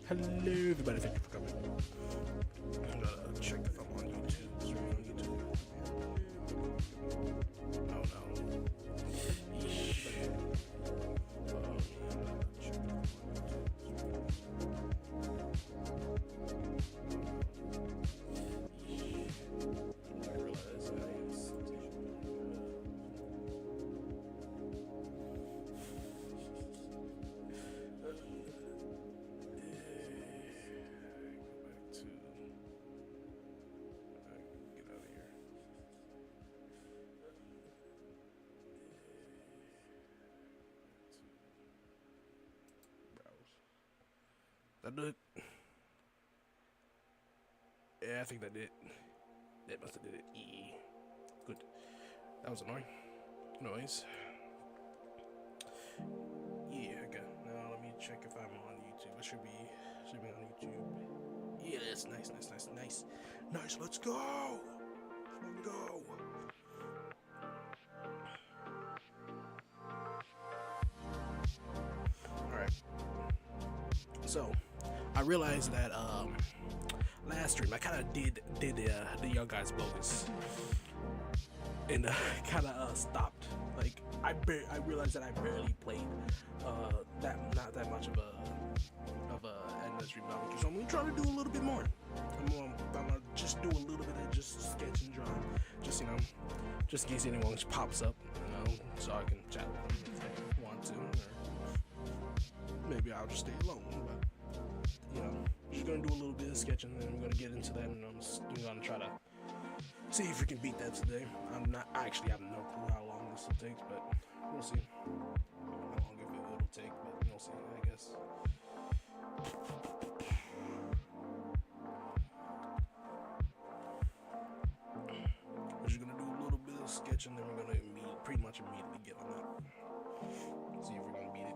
Hello, everybody. Thank you for coming. I'm gonna check if I'm on YouTube. Is there on YouTube? Oh no. Yeesh. Check if I'm on YouTube. I realize I am that did it? Yeah, I think that did. That must have did it. Yeah. Good. That was annoying. Noise. Yeah, okay. Now let me check if I'm on YouTube. I should be on YouTube. Yes, nice. Nice, let's go! Let's go! Alright. So, I realized that last stream I kind of did the Young Guys bogus, and kind of stopped. Like I realized that I barely played not that much of a Endless Stream Naruto, so I'm gonna try to do a little bit more. I'm gonna just do a little bit of just sketch and draw, just just in case anyone pops up, so I can chat with them if they want to, or maybe I'll just stay alone. But just gonna do a little bit of sketching, and then we're gonna get into that, and I'm gonna try to see if we can beat that today. I have no clue how long this will take, but we'll see how long it'll take, but we'll see, I guess. We're just gonna do a little bit of sketching, then we're gonna pretty much immediately get on that. See if we're gonna beat it.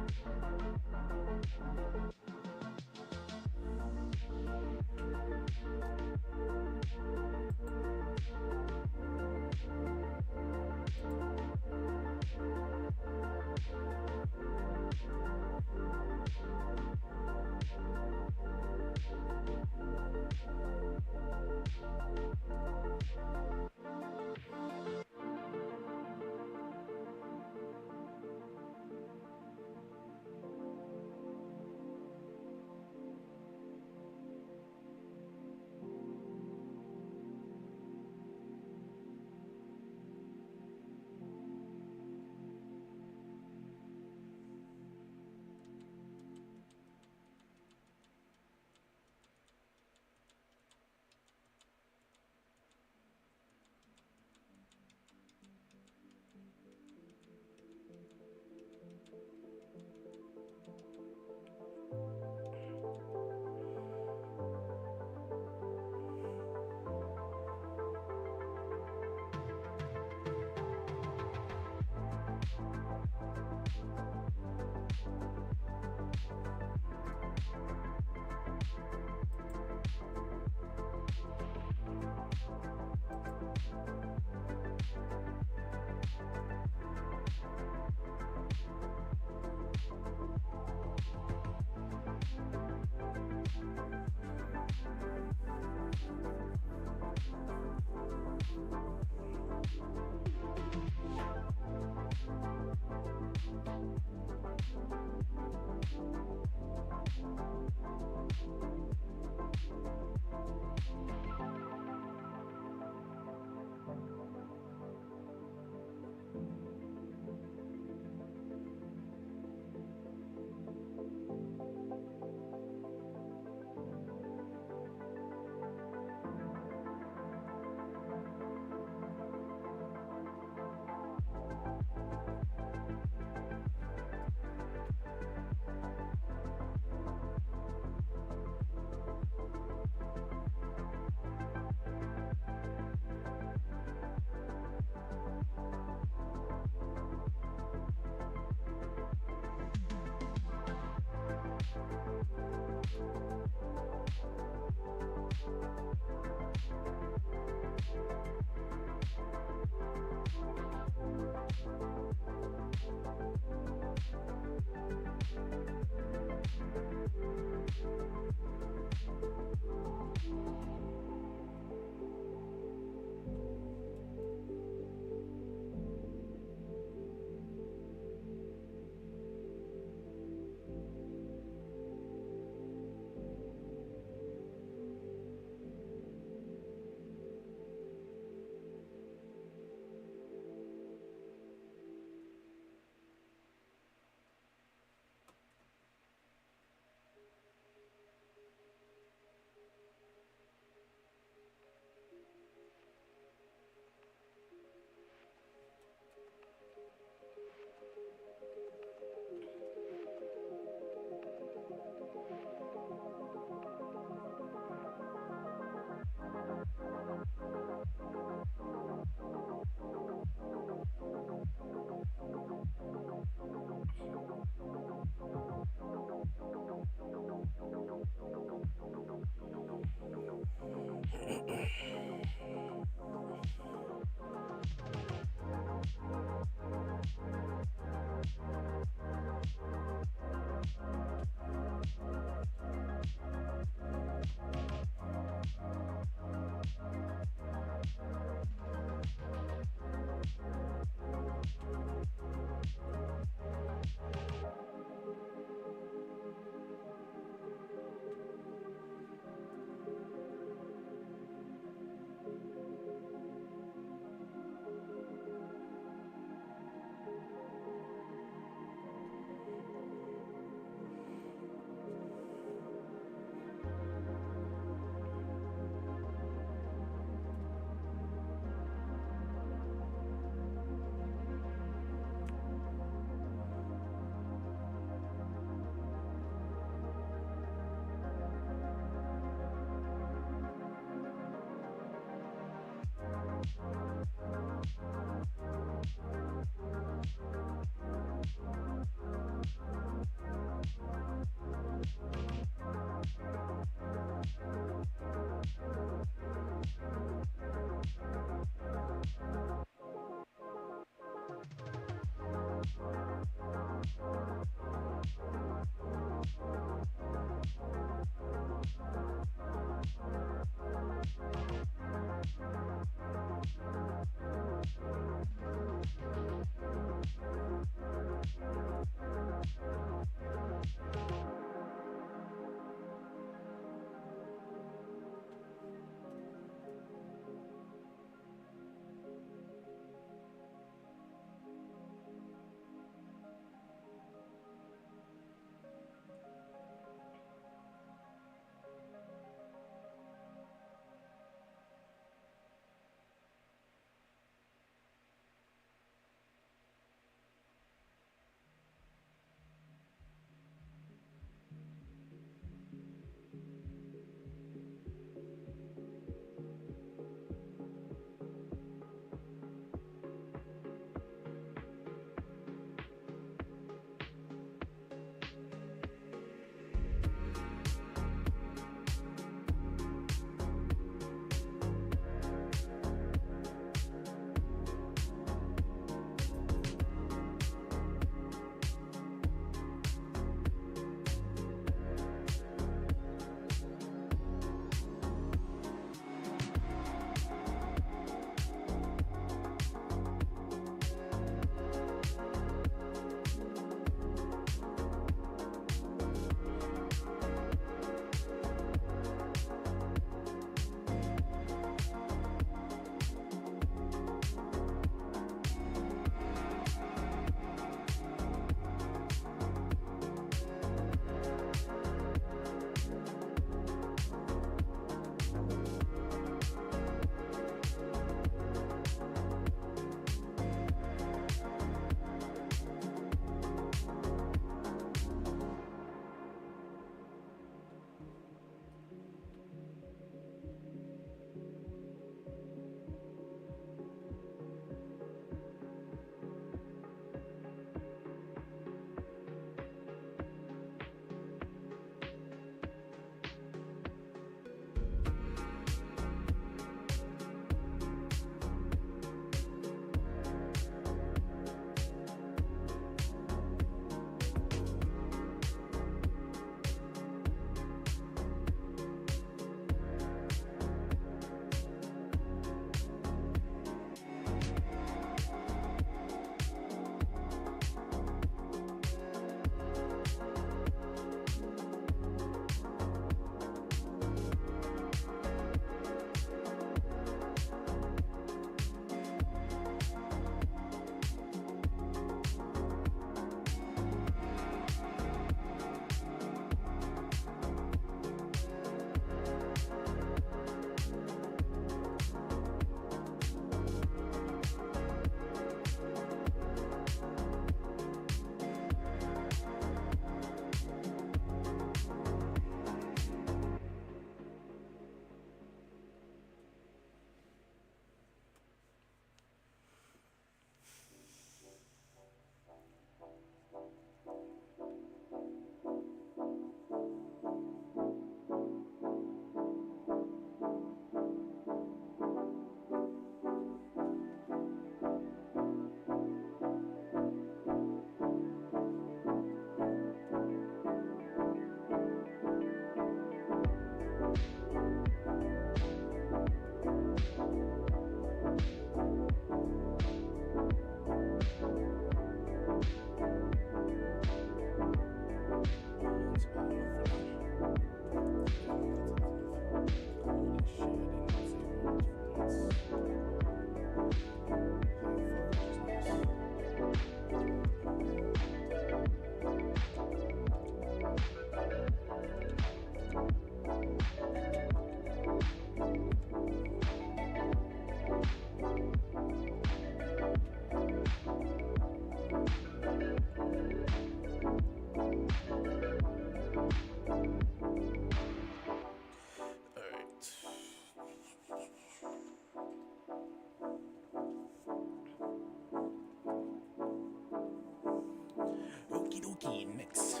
Okie dokie, next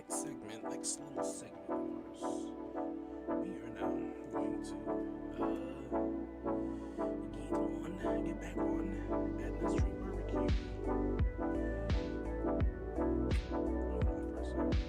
segment, next little segment of ours. We are now going to get back on at the street barbecue. Hold on for a second.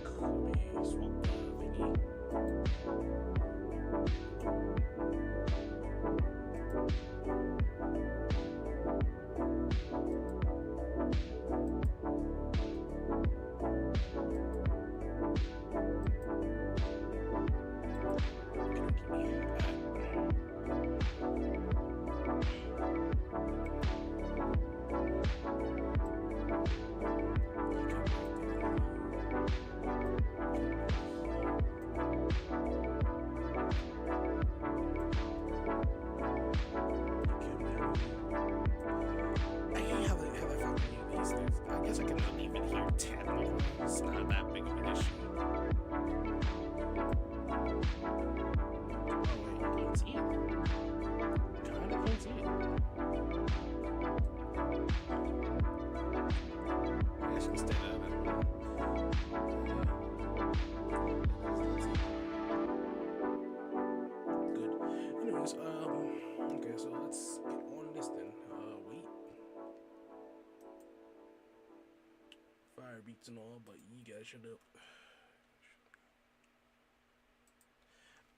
heartbeats and all, but you guys should have.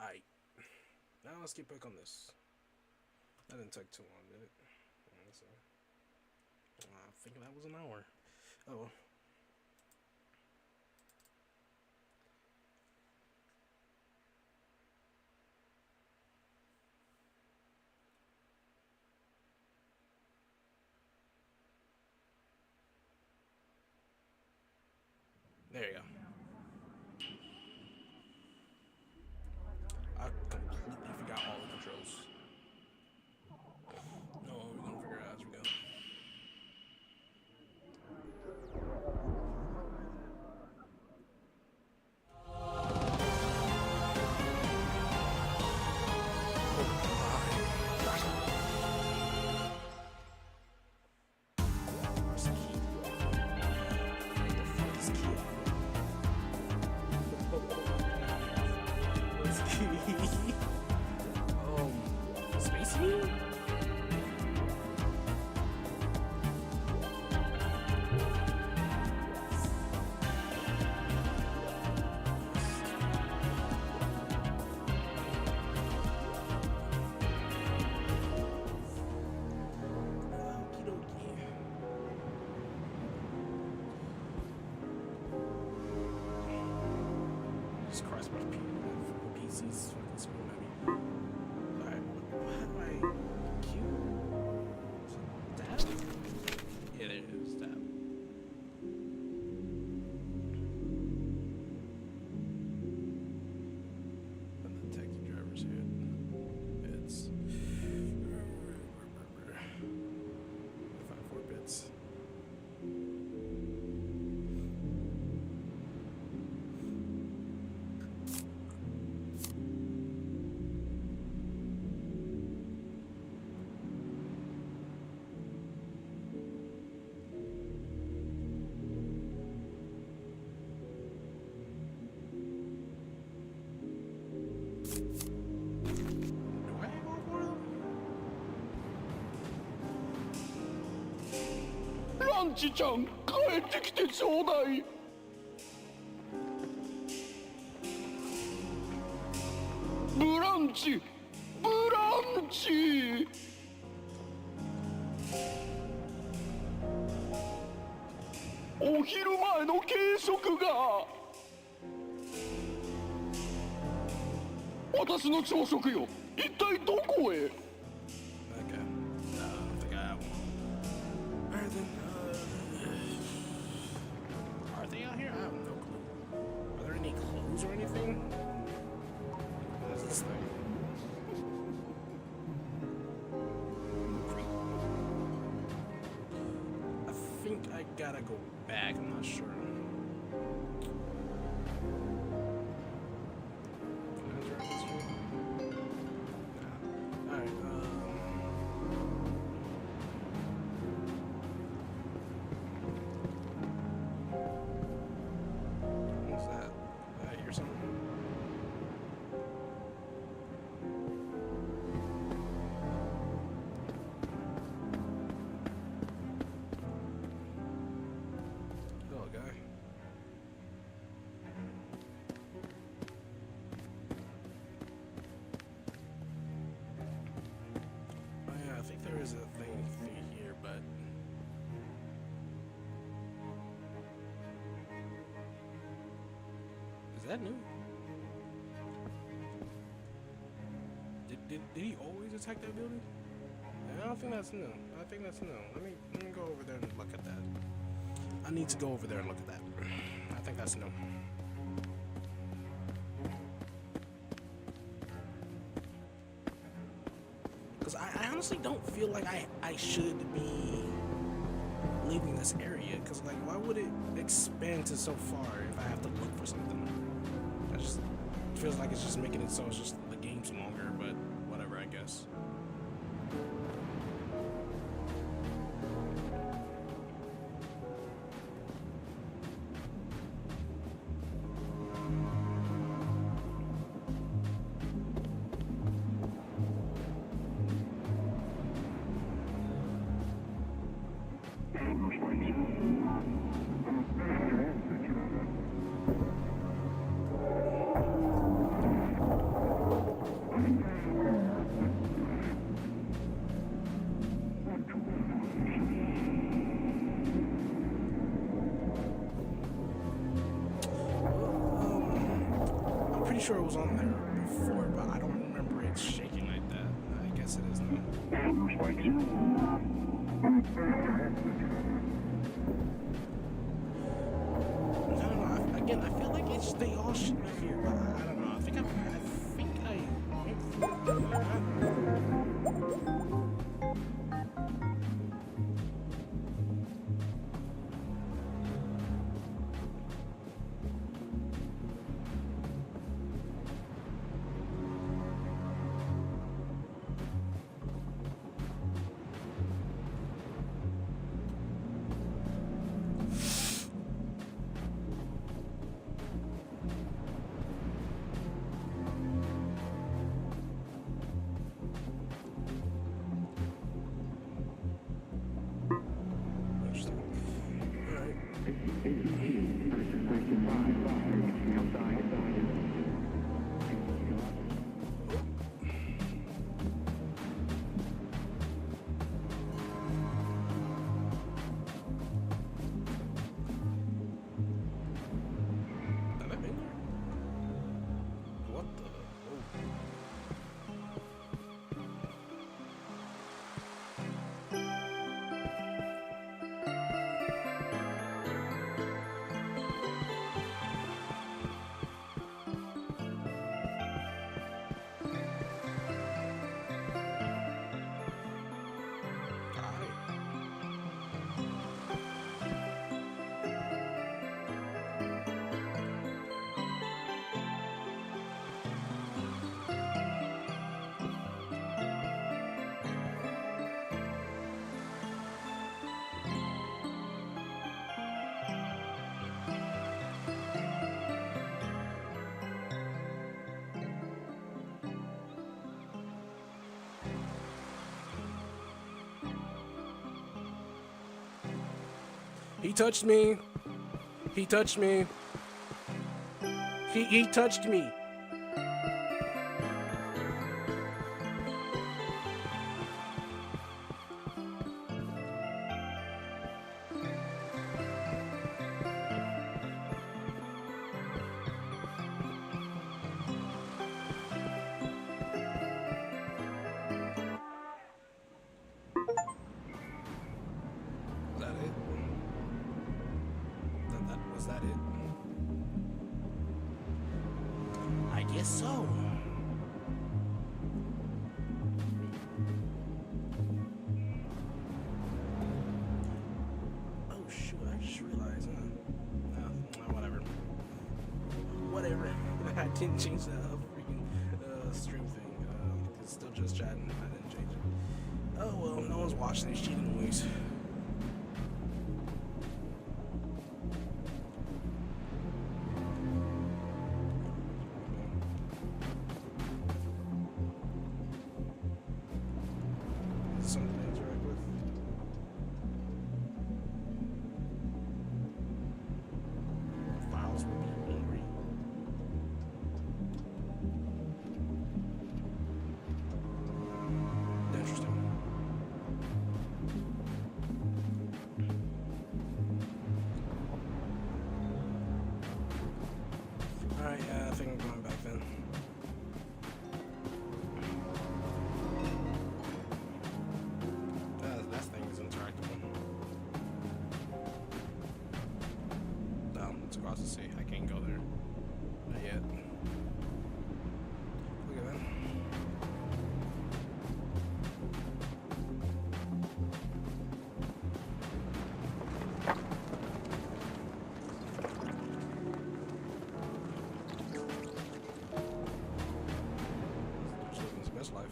Alright. Now let's get back on this. That didn't take too long, did it? I think that was an hour. Oh. There you go. I completely forgot all the controls. No, we're gonna figure it out as we go. Space Heat? Just cross my PC's fucking screwing at me. Alright, how do I Q? Tab? Yeah, there it is, tab. And the taxi driver's head. It's 54 bits.ランチちゃん、帰ってきてちょうだい。ブランチ、ブランチ。お昼前の軽食が。私の朝食よ。一体どこへ？ Okay. No, I don't think I have one. Alright then, are they out here? I have no clue. Are there any clothes or anything? What is this thing? Creep. I think I gotta go back, I'm not sure. Can I drive this way? Nah. Alright, what's that? I hear something. Hello, guy. Oh yeah, I think there is a thing through here, but is that new? Did he always attack that building? I don't think that's new. I think that's new. Let me go over there and look at that. I need to go over there and look at that. I think that's new. Because I honestly don't feel like I should be leaving this area. Because, like, why would it expand to so far if I have to look for something? It just feels like it's just making it so it's just the game's longer, but whatever, I guess. sure it was on there before, but I don't remember it shaking like that. I guess it is now. I don't know. Again, I feel like they all should be here, but I don't know. I think I went through it. He touched me. He touched me. He touched me. Was that it? I guess so. Oh shoot, I just realized, whatever. Whatever. I didn't change that freaking stream thing. It's still just chatting. I didn't change it. Oh well, no one's watching these cheating movies. Something to interact with. Files will be angry. Interesting. Alright, I think I'm going back then. That thing is interactable. It's across the sea. I can't go there. Not yet. Look at that. Just living his best life.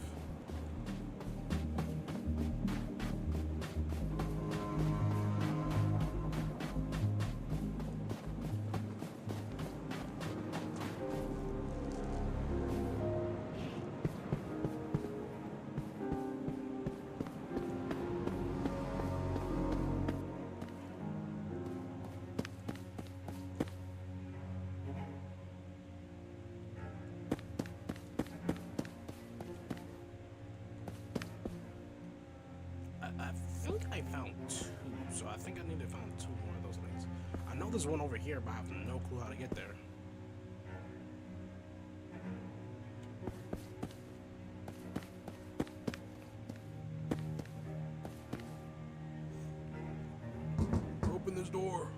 I think I found two, so I think I need to find two more of those things. I know there's one over here, but I have no clue how to get there. this door.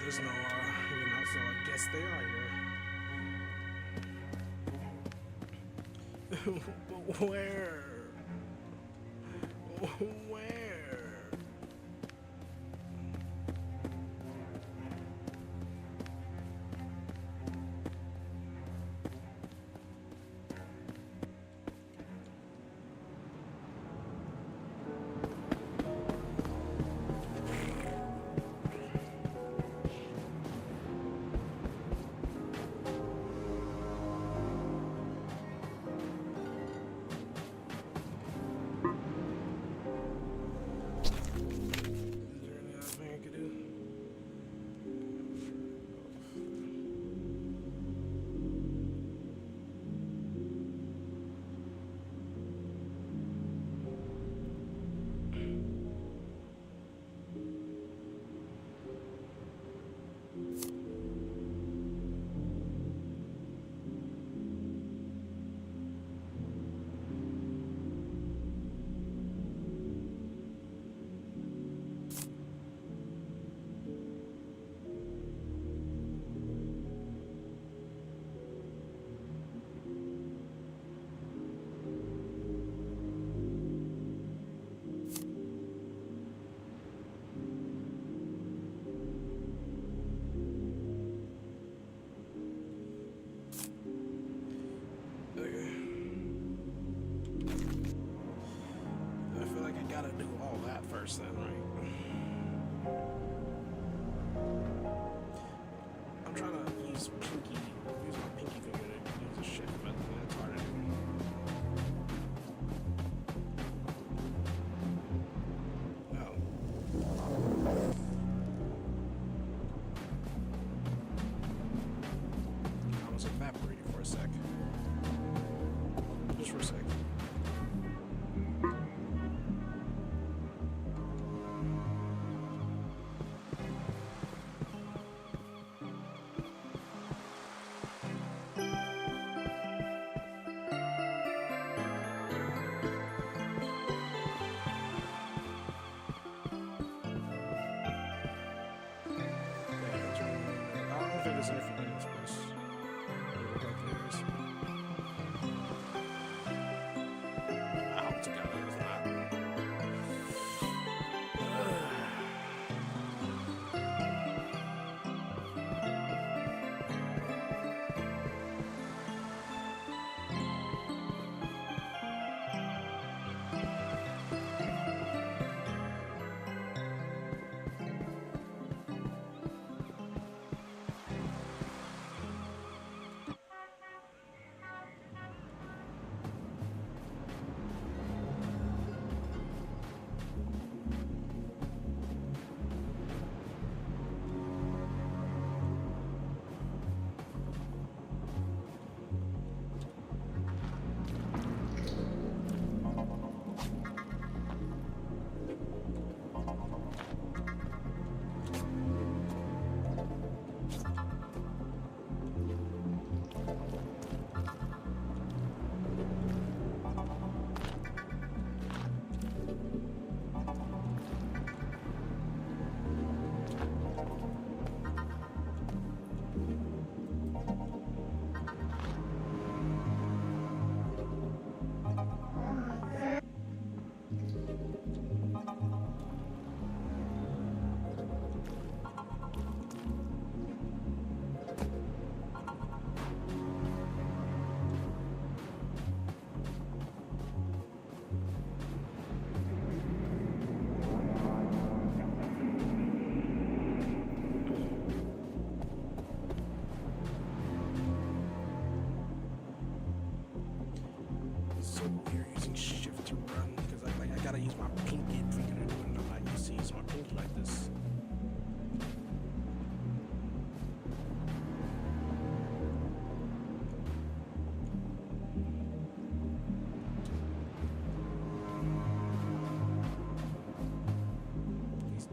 There's no, so I guess they are here. Where? Where? Gotta do all that first then, right? I'm trying to use my pinky finger to use the shift, but it's hard to do. Oh. I was evaporating for a sec. Just for a sec. There's anything in this place. Look like there is. I hope to God there's not.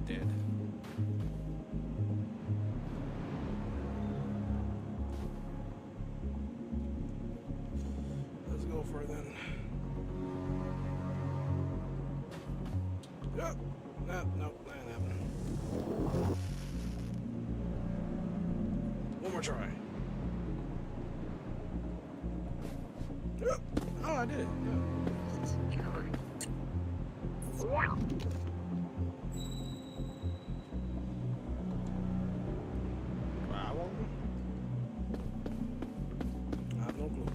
dead. Let's go for it then. Yep. Nope, that ain't happening. One more try. Yep. Oh, I did it. Yeah. I have no clue.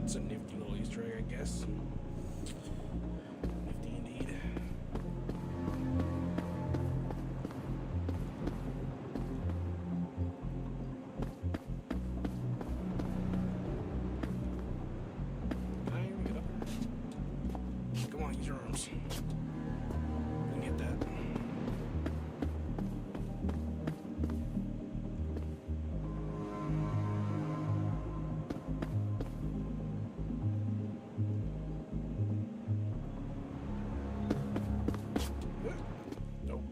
It's a nifty little Easter egg, I guess. Nifty indeed. Can I even get up here? Come on, use your arms. You can get that. Nope.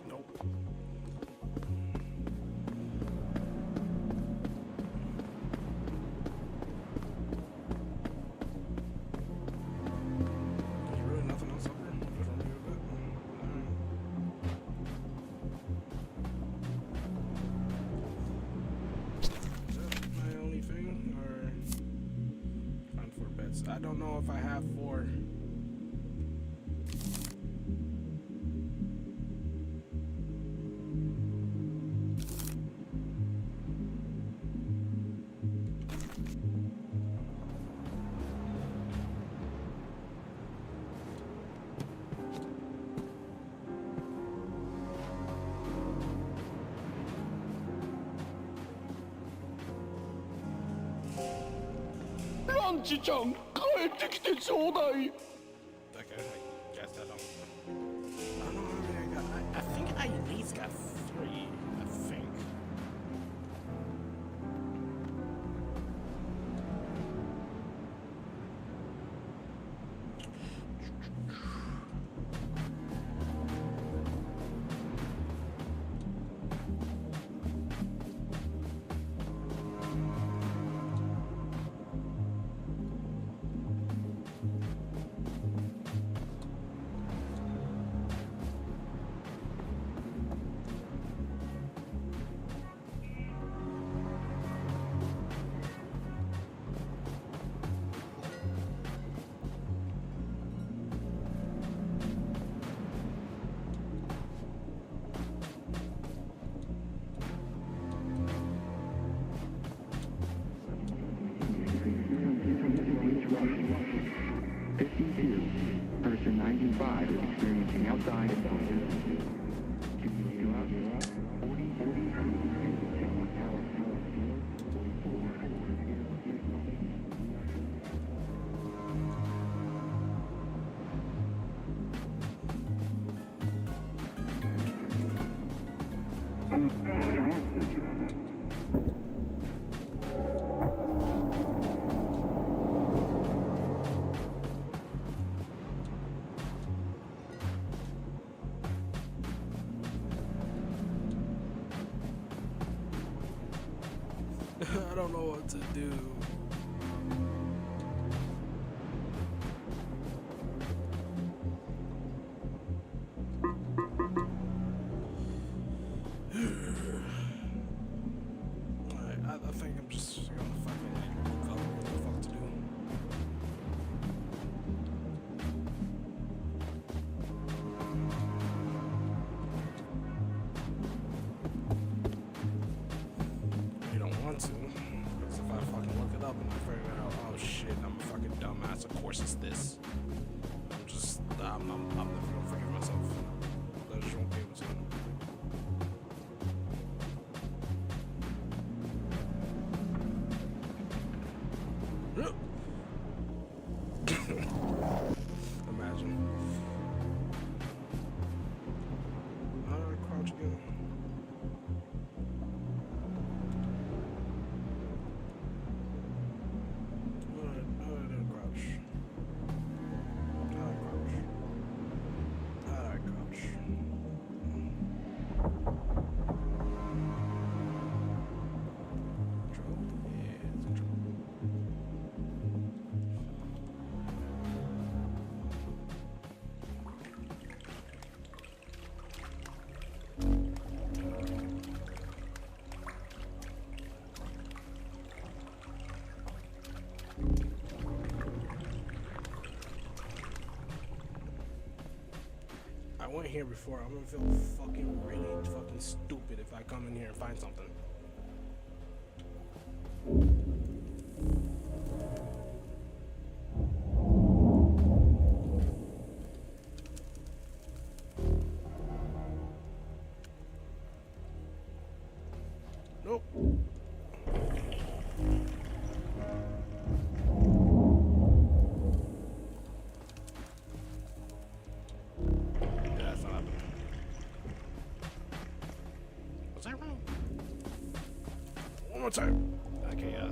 Nope. There's really nothing else up here. Just remove that. Is that my only thing, or find 4 beds? I don't know if I have 4. 런치짱, 帰ってきてちょうだい. Okay, I guess I don't. I don't know how many I got. I think I at least got 3. I think. Person 95 is experiencing outside. I don't know what to do. Alright, I think I'm just gonna fucking look up what the fuck to do. You don't want to, because if I fucking look forces this. I'm never gonna forgive myself. I just won't be able to. Imagine. Crouch again. Crouch. Crouch. Control? Yeah, it's control. I went here before. I'm gonna feel really fucking stupid if I come in here and find something. Nope. One more time. Okay, yeah.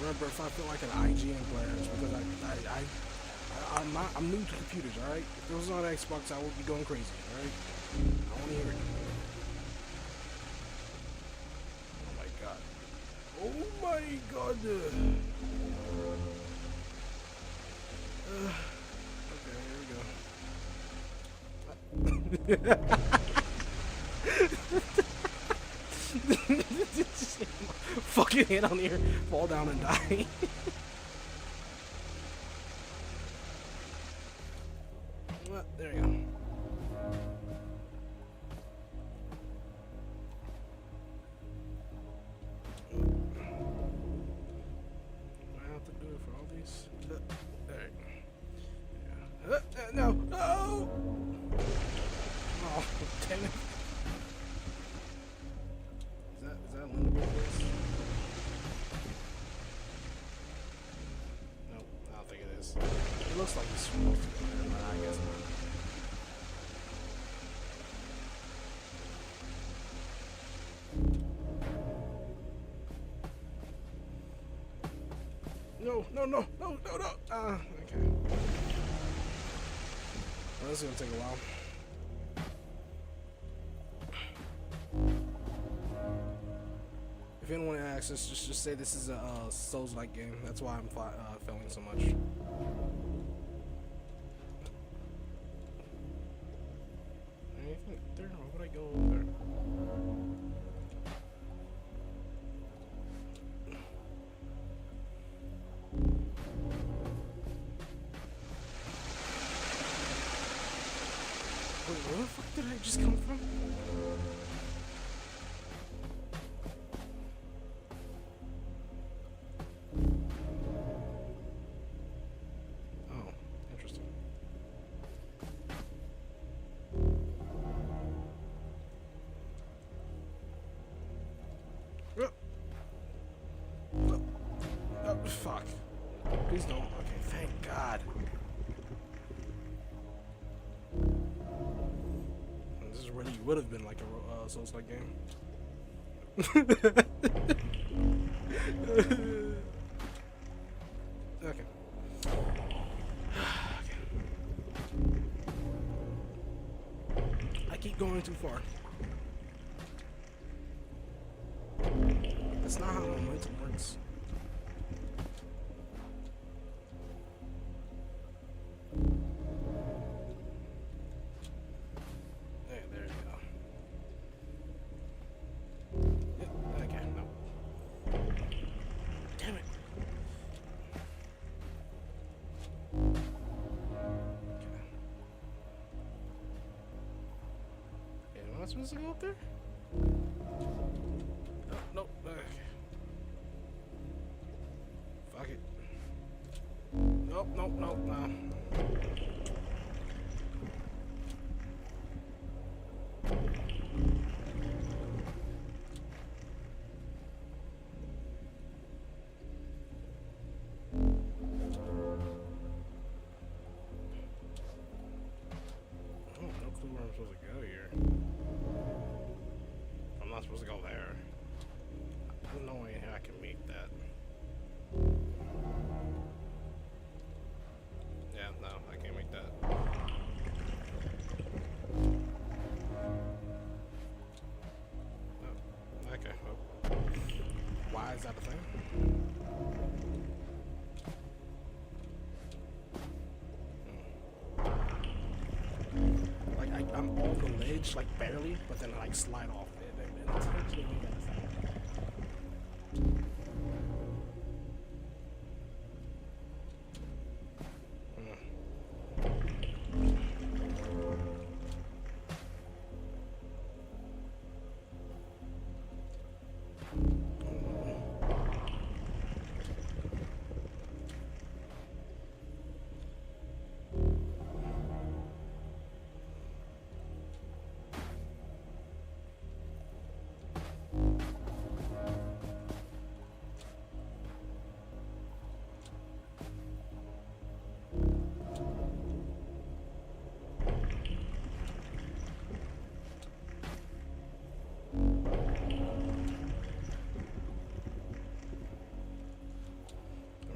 Remember, if I feel like an IGN player, it's because I'm new to computers, alright? If it was on Xbox, I would be going crazy, alright? I want to hear it. Oh my god. Oh my god. Okay, here we go. Fucking hit on here, fall down and die. Well, there you go. Do I have to do it for all these? There you go. Yeah. No! No! Oh, damn it. Is that Linda voice? Nope, I don't think it is. It looks like he's supposed to go there, but I guess not. No. Okay. Well, this is gonna take a while. If anyone asks us, just say this is a Souls-like game. That's why I'm failing so much. Anything there? Why would I go over there? fuck did I just come from? Oh, interesting. Oh, fuck. Please don't. Okay, thank God. This is really would have been like a Souls-like game. Okay. I keep going too far. That's not how momentum works. There you go. Yep, okay, no. Damn it. Okay, am I supposed to go up there? No, okay. Fuck it. Nope, no. No clue where I'm supposed to go here. I'm not supposed to go there. There's no way I can make that. Yeah, no, I can't make that. Oh, okay. Well, why is that a thing? Like I'm on the ledge, like barely, but then I like slide off it and intentionally make that a thing.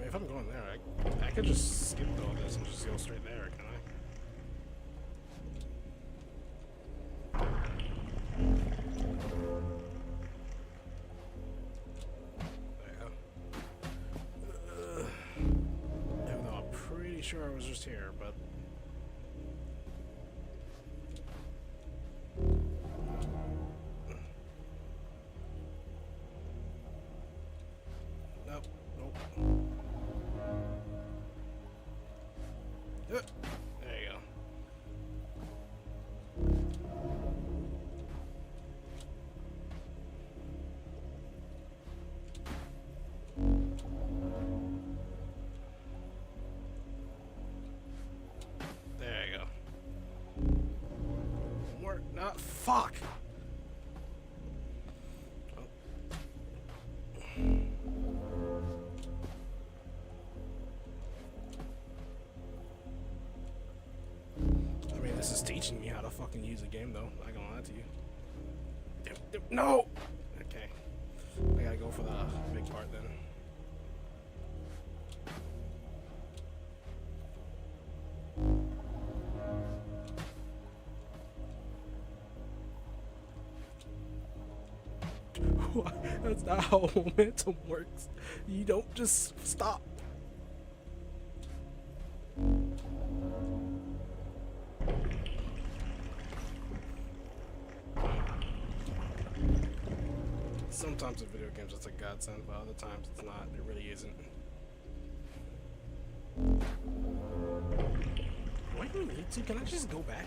If I'm going there, I could just skip all this and just go straight there, can I? There you go. Even though I'm pretty sure I was just here, but... Nope. There you go. There you go. More, not fuck. This is teaching me how to fucking use a game, though. Not gonna lie to you. No! Okay. I gotta go for the big part then. That's not how momentum works. You don't just stop. Sometimes in video games it's a godsend, but other times it's not. It really isn't. Why do we need to? Can I just go back?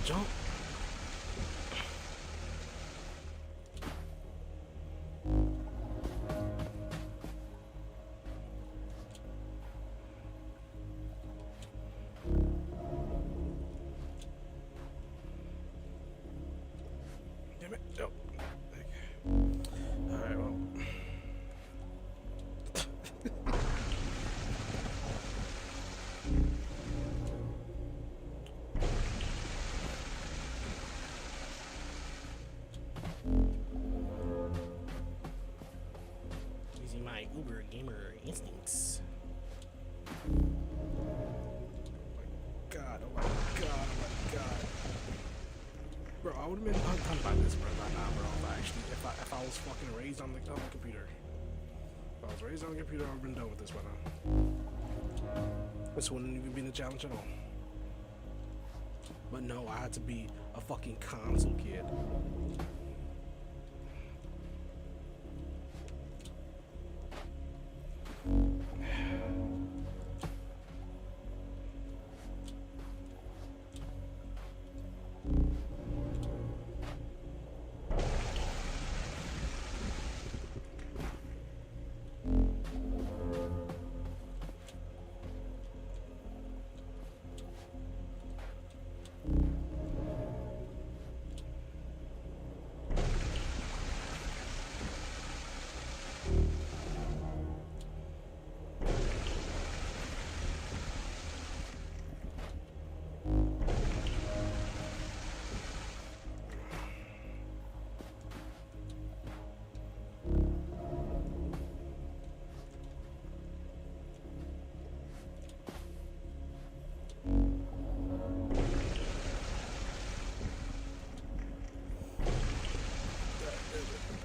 Jump. Damn it. Nope. Alright, well. Using my Uber gamer instincts. God, oh my god, oh my god. Bro, I would have been done by this, bro, by now, bro. If I was fucking raised on the computer. If I was raised on the computer, I would have been done with this by now. This wouldn't even been a challenge at all. But no, I had to be a fucking console kid.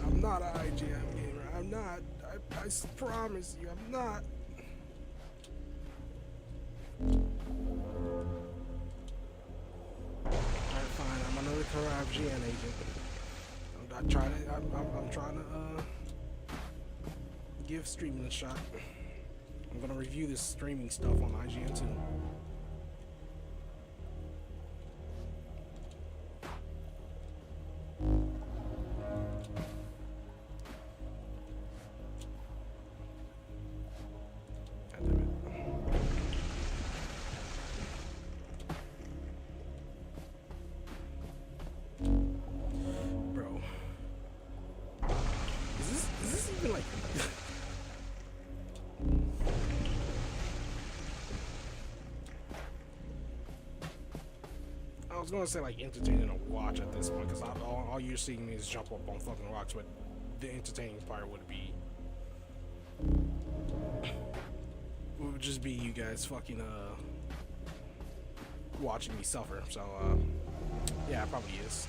I'm not an IGM gamer. I'm not. I promise you, I'm not. Alright, fine. I'm another IGN agent. I'm trying to give streaming a shot. I'm gonna review this streaming stuff on IGN too. I was gonna say like entertaining to watch at this point, because all you're seeing me is jump up on fucking rocks, but the entertaining part would just be you guys fucking watching me suffer. So yeah, it probably is.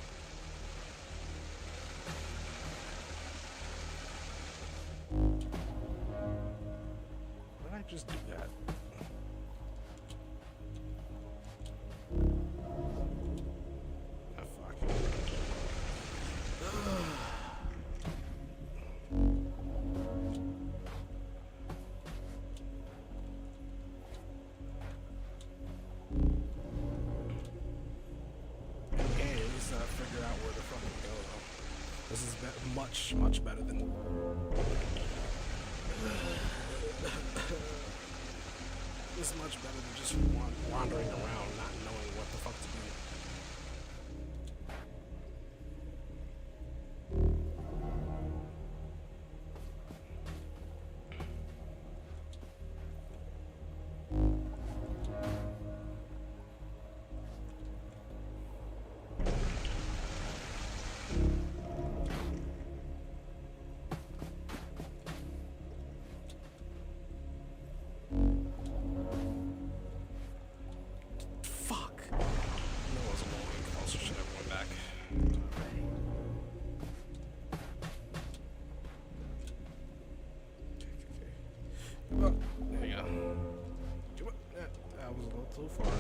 Why did I just do that? This is much better than this is much better than just wandering around not knowing what the fuck to do. There you go. Come on. That was a little too far.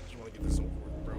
Just want to get this over with, bro.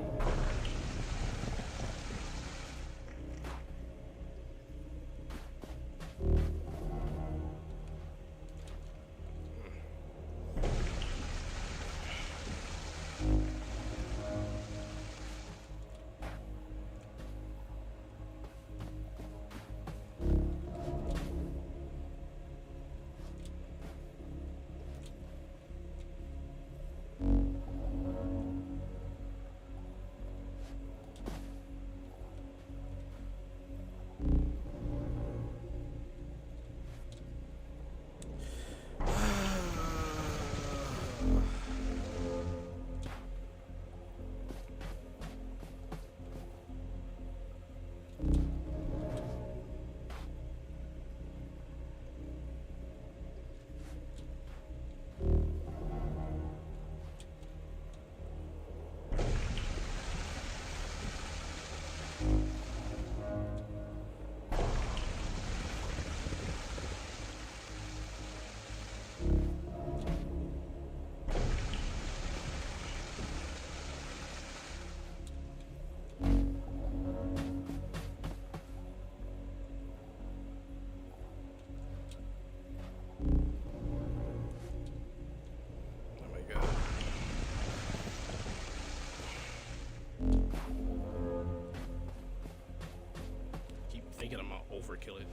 thinking I'm gonna overkill it.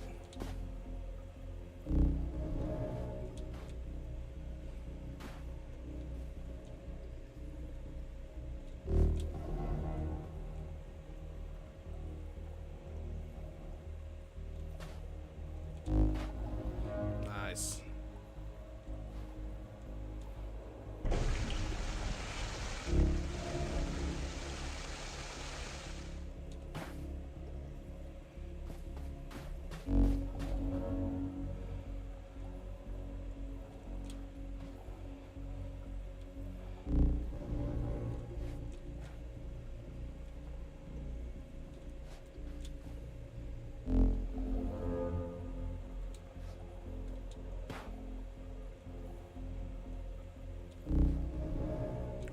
Nice.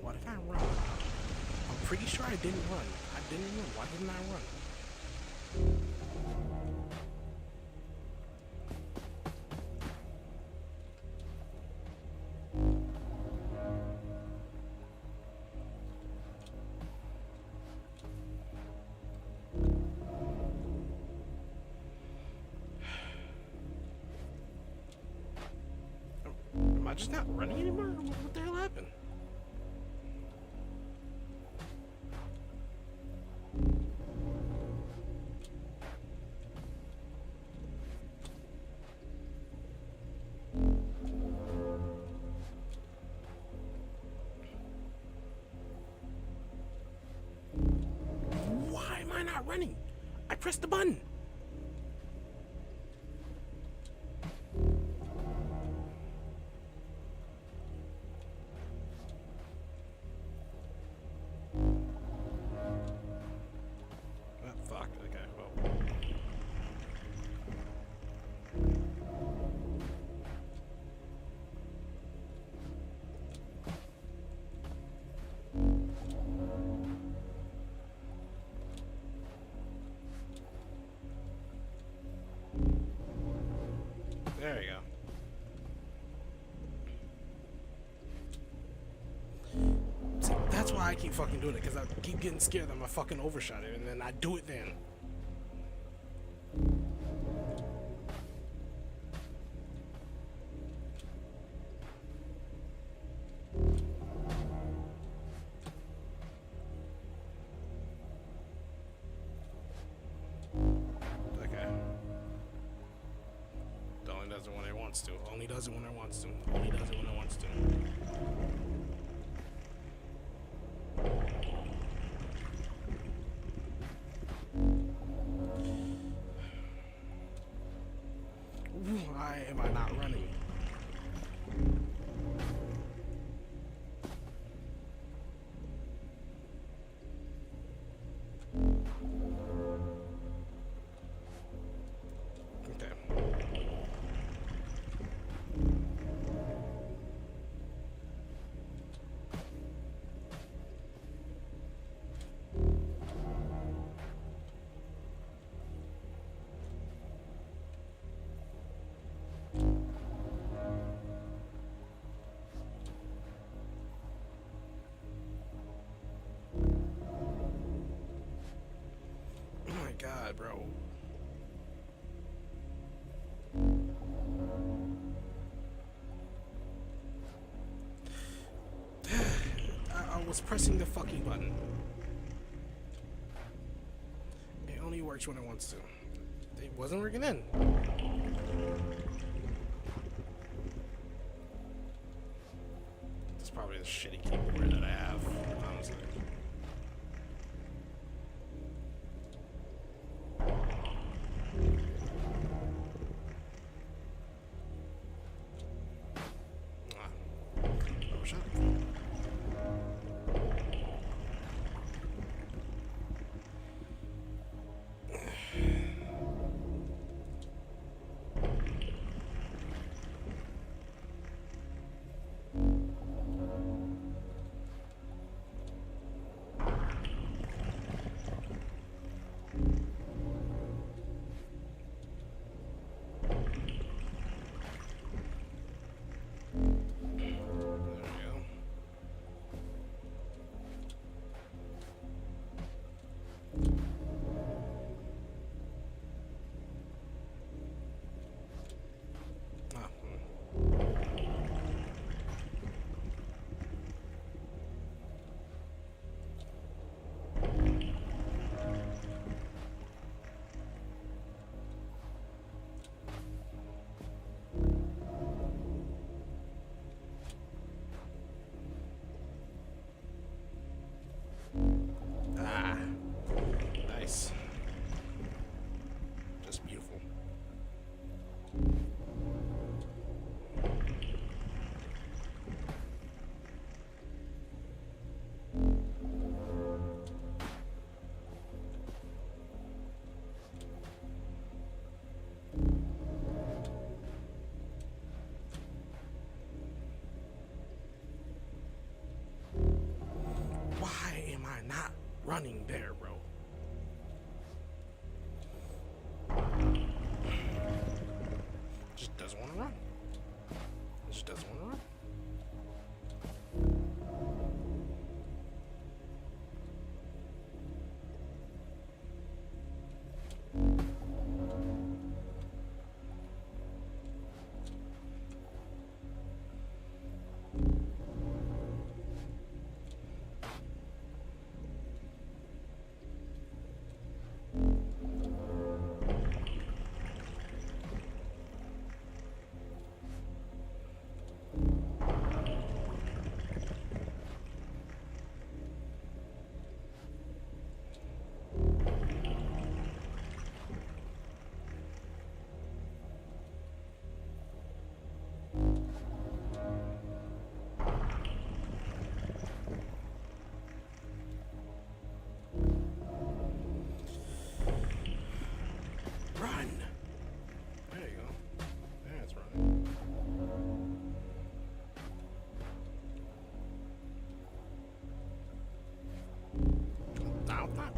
Why did I run? I'm pretty sure I didn't run. I didn't run. Why didn't I run? Am I just not running anymore? What the hell happened? Why am I not running? I pressed the button. Fuck. Okay. Well. There you go. See, that's why I keep fucking doing it, because I keep getting scared that I'm gonna fucking overshot it, and then I do it then. Okay. It only does it when it wants to. Only does it when it wants to. Only does it when it wants to. Why am I not running? Okay. Oh my god, bro. I was pressing the fucking button. It only works when it wants to. It wasn't working then. It's probably the shitty keyboard that I have, honestly. Overshot. running there, bro. Just doesn't want to run. It just doesn't want to run. Run! There you go. That's running. Down, down.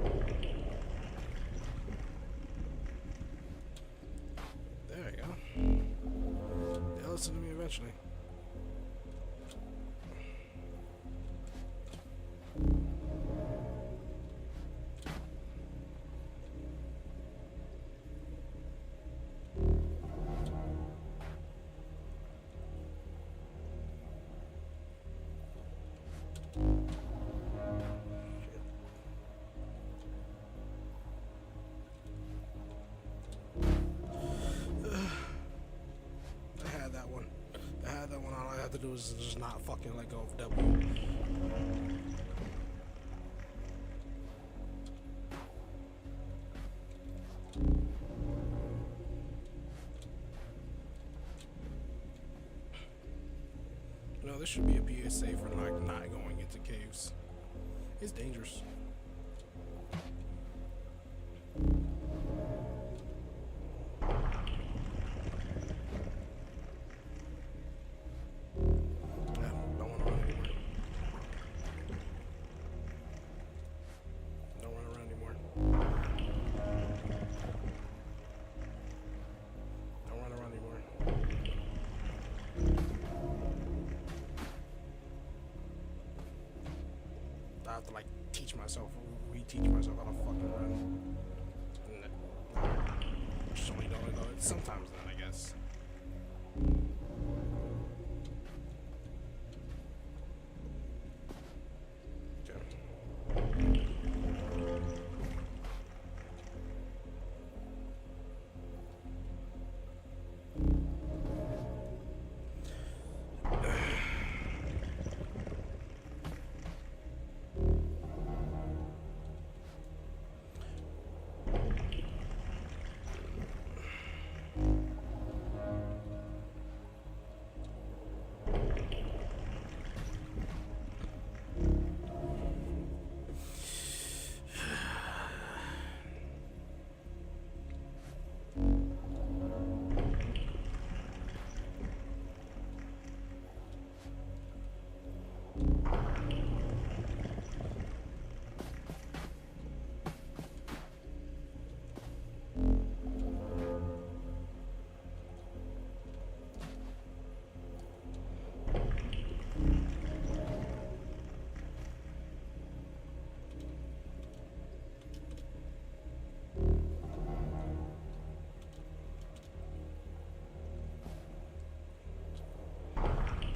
There you go. They'll listen to me eventually. I had that one. All I have to do is just not fucking let go of W. No, this should be a PSA for like not going into caves. It's dangerous. Don't want to run anymore. Don't want to run anymore. Don't want to run anymore. I have to like teach myself, reteach myself how to fucking run. Just only know it sometimes then, I guess.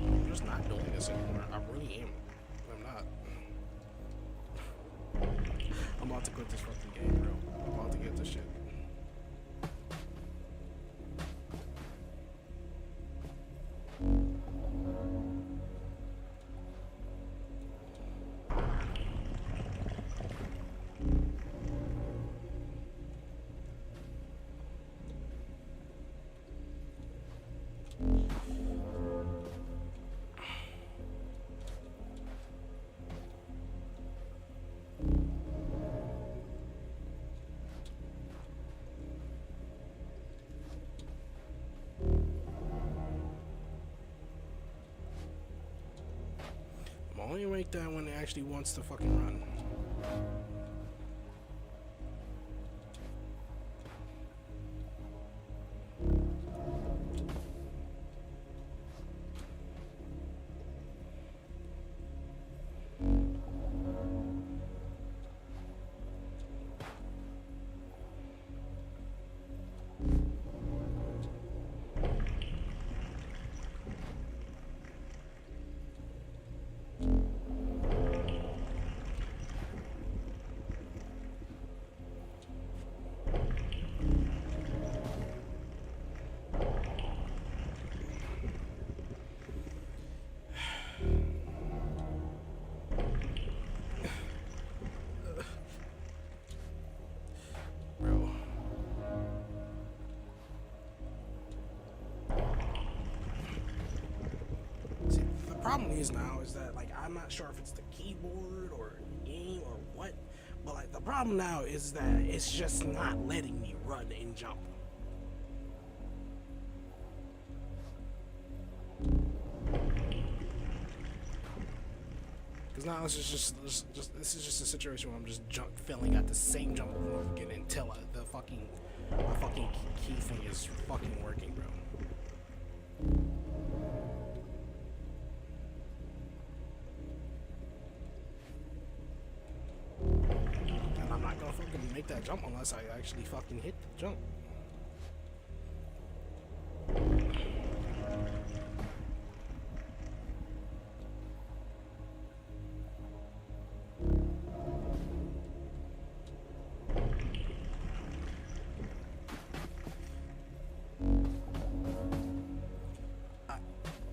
I'm just not doing this anymore. I really am. I'm not. I'm about to quit this fucking game, bro. I'm about to get this shit. Only make that when it actually wants to fucking run. problem is now is that like I'm not sure if it's the keyboard or the game or what, but like the problem now is that it's just not letting me run and jump. Because now this is just a situation where I'm just failing at the same jump over and over again until my fucking key thing is fucking working, bro. And I'm not gonna fucking make that jump unless I actually fucking hit the jump.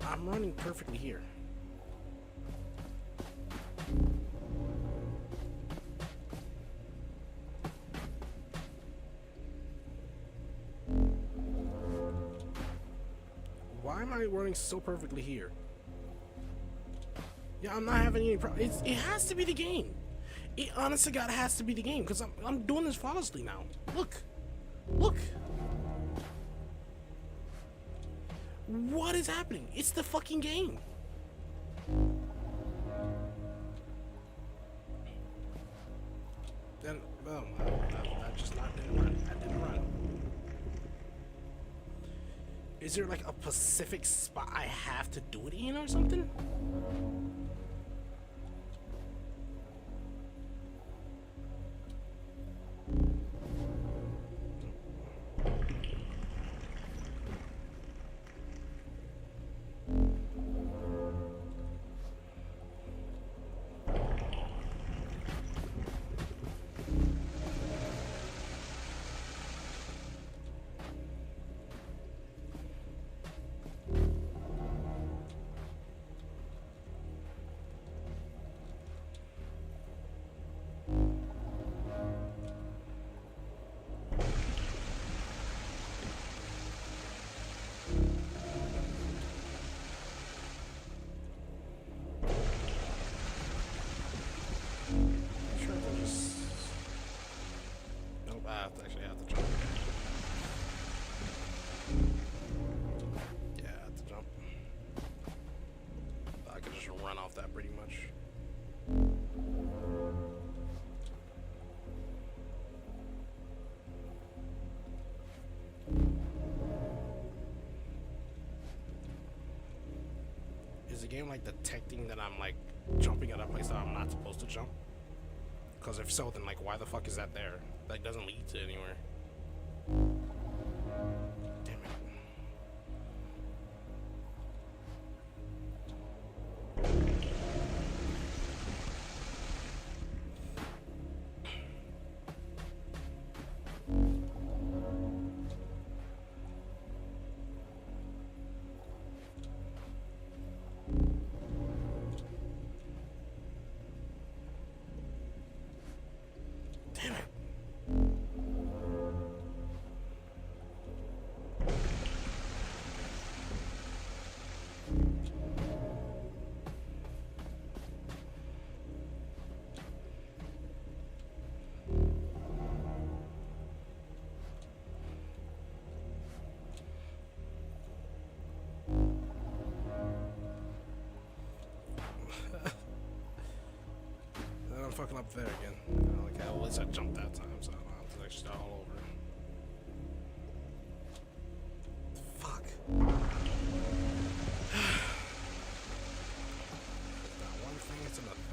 I'm running perfectly here. Why am I running so perfectly here? Yeah, I'm not having any problem. It has to be the game. It honest to God has to be the game because I'm doing this flawlessly now. Look. Look. What is happening? It's the fucking game. Then, well, I just not didn't run. I didn't run. Is there like a specific spot I have to do it in or something? Actually, I have to jump. Yeah, I have to jump. I could just run off that pretty much. Is the game like detecting that I'm like jumping at a place that I'm not supposed to jump? Because if so, then like why the fuck is that there? That doesn't lead to anywhere. Damn it. Damn it. And I'm fucking up there again. Okay, well, at least I jumped that time, so I don't have to actually start all over. Fuck. Not one thing, it's another thing.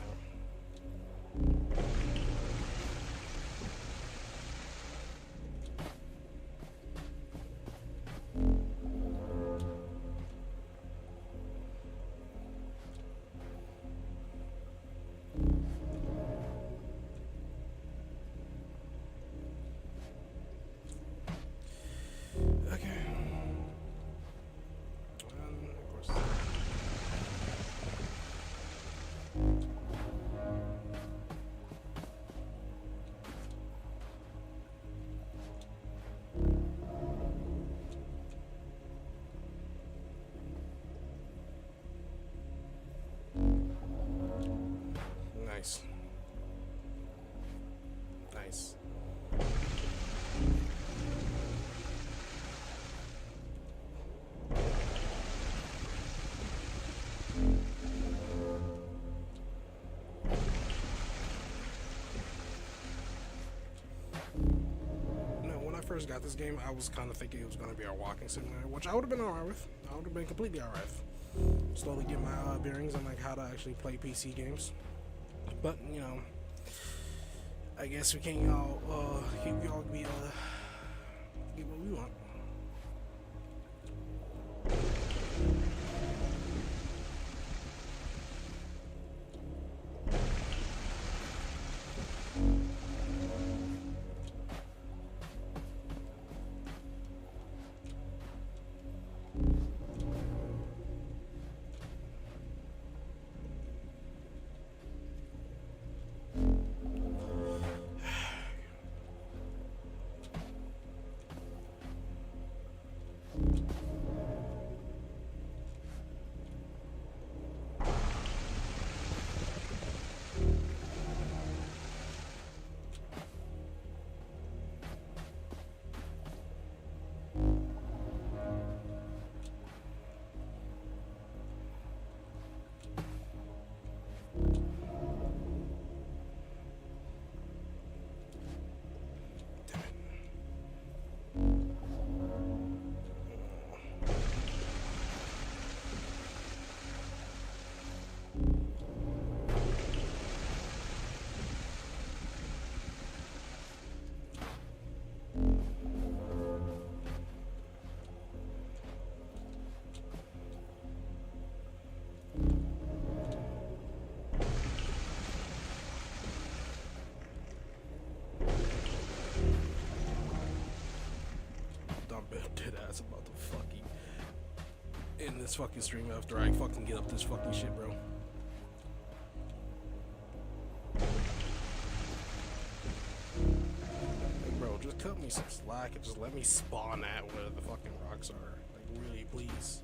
first got this game, I was kind of thinking it was going to be a walking simulator, which I would have been alright with. I would have been completely alright with. Slowly get my bearings on like how to actually play PC games. But you know, I guess we can't all get what we want. Dead ass about to fucking end this fucking stream after I fucking get up this fucking shit, bro. Like, bro, just cut me some slack and just let me spawn at where the fucking rocks are. Like, really, please.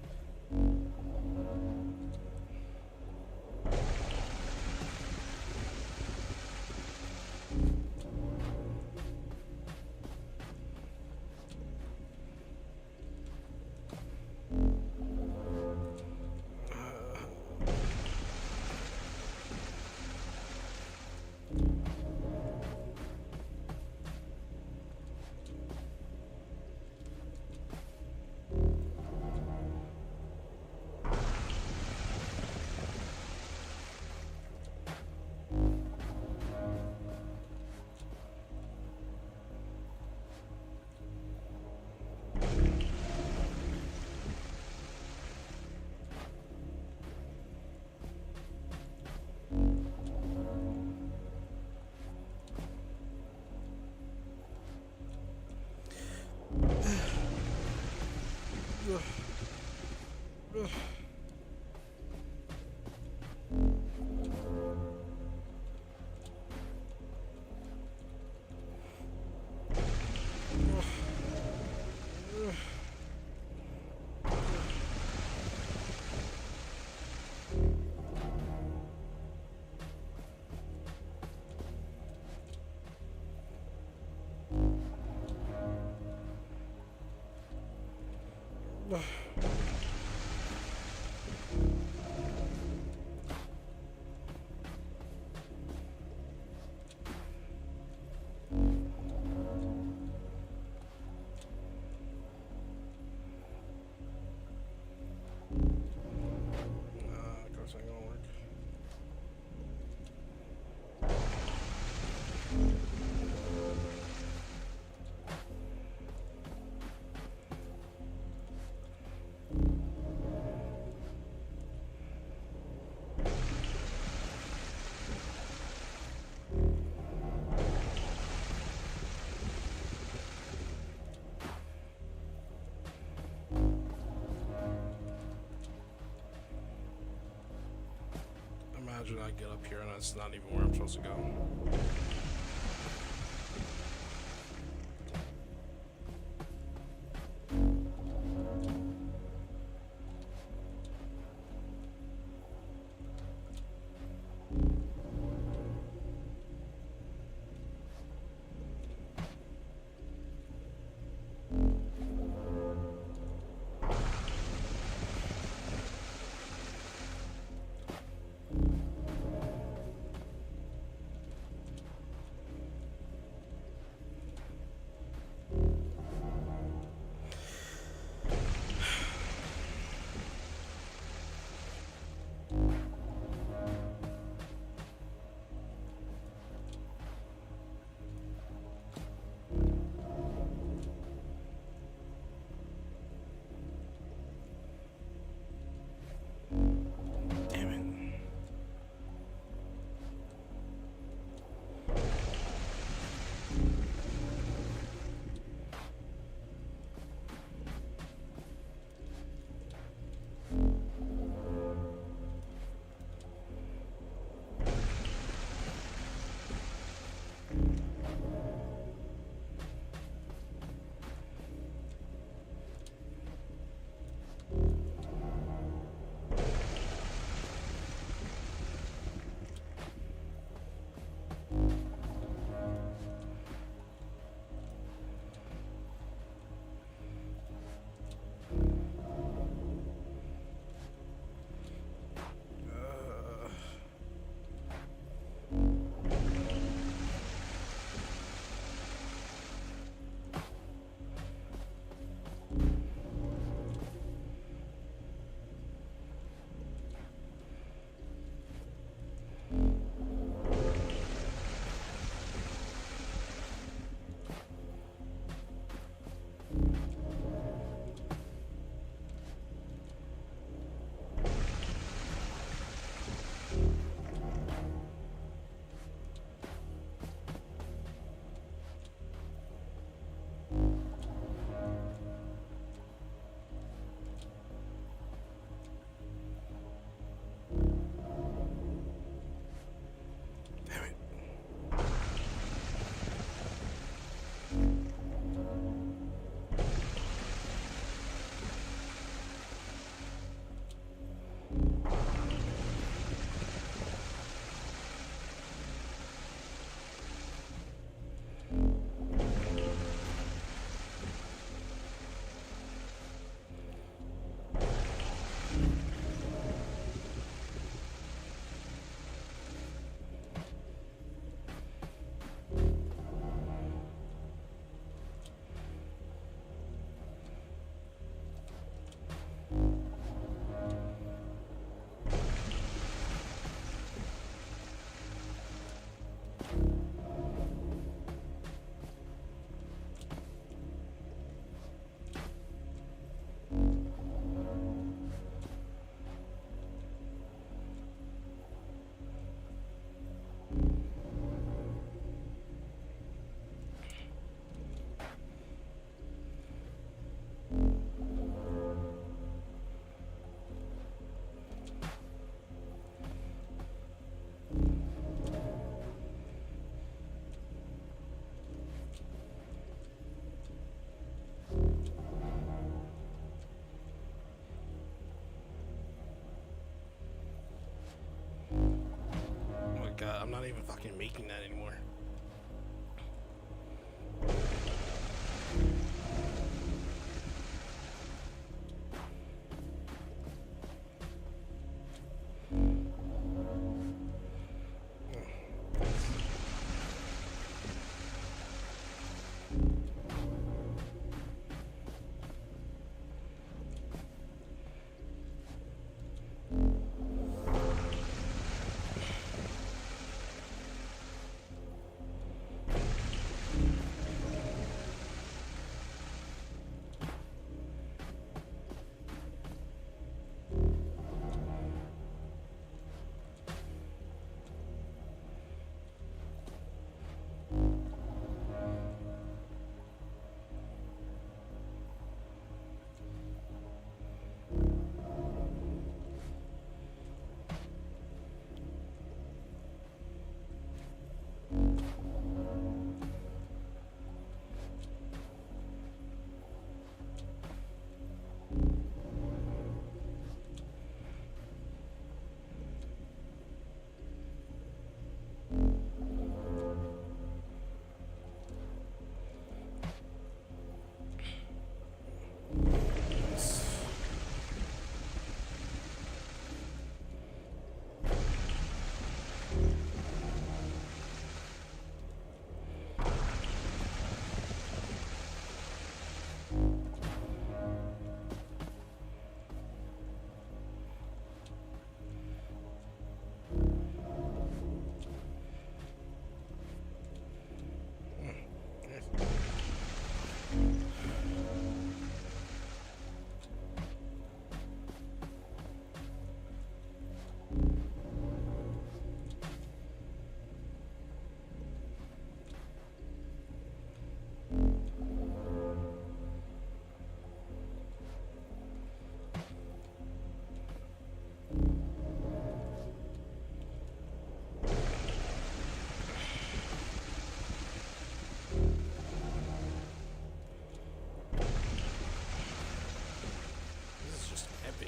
Guess ain't gonna work. Imagine I get up here and it's not even where I'm supposed to go. not even fucking making that anymore.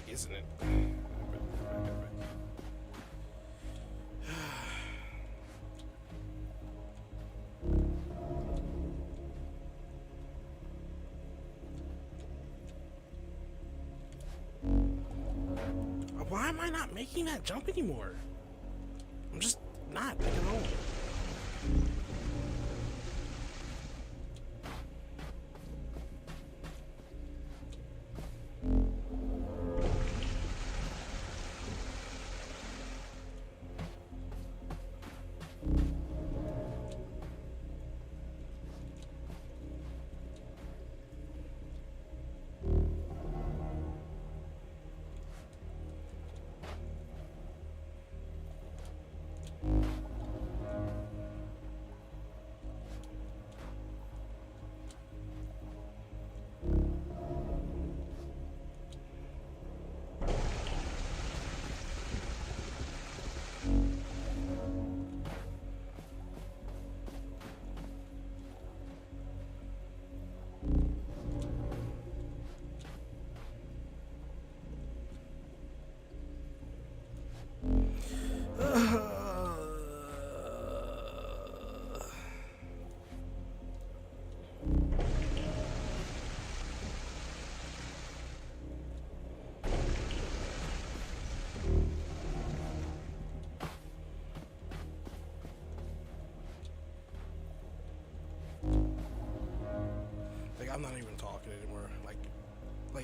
Isn't it? Why am I not making that jump anymore? I'm just not making it all. I'm not even talking anymore. Like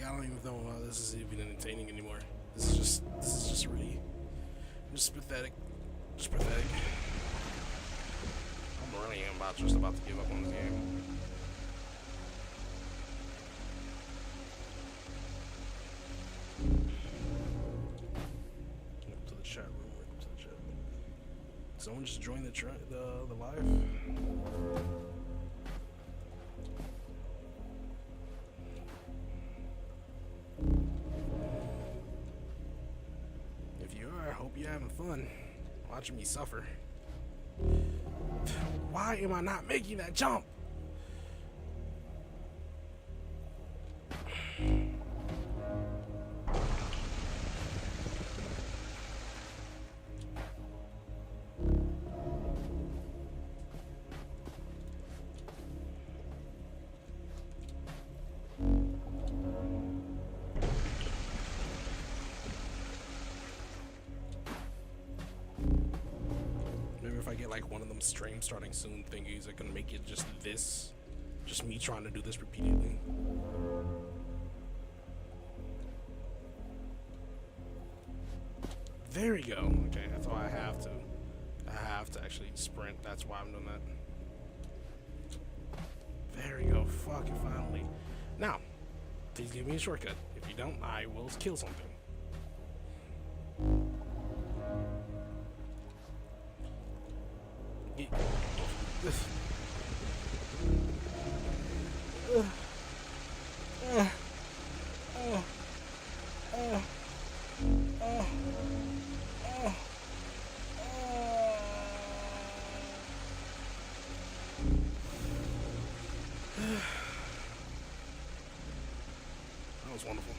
I don't even know how this is even entertaining anymore. This is just really, just pathetic. Just pathetic. I'm really just about to give up on this game. Up to the chat room. Right up to the chat room. Someone just joined the live. You're having fun watching me suffer. Why am I not making that jump? I get like one of them stream starting soon thingies that can make it just this, just me trying to do this repeatedly. There we go. Okay, that's why I have to. I have to actually sprint. That's why I'm doing that. There we go. Fucking finally. Now, please give me a shortcut. If you don't, I will kill something. That was wonderful.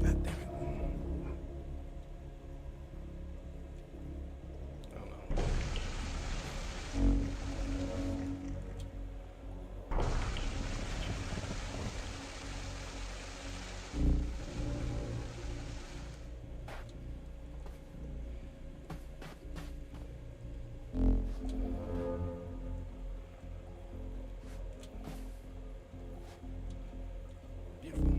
God damn it. Oh no. Beautiful.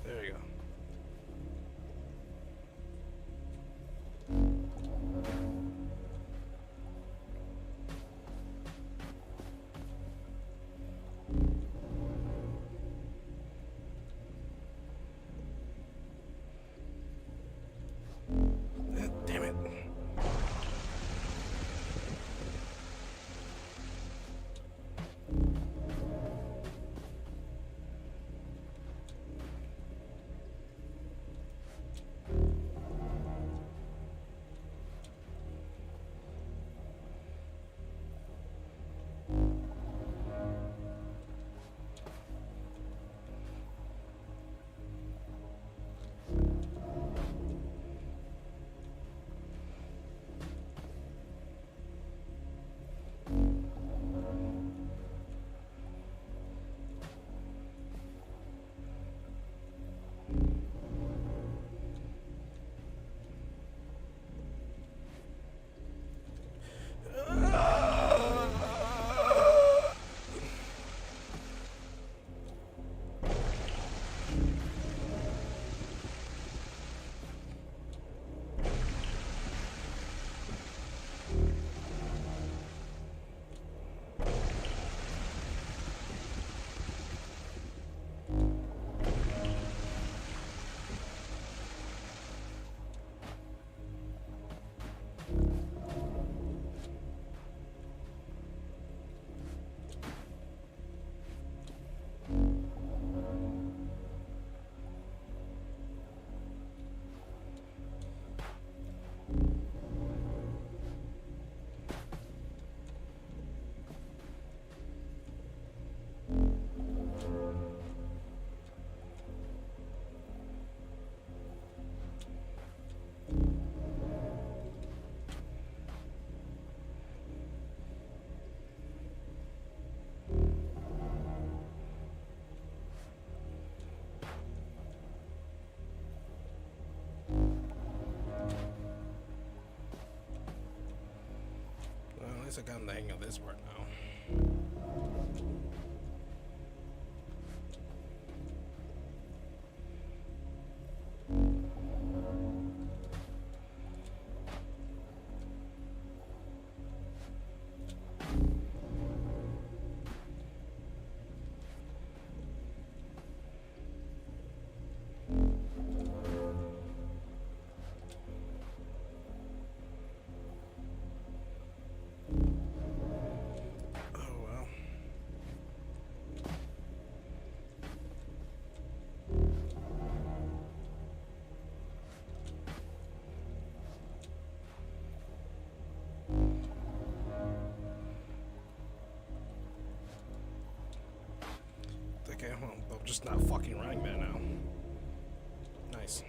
There you go. Damn it. At least I got the hang of this part now. just not fucking Running Man now. Nice.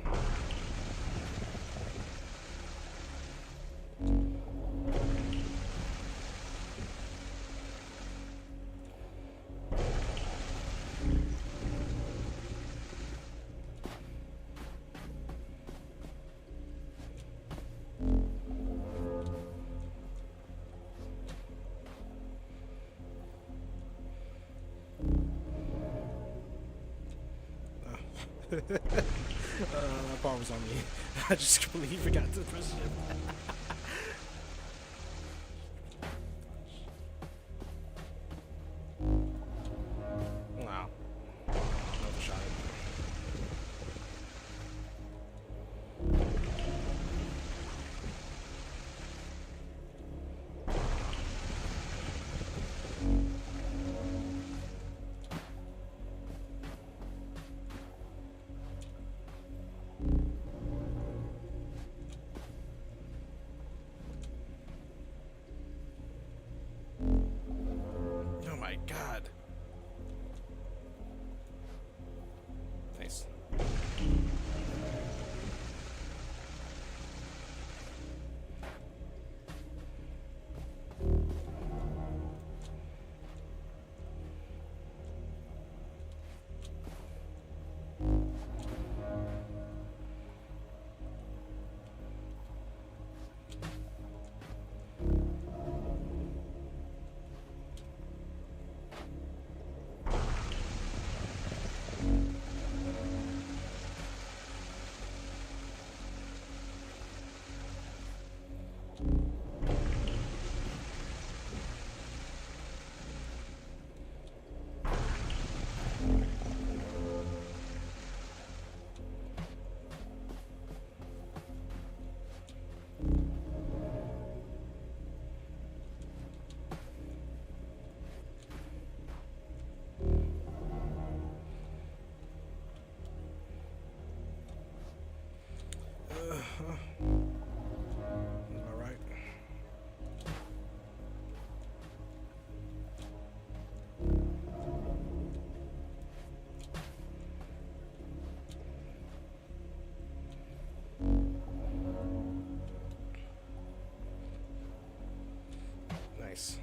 That part was on me. I just completely forgot to press shift. Wow. Another shot. Oh my god. Nice. All right. Nice.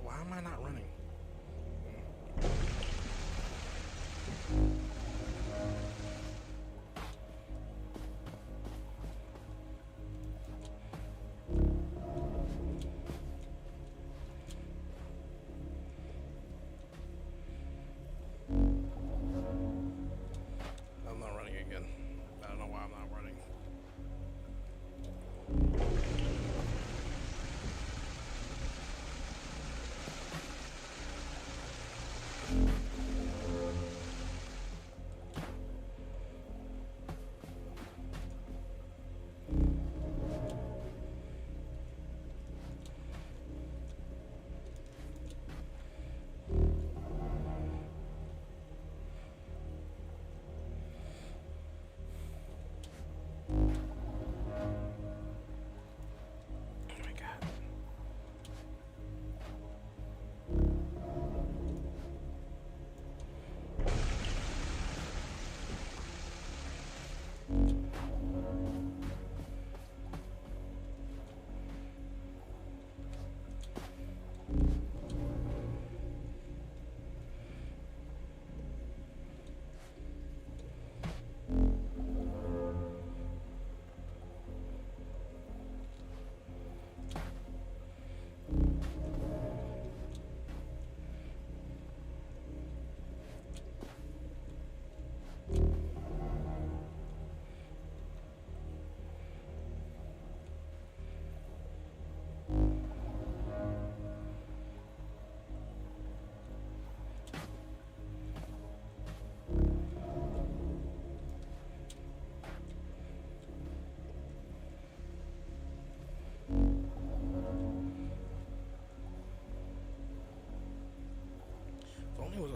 Why am I not running?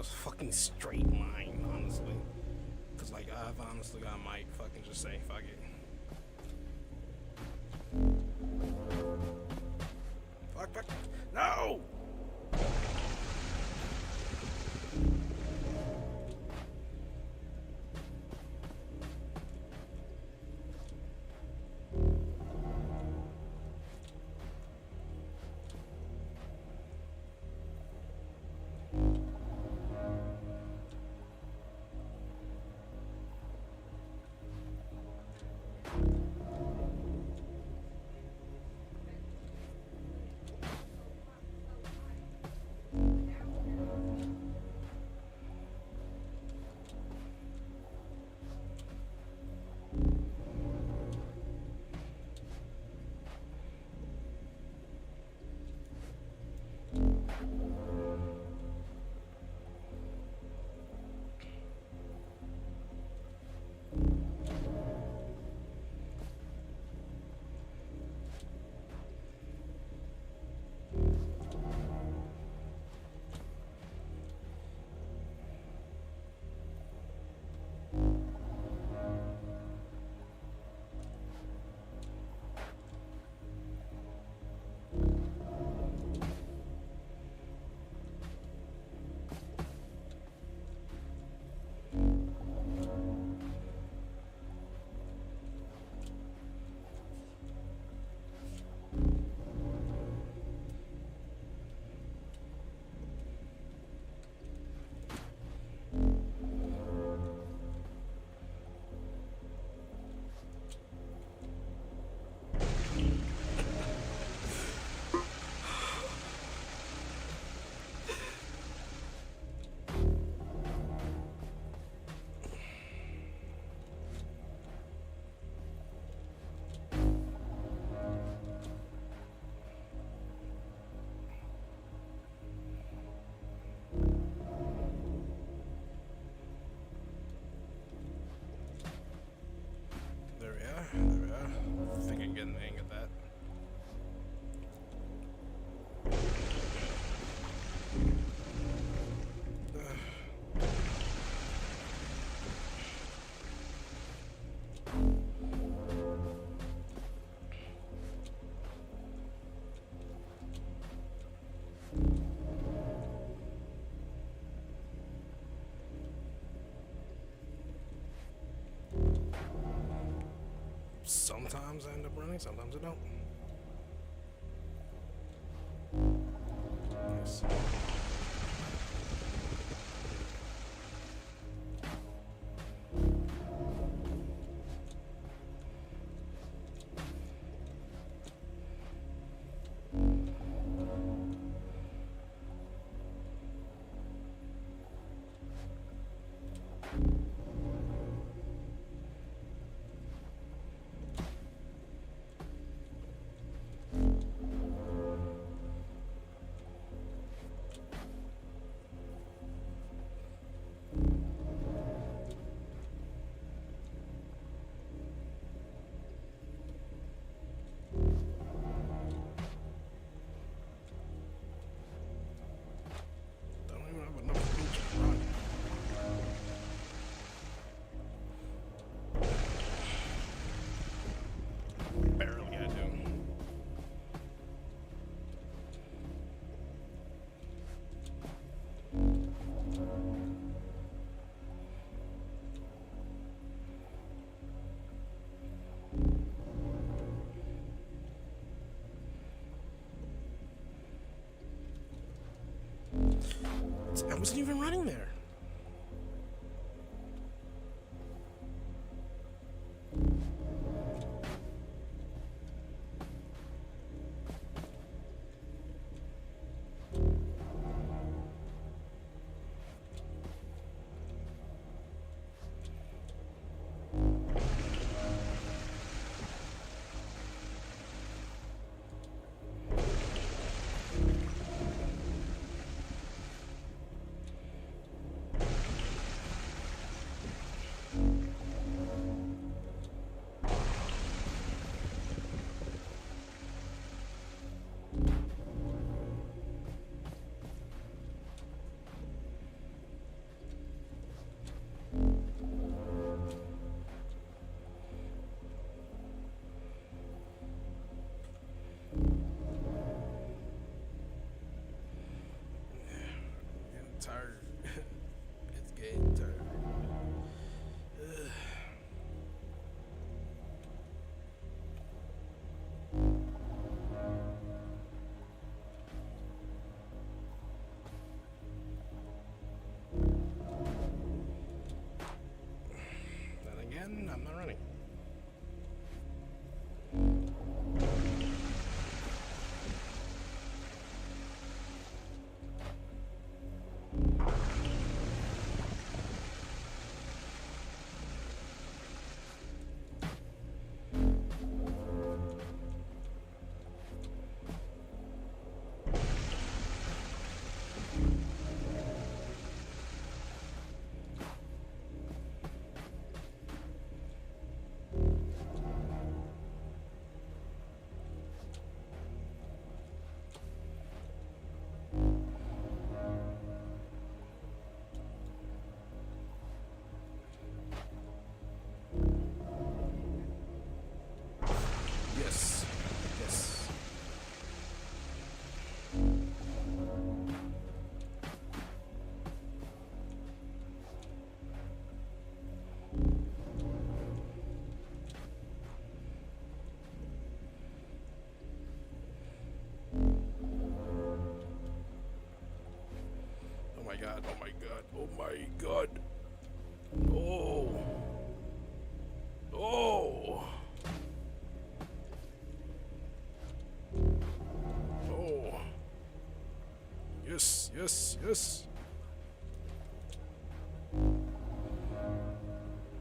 a fucking straight line, honestly. Cause like I've honestly I might fucking just say fuck it. Fuck. No! There we are. I think I'm getting the hang of that. Sometimes I end up running, sometimes I don't. Nice. Barely I do. I wasn't even running there. I'm not running. Yes. Yes. Oh my god, oh my god, oh my god. Oh. Oh. Oh. Yes, yes, yes.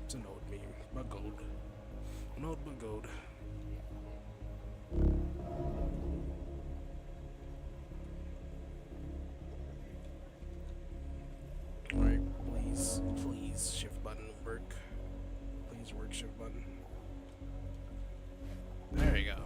It's an old meme. But gold. An old but gold. Alright, please, please, shift button work. Please work shift button. There you go.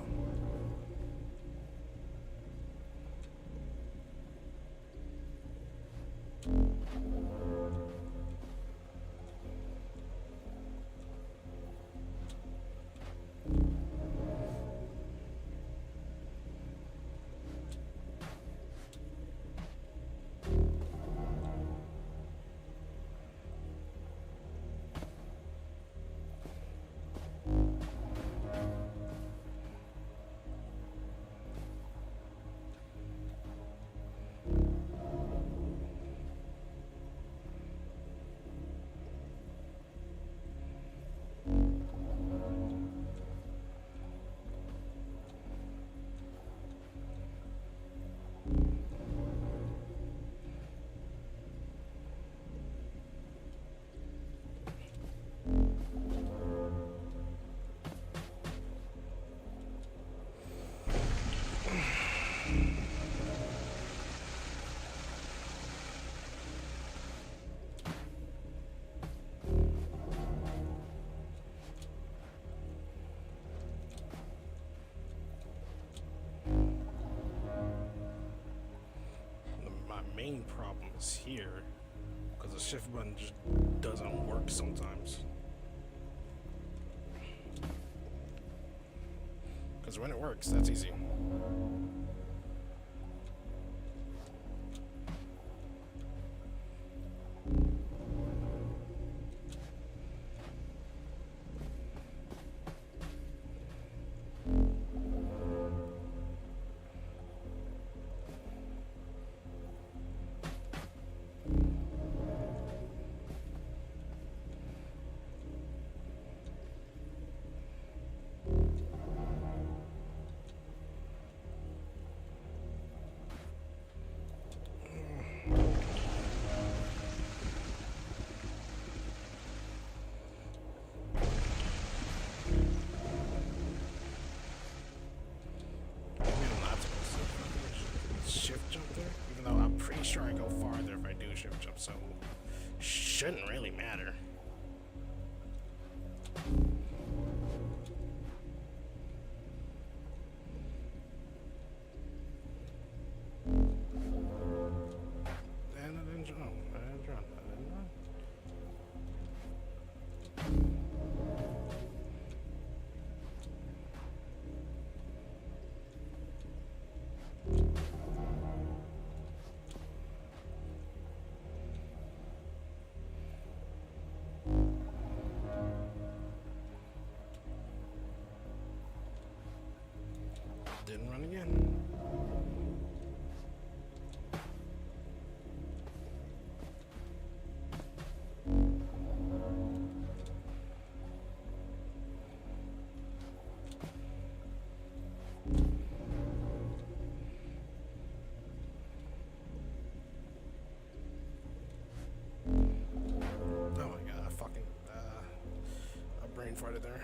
My main problem is here because the shift button just doesn't work sometimes. Because when it works, that's easy. Shift jump there, even though I'm pretty sure I go farther if I do shift jump, so shouldn't really matter. And I didn't jump. I didn't run. I didn't run. fighter there.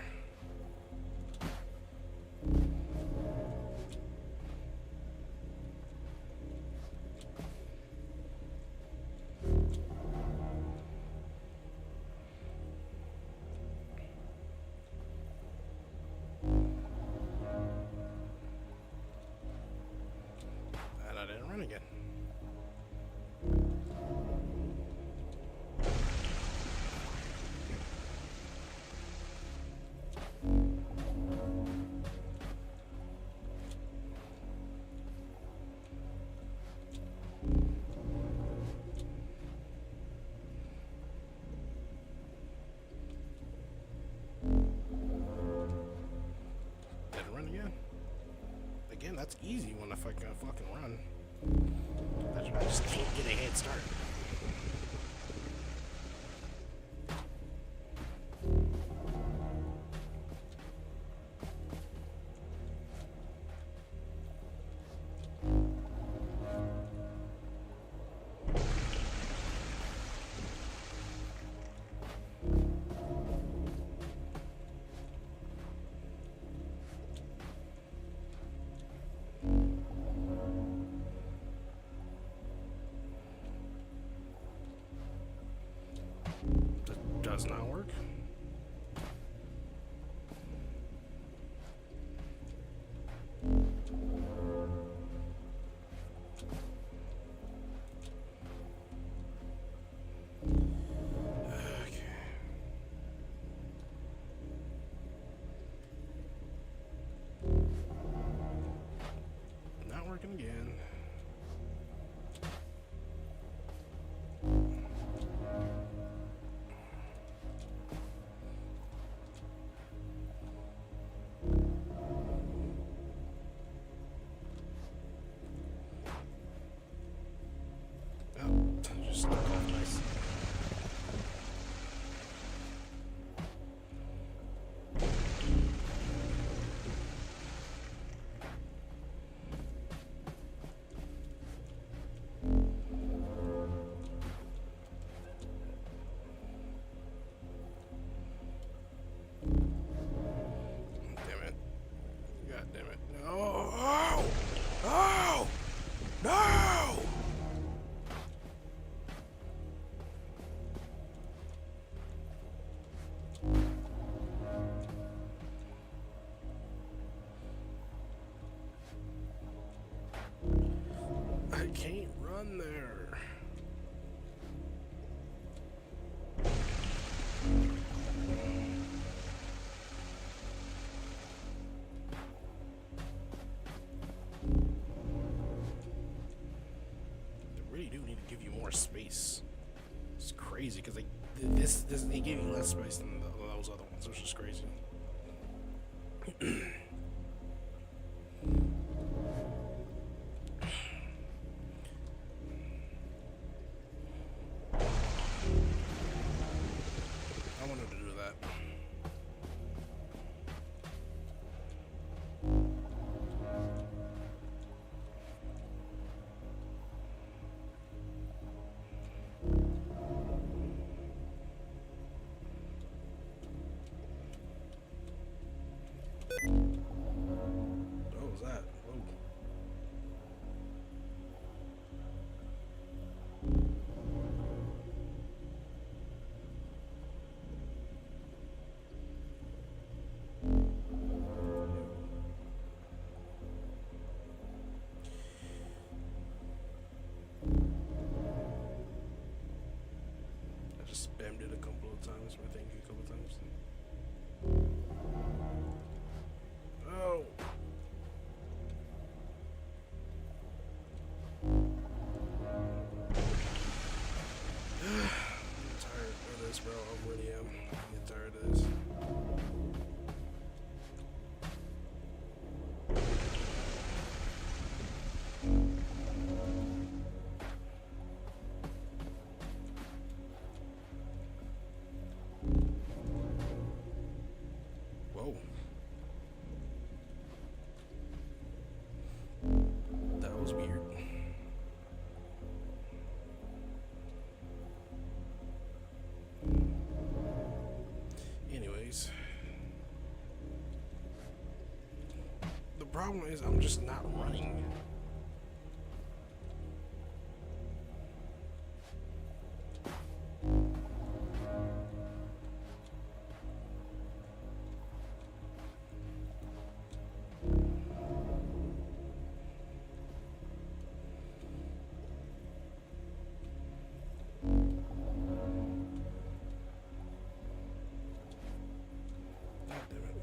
And I didn't run again. Didn't run again. Again, that's easy when I fucking run. I just can't get a head start. That does not work. Okay. Not working again. Oh, just stuck off nice. Damn it. God damn it. No! Oh! Oh! No! I can't run there. They really do need to give you more space. It's crazy because they give you less space than those other ones, which is crazy. I wanted to do that. What was that? Whoa. I just spammed it a couple of times, I think a couple of times. Oh. I'm tired of this, bro. I really am. I'm tired of this. Whoa. That was weird. Anyways, problem is I'm just not running. God damn it.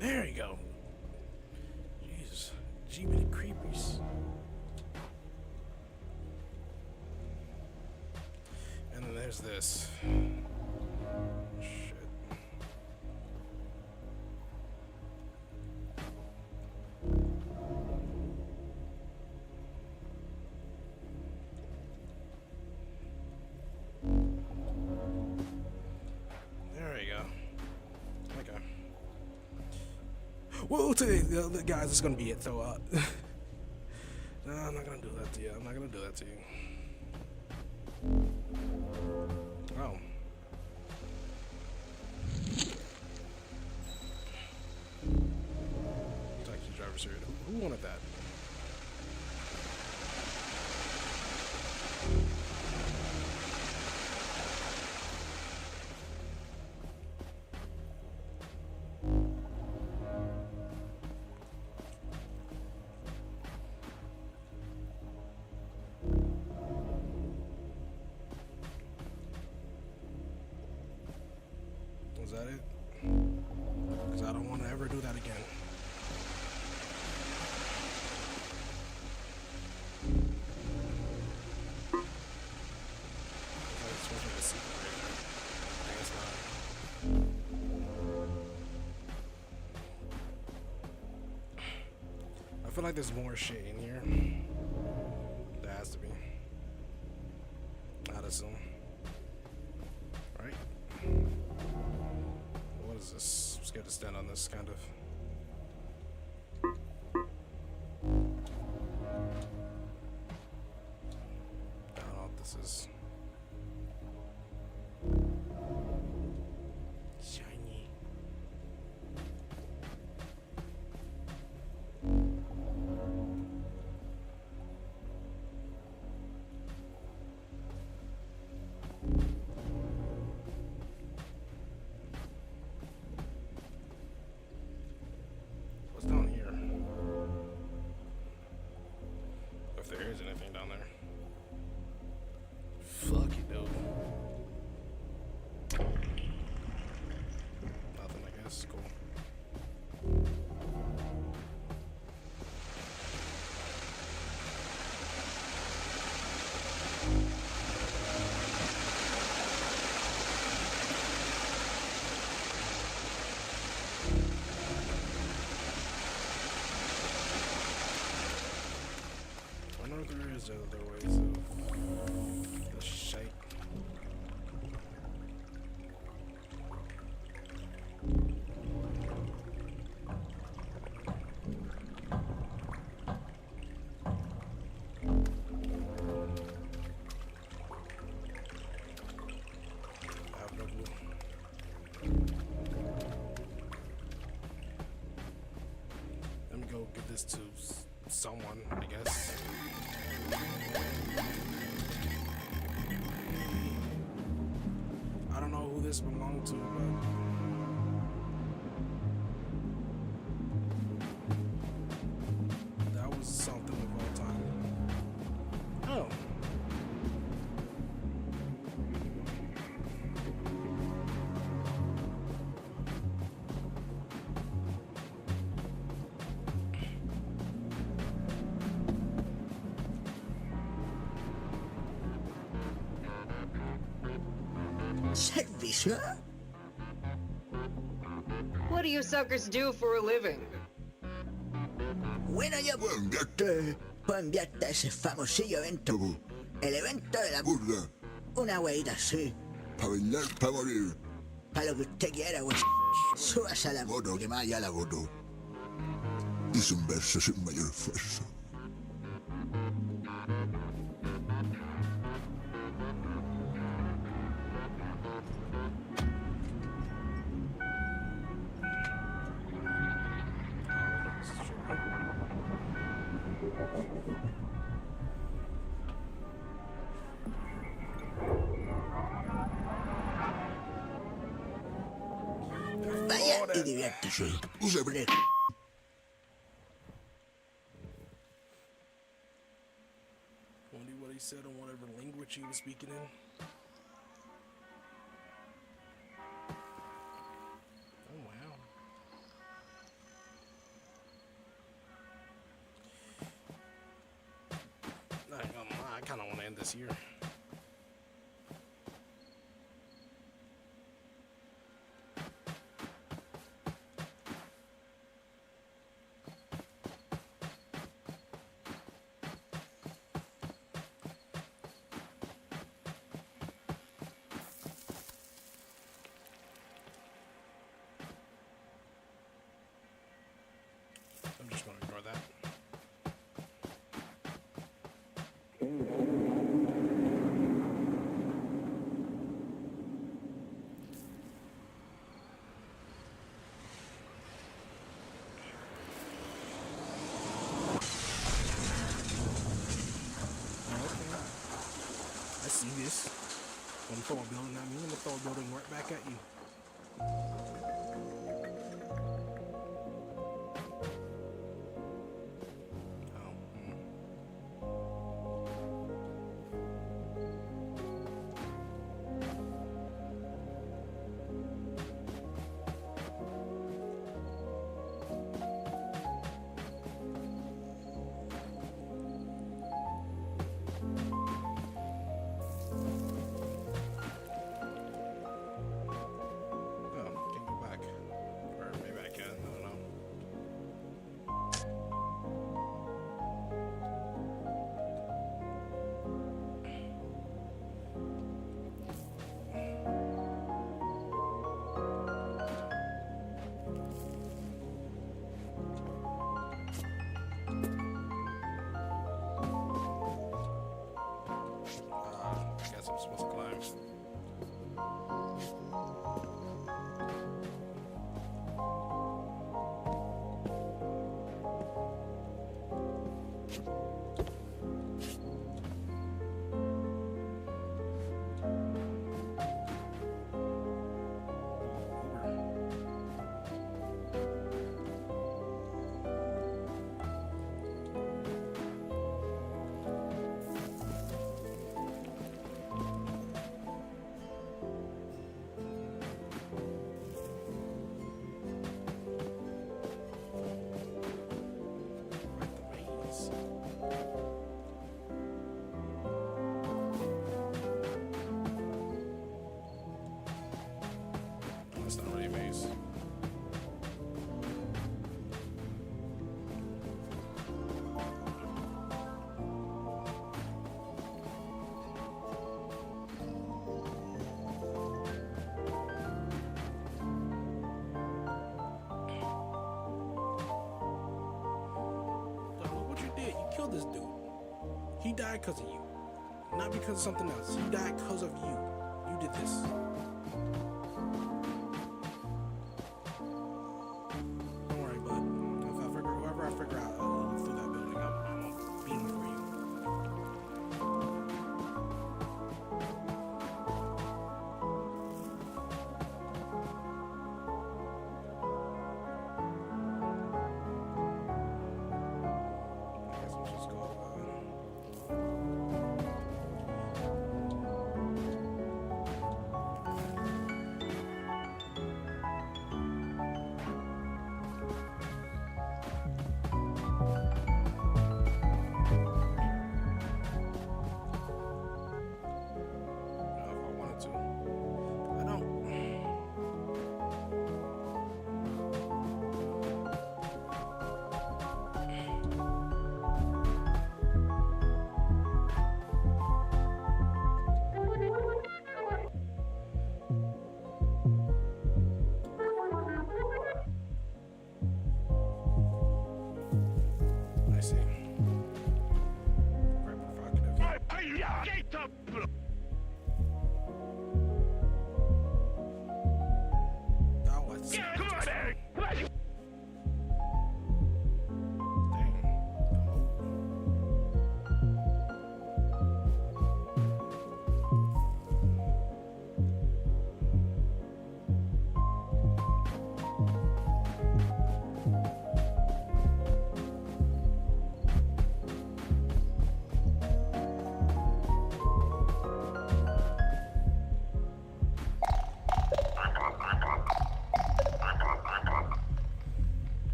There you go. Jesus. Gee, creepies. And then there's this. Shit. There you go. Okay. Well, today, guys, it's gonna be it. So, no, I'm not gonna do that to you. I'm not gonna do that to you. Oh. Taxi driver series. Who wanted that? Was that it? Because I don't want to ever do that again. It's supposed to be a secret right there. I guess not. I feel like there's more shit in here. There has to be. I'd assume. Right? What is this? I'm scared to stand on this, kind of. I don't know what this is. Shiny. What's down here? If there is anything down there. Fuck you, dude. Nothing, I guess. Cool. I wonder if there is other ways of the shape. I have no clue. Let me go give this to someone, I guess. I don't know who this belonged to, but that was something of all time. Oh. ¿Servicio? What do you suckers do for a living? Bueno, yo puedo enviarte a ese famosillo evento. El evento de la Burda, Una hueita así. para bailar, para morir. Para lo que usted quiera, güey. Subas a la moto, que vaya la moto. Y sin verse sin mayor esfuerzo. Vaya y diviértese. Use break. Wonder what he said on whatever language he was speaking in. Oh wow. I kind of want to end this here. I'm just going to ignore that. I see this. When you throw a building at me, I'm gonna throw a building right back at you. Can't go back. Or maybe I can, I don't know. I guess I'm supposed to climb. Right the maze. That's not really a maze. Look what you did. You killed this dude. He died because of you. Not because of something else. He died because of you. You did this. Don't worry, bud. Whoever I figure out through that building, I'm beating for you. I guess we'll just go.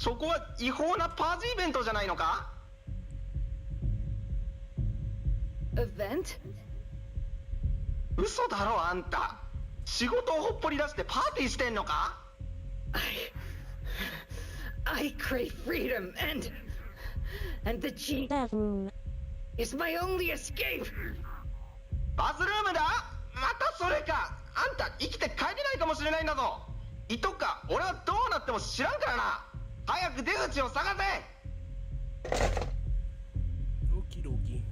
そこは違法なパーティーイベントじゃないのか？ Event? 嘘だろあんた。仕事をほっぽり出してパーティーしてんのか？ I crave freedom and the G is my only escape. バスルームだ？またそれか。あんた生きて帰れないかもしれないんだぞ。いとか俺はどうなっても知らんからな。早く出口を探せ。Okie dokie.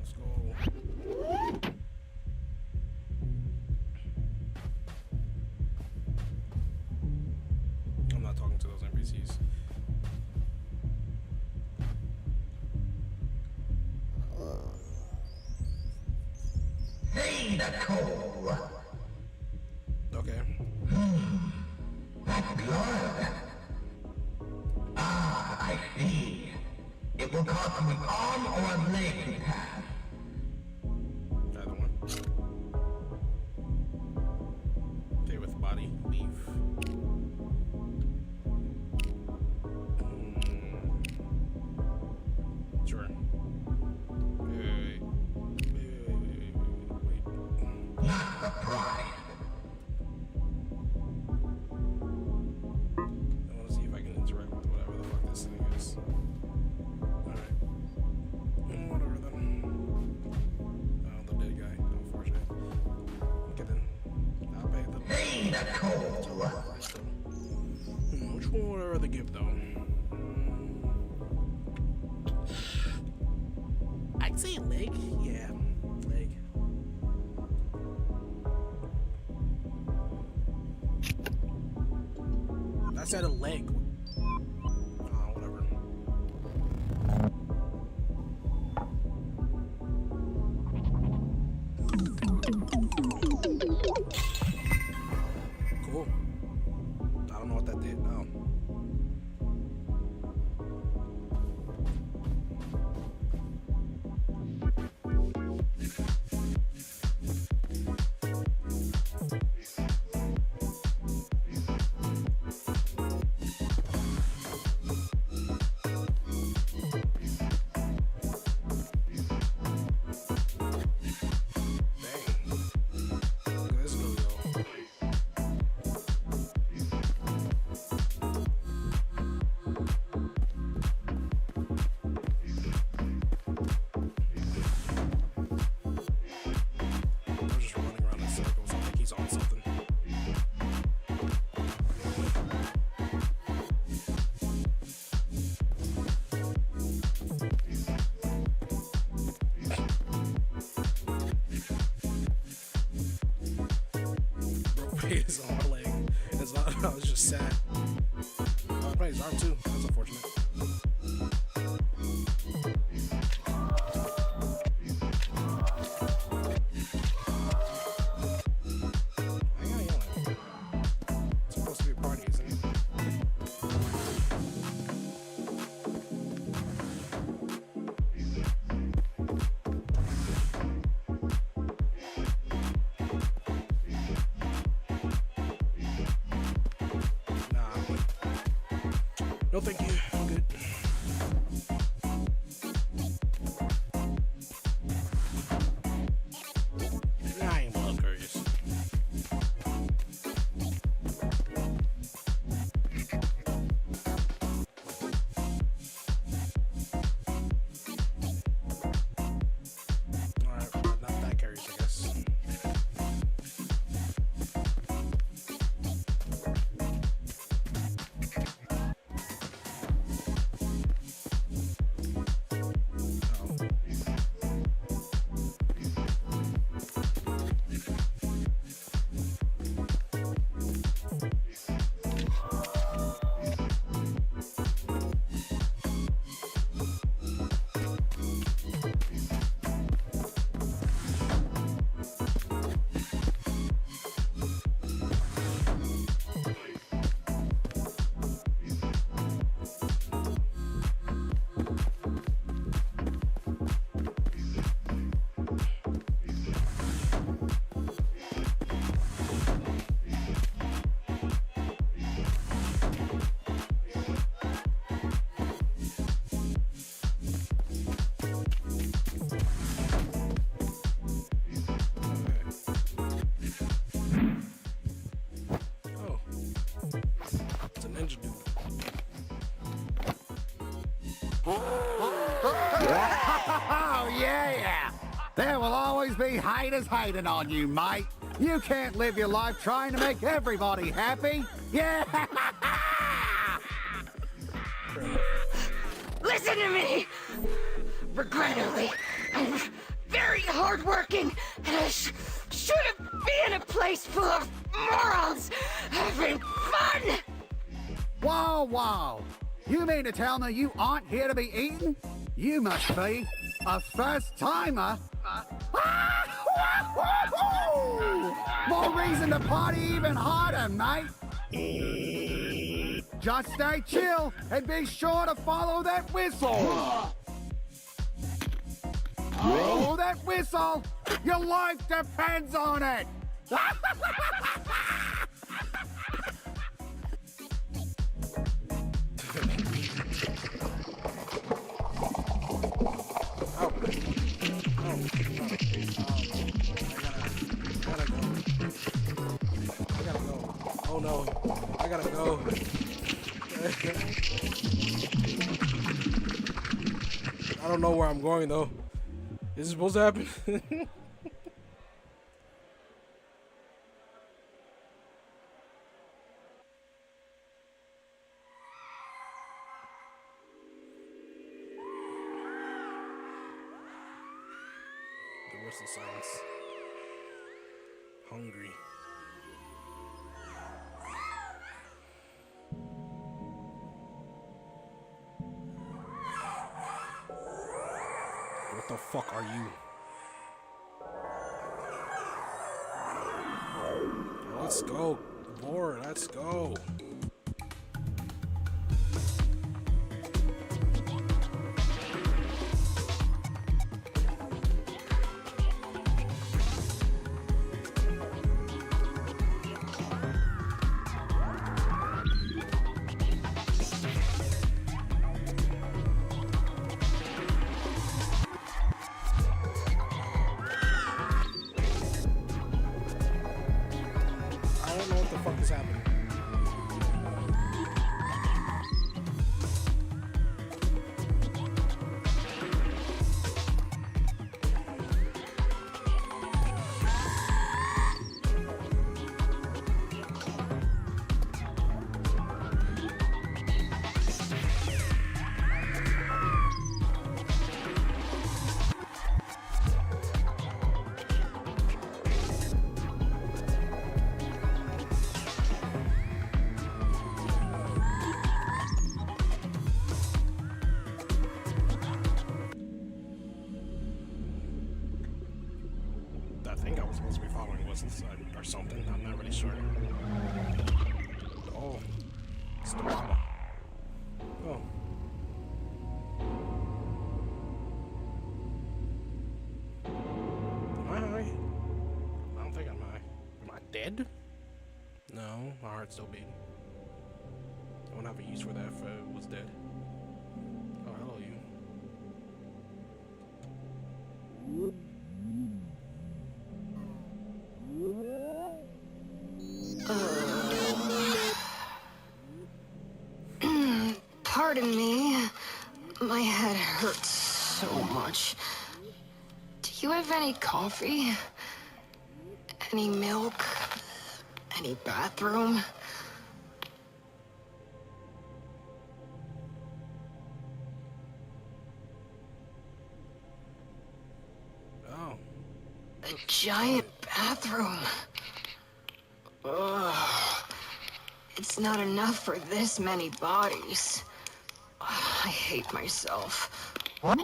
Let's go. I'm not talking to those NPCs. Hey, Nicole. Okay. That's blood. Ah, I see. It will cost you an arm or a leg to pass. Either one. Okay, with body, leave. Sure. Wait. Not surprised. I want to see if I can interact with whatever the fuck this thing is. Alright. Whatever then. Oh, the dead guy. Unfortunate. Okay then. I'll pay the. Hey, Nicole. Which one would I rather give though? I'd say leg. Yeah, leg. I said a leg. Oh, whatever. Cool. I don't know what that did. No. His on my leg. It's not, I was just sad. Probably his arm too. That's unfortunate. I gotta yell at him. It's supposed to be a party, isn't it? No, thank you. I'm good. I ain't well curious. Alright, not that curious, I guess. Oh, yeah! There will always be haters hating on you, mate. You can't live your life trying to make everybody happy. Yeah! Listen to me! Regrettably, I'm very hardworking, and I shouldn't be in a place full of morons having fun! Whoa! You mean to tell me you aren't here to be eaten? You must be a first-timer. More reason to party even harder, mate. Just stay chill and be sure to follow that whistle. Follow that whistle. Your life depends on it. Oh no, I gotta go. I don't know where I'm going though. Is it supposed to happen? The whistle sounds. Hungry. What the fuck are you? Let's go, Lord, let's go. I don't know what the fuck is happening. I think I was supposed to be following whistles or something. I'm not really sure. Oh, it's the mama. Oh. Am I high? I don't think I'm high. Am I dead? No, my heart's still beating. I wouldn't have a use for that if it was dead. Oh, hello, you. Pardon me. My head hurts so much. Do you have any coffee? Any milk? Any bathroom? Oh. A giant bathroom. Ugh. It's not enough for this many bodies. I hate myself. Oh,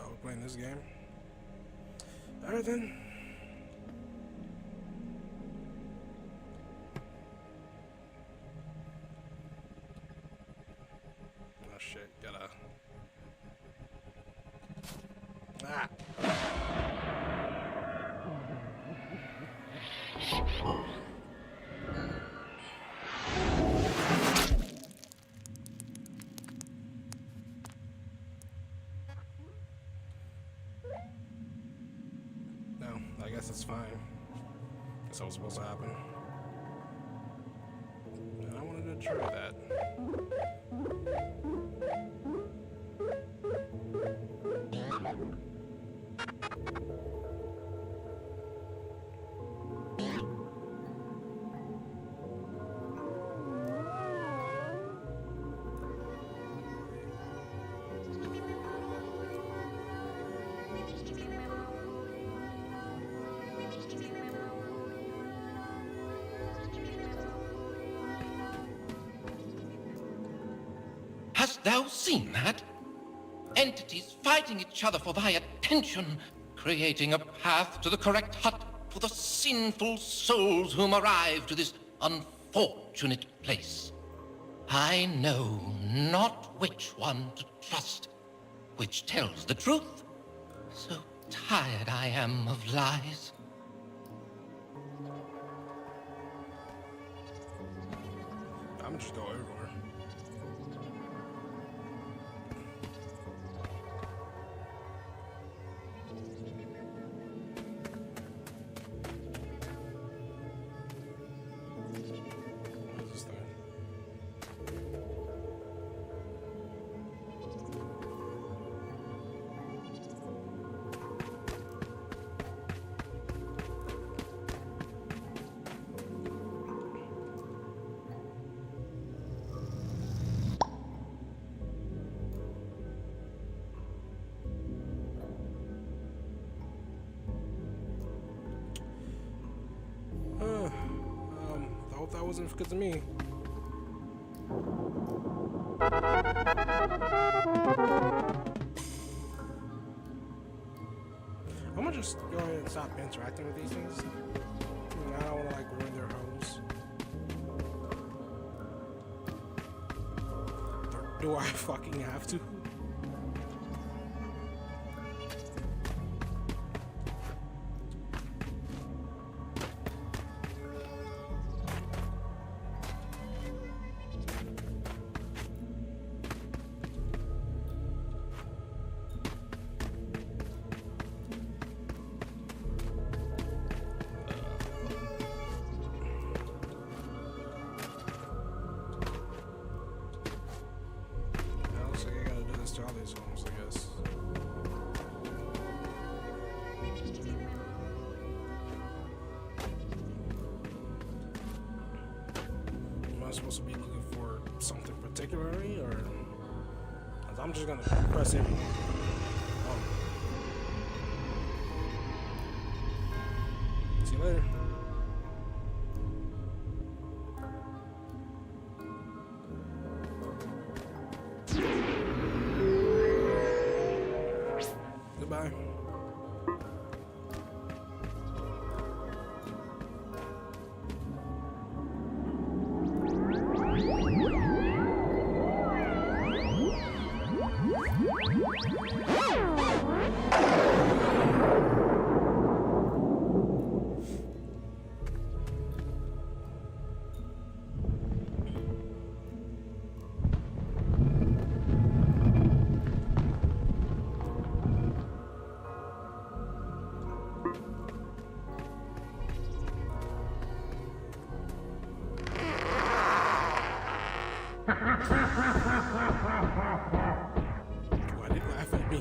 we're playing this game. Alright then. Oh shit, gotta. Ah! that's fine. That's how it's supposed to happen. And I wanted to try that. Hast thou seen that? Entities fighting each other for thy attention, creating a path to the correct hut for the sinful souls whom arrive to this unfortunate place. I know not which one to trust, which tells the truth. So tired I am of lies. I'm just going everywhere. What is this thing? I hope that wasn't because of me. I'm gonna just go ahead and stop interacting with these things. I don't wanna like ruin their homes. Do I fucking have to? Looks like I gotta do this to all these homes, I guess. Am I supposed to be looking for something particularly, or I'm just gonna press everything? Oh. See you later. Goodbye. Why did you laugh at me?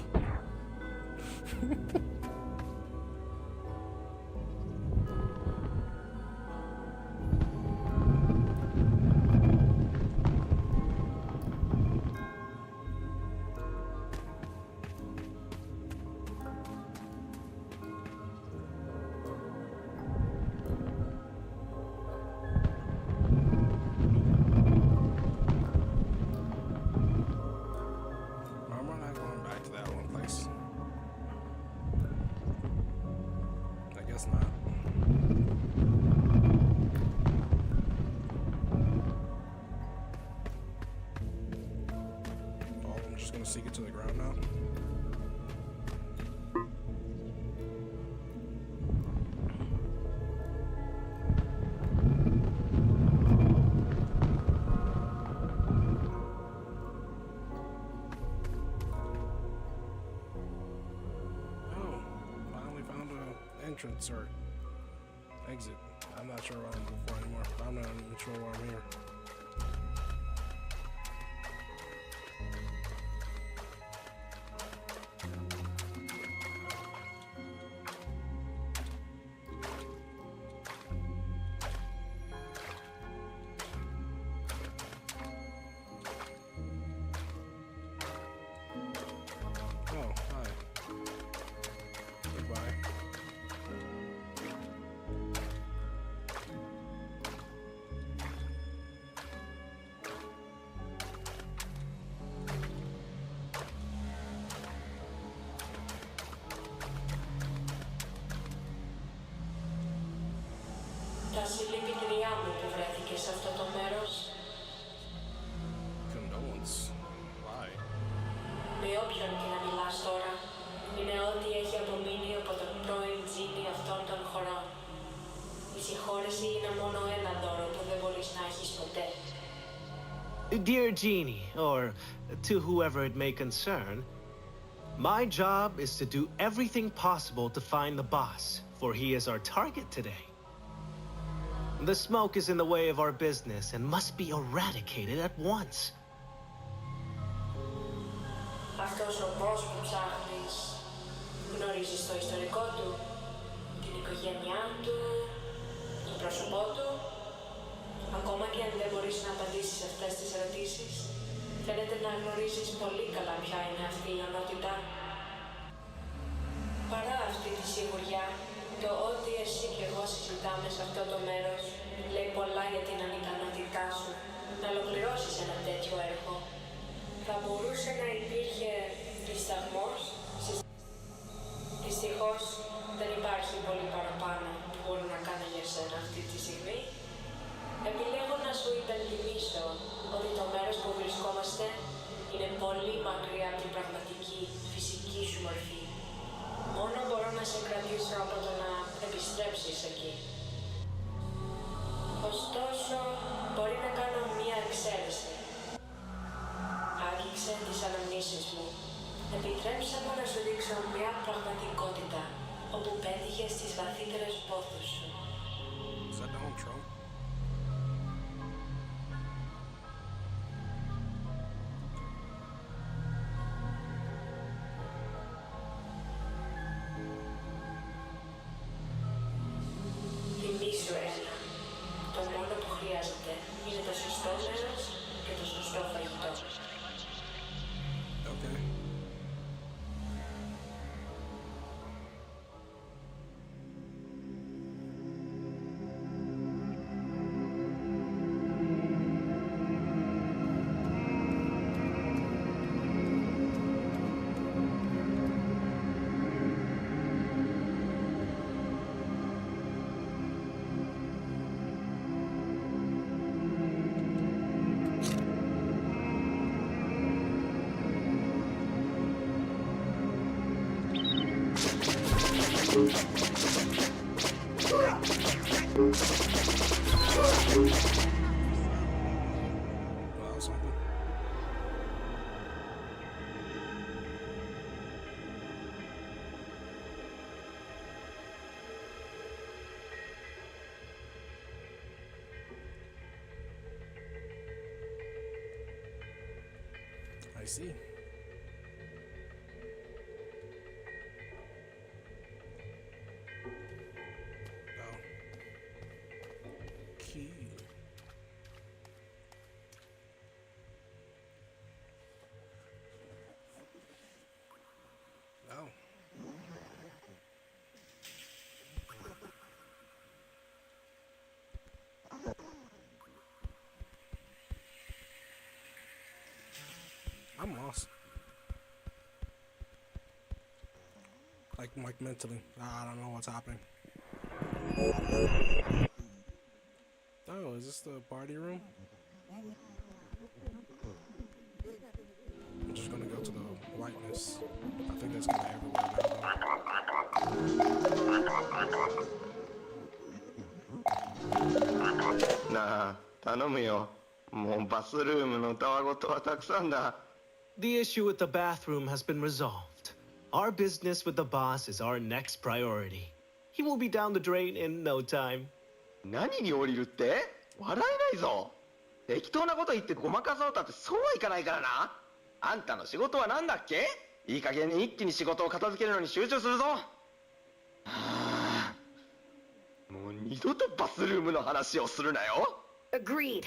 I'm not going back to that one place. I guess not. Oh, I'm just gonna sink it to the ground now. entrance or exit. I'm not sure what I'm looking for anymore. I'm not even sure why I'm here. Oh, hi. Goodbye. Τα συλληπιτήριά μου που βρέθηκε σε αυτό το μέρος. Condolence. Why? Με όποιον και να μιλάς τώρα, είναι ό,τι έχει απομείνει από τον πρώην τζίνι αυτών των χωρών. Η συγχώρεση είναι μόνο ένα δώρο που δεν μπορείς να έχεις ποτέ. Dear Genie, or to whoever it may concern, my job is to do everything possible to find the boss, for he is our target today. The smoke is in the way of our business and must be eradicated at once. Αυτός ο boss που ψάχνεις, γνωρίζεις το ιστορικό του, την οικογένειά του, το πρόσωπό του. Ακόμα και αν δεν μπορείς να απαντήσεις αυτές τις ερωτήσεις, φαίνεται να γνωρίζεις πολύ καλά ποια είναι αυτή η ονότητα. Παρά αυτή τη σιγουριά, το ότι εσύ και εγώ συζητάμε σε αυτό το μέρος λέει πολλά για την ανικανότητά σου να ολοκληρώσεις ένα τέτοιο έργο. Θα μπορούσε να υπήρχε δισταγμός. Δυστυχώς δεν υπάρχει πολύ παραπάνω που μπορώ να κάνω για σένα αυτή τη στιγμή. Επιλέγω να σου υπενθυμίσω ότι το μέρος που βρισκόμαστε είναι πολύ μακριά από την πραγματική φυσική σου μορφή. Μόνο μπορώ να σε κρατήσω από το να επιστρέψεις εκεί. Ωστόσο, μπορεί να κάνω μία εξαίρεση. Άγγιξε τις αναμνήσεις μου. Επιτρέψε μου να σου δείξω μία πραγματικότητα όπου πέτυχες τις βαθύτερες πόθους σου. Is that Donald Trump? Θυμήσου ένα. Το μόνο που χρειάζεται είναι το σωστό μέρος και το σωστό φαγητό. Okay. Wow, something. I see. Oh. Key. Oh. I'm lost. Like mentally. I don't know what's happening. Oh, is this the party room? I'm just gonna go to the whiteness. I think that's gonna be everywhere now. なあ、頼むよ。もうバスルームのたわごとはたくさんだ。 The issue with the bathroom has been resolved. Our business with the boss is our next priority. He will be down the drain in no time. 何に降りるって？笑えないぞ。適当なこと言ってごまかそうたってそうはいかないからな。あんたの仕事は何だっけ？いい加減に一気に仕事を片付けるのに集中するぞ。はあ、もう二度とバスルームの話をするなよ。Agreed.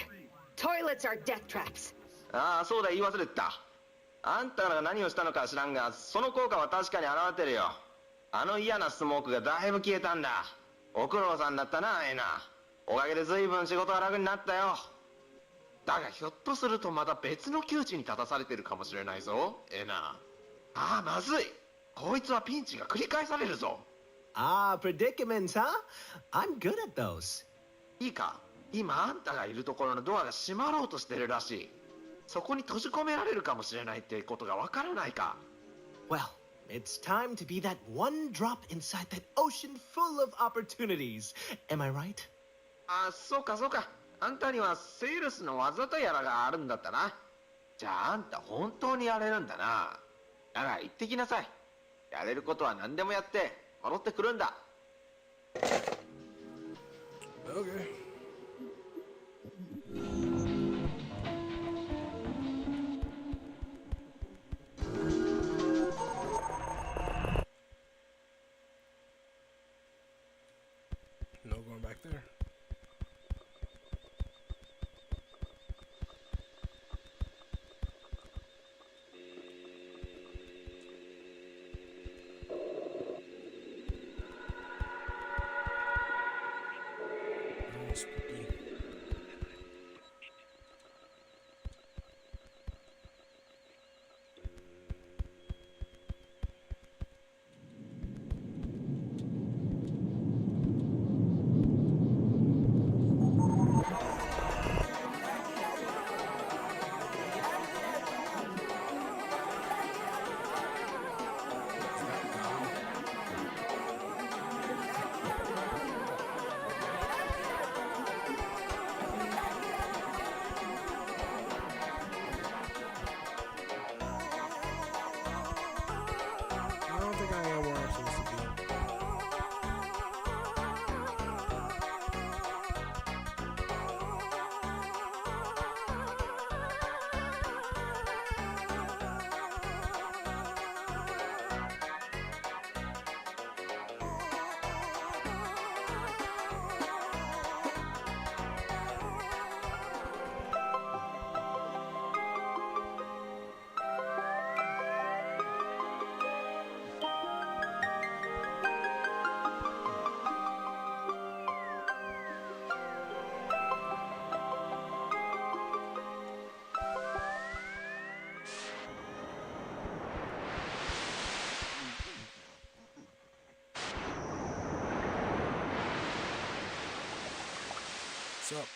Toilets are death traps. ああ、そうだ、言い忘れてた。あんたが何をしたのか知らんが、その効果は確かに現れてるよ。あの嫌なスモークがだいぶ消えたんだ。ご苦労さんだったな、エナ。おかげで随分仕事が楽になったよ。だがひょっとするとまた別の窮地に立たされてるかもしれないぞ、エナ。ああ、まずい。こいつはピンチが繰り返されるぞ。Ah, predicaments, huh? I'm good at those. いいか、今あんたがいるところのドアが閉まろうとしてるらしい。そこに閉じ込められるかもしれないってことがわからないか。Well, it's time to be that one drop inside that ocean full of opportunities. Am I right? ああ、そうかそうか。あんたにはセールスの技とやらがあるんだったな。じゃああんた本当にやれるんだな。だが行ってきなさい。やれることは何でもやって戻ってくるんだ。Okay. No going back there. Oh, spooky. I don't think I am where I'm supposed to be. What's up?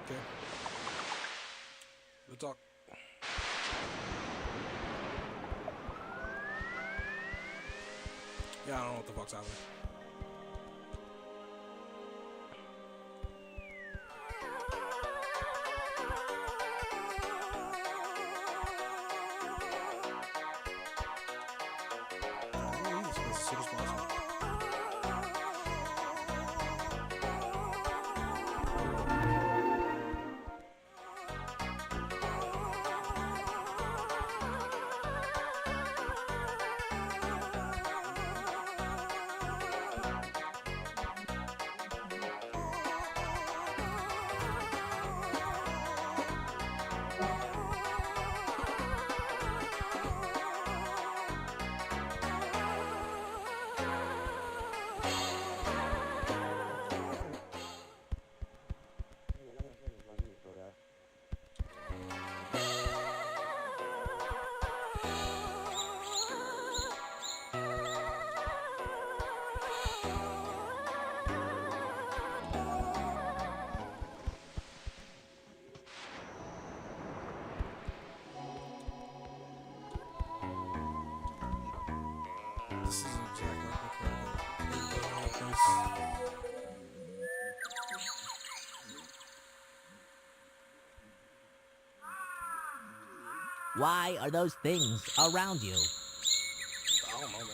Okay. We'll talk. Yeah, I don't know what the fuck's happening. As soon as possible. Why are those things around you? I don't know, man.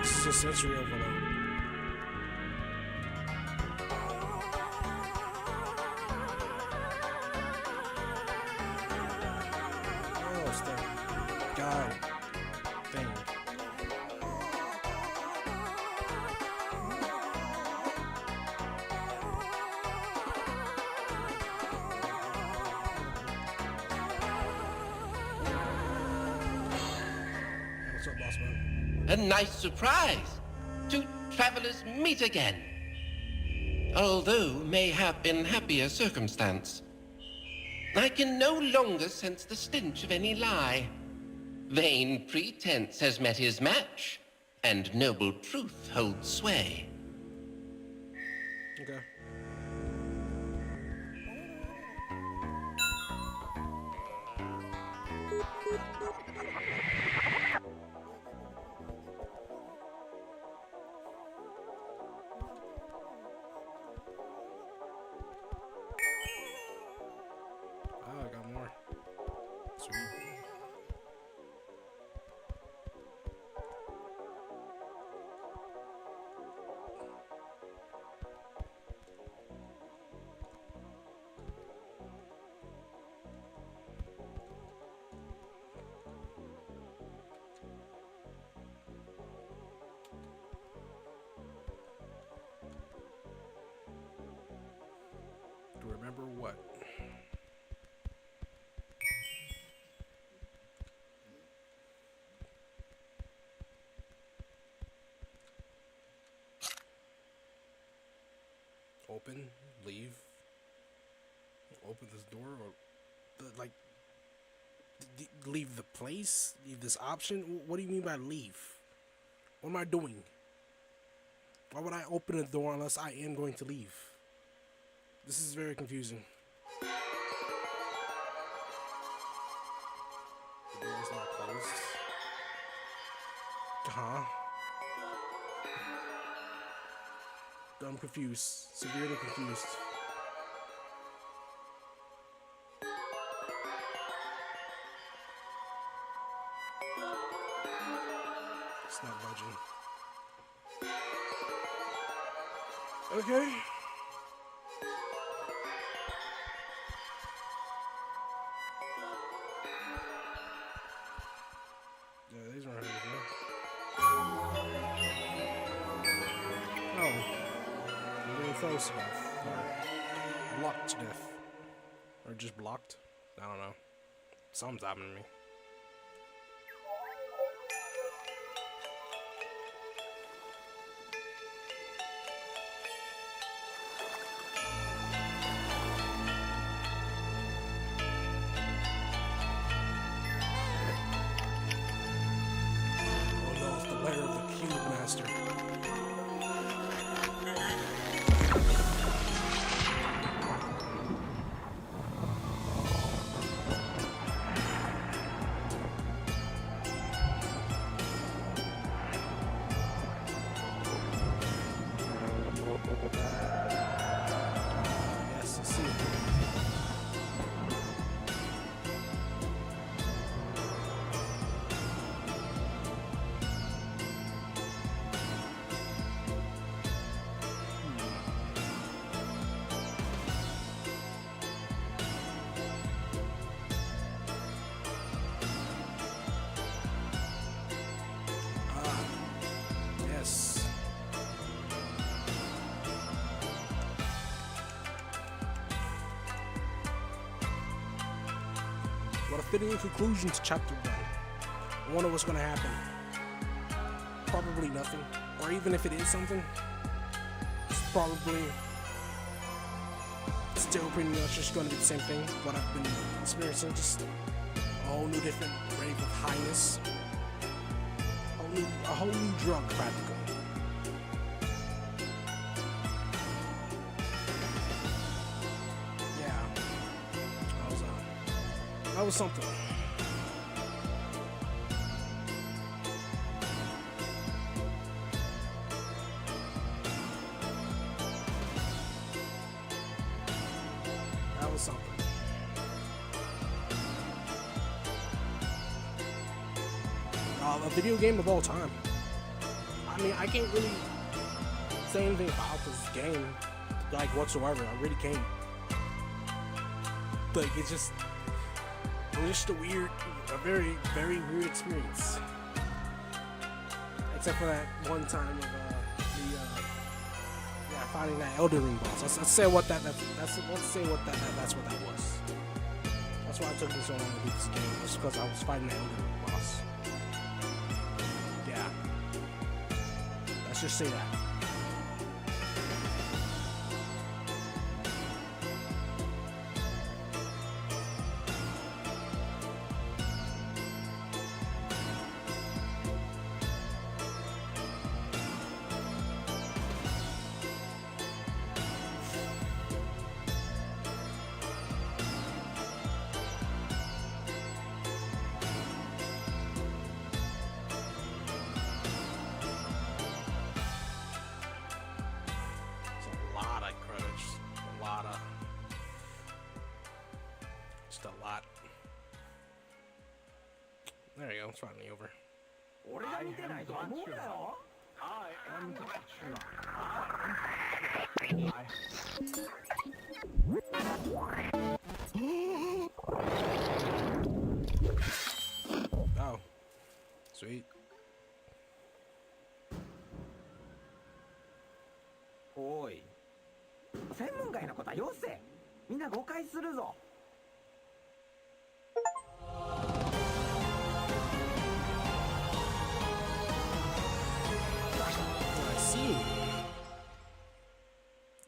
This is a sensory overload. Oh, it's the guy thing. What's up, boss man? A nice surprise. Two travelers meet again. Although mayhap in happier circumstance. I can no longer sense the stench of any lie. Vain pretense has met his match, and noble truth holds sway. Okay. Oh, I got more. Sweet. To remember what? Open, leave, open this door, or like leave the place, leave this option. What do you mean by leave? What am I doing? Why would I open a door unless I am going to leave? This is very confusing. The door is not closed. Huh? I'm confused. Severely confused. It's not budging. Okay. Yeah, these aren't hurting. Oh. Really close to death. Or blocked to death. Or just blocked. I don't know. Something's happening to me. Oh no, it's the lair of the Cube Master. Yes, I see it. Ah, yes. What a fitting conclusion to chapter 1. I wonder what's going to happen. Probably nothing. Or even if it is something, it's probably still pretty much just going to be the same thing. What I've been experiencing, just a whole new different rave of highness. A whole new drug, practically. Yeah. That was something. was something. A video game of all time. I mean, I can't really say anything about this game, like, whatsoever. I really can't. Like, it was just a very, very weird experience. Except for that one time of finding that Elden Ring boss. Let's say what that was. That's why I took me so long to beat this game, just because I was fighting that Elden Ring boss. Yeah. Let's just say that. There you go, it's finally over. Oh, sweet. おい、専門外のことはよせ。みんな誤解するぞ。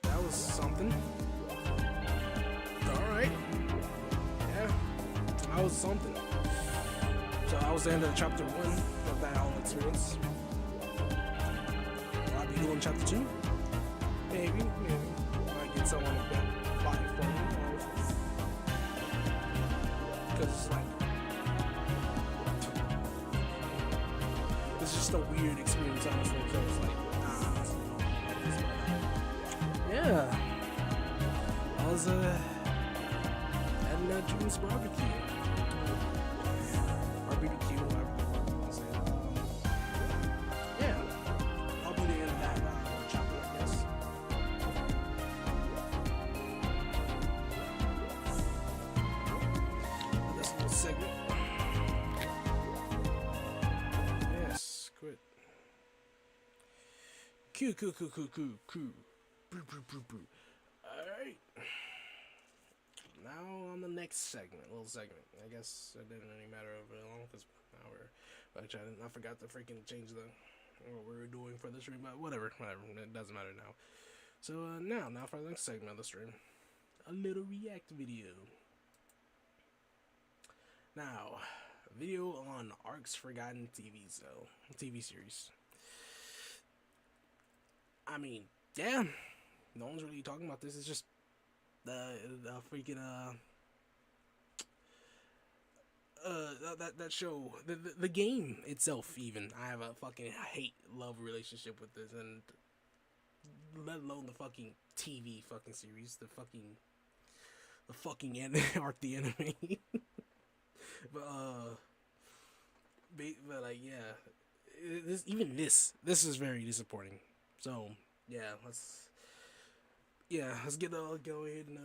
That was something. Alright. Yeah. That was something. So I was the end of chapter 1 of that whole experience. Will I be doing chapter 2? Maybe. Might get someone to buy it for me. Because it's like, it's just a weird experience, honestly. So it's like, yeah, I was having that June's barbecue. Barbecue, whatever the fuck you want to say. Yeah, I'll be the end of that chapter, I guess. This little segment. Yes, quit. Cool. Alright. Now on the next little segment. I guess it didn't really matter over long because now I forgot to freaking change what we were doing for the stream, but whatever, it doesn't matter now. So now for the next segment of the stream, a little react video. Now, video on Ark's Forgotten TV series. I mean, yeah. No one's really talking about this. It's just the freaking that show, the game itself. Even I have a fucking hate-love relationship with this, and let alone the fucking TV fucking series, the fucking Arc the Enemy. but like, yeah, this is very disappointing. So yeah, let's get go ahead and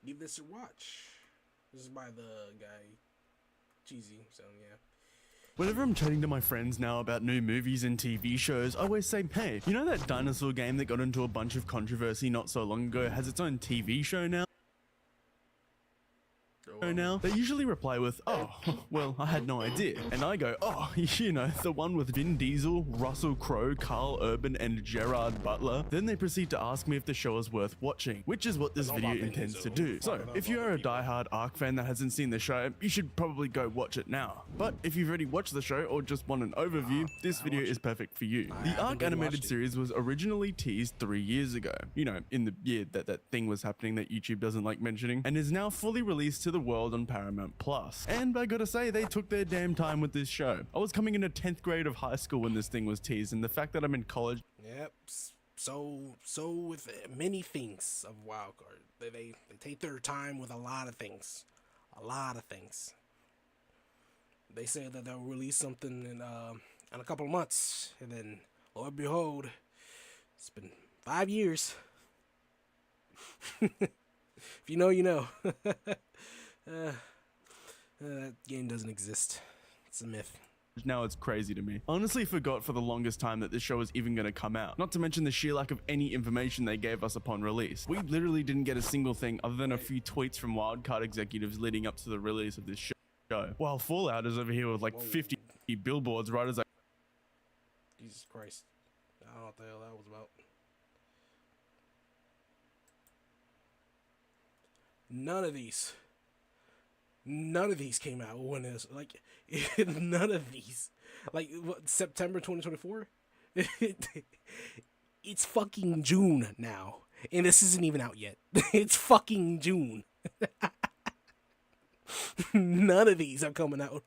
give this a watch. This is by the guy Cheesy, so yeah. Whenever I'm chatting to my friends now about new movies and TV shows, I always say, hey, you know that dinosaur game that got into a bunch of controversy not so long ago has its own TV show now? They usually reply with, oh, well, I had no idea. And I go, oh, you know, the one with Vin Diesel, Russell Crowe, Carl Urban, and Gerard Butler. Then they proceed to ask me if the show is worth watching, which is what this video intends to do. So, if you are a diehard Ark fan that hasn't seen the show, you should probably go watch it now. But if you've already watched the show or just want an overview, this video is perfect for you. The Ark animated series was originally teased 3 years ago, you know, in the year that thing was happening that YouTube doesn't like mentioning, and is now fully released to the world on Paramount Plus. And I gotta say, they took their damn time with this show. I was coming into 10th grade of high school when this thing was teased, and the fact that I'm in college So with many things of Wildcard, they take their time with a lot of things, They say that they'll release something in a couple of months, and then Lord behold, it's been 5 years. If you know, you know. That game doesn't exist. It's a myth. Now it's crazy to me. Honestly forgot for the longest time that this show was even going to come out. Not to mention the sheer lack of any information they gave us upon release. We literally didn't get a single thing other than a few tweets from Wildcard executives leading up to the release of this show. While Fallout is over here with like 50 billboards right as I... Jesus Christ. I don't know what the hell that was about. None of these came out when it's like none of these, like what, September 2024. It's fucking June now, and this isn't even out yet. It's fucking June. None of these are coming out.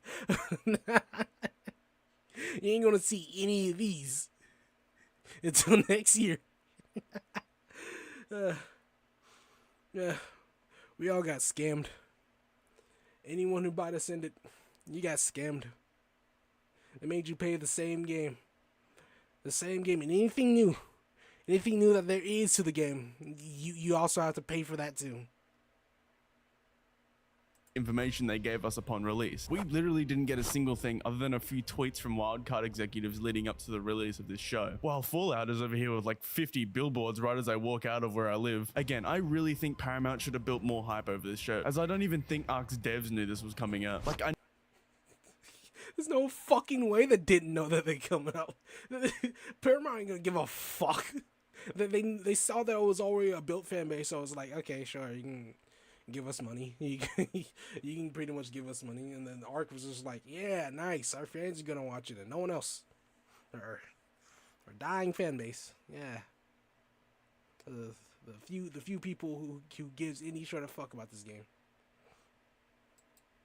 You ain't gonna see any of these until next year. Yeah, we all got scammed. Anyone who bought us in it, you got scammed. They made you pay the same game, and anything new that there is to the game, you also have to pay for that too. Information they gave us upon release. We literally didn't get a single thing other than a few tweets from Wildcard executives leading up to the release of this show. While Fallout is over here with like 50 billboards right as I walk out of where I live. Again, I really think Paramount should have built more hype over this show, as I don't even think Ark's devs knew this was coming out. Like, There's no fucking way they didn't know that they coming out. Paramount ain't gonna give a fuck. They saw that it was already a built fan base, so it was like, okay, sure, you can give us money. You can pretty much give us money. And then Ark was just like, yeah, nice. Our fans are gonna watch it, and no one else. Our dying fan base. Yeah. The few people who gives any sort of fuck about this game.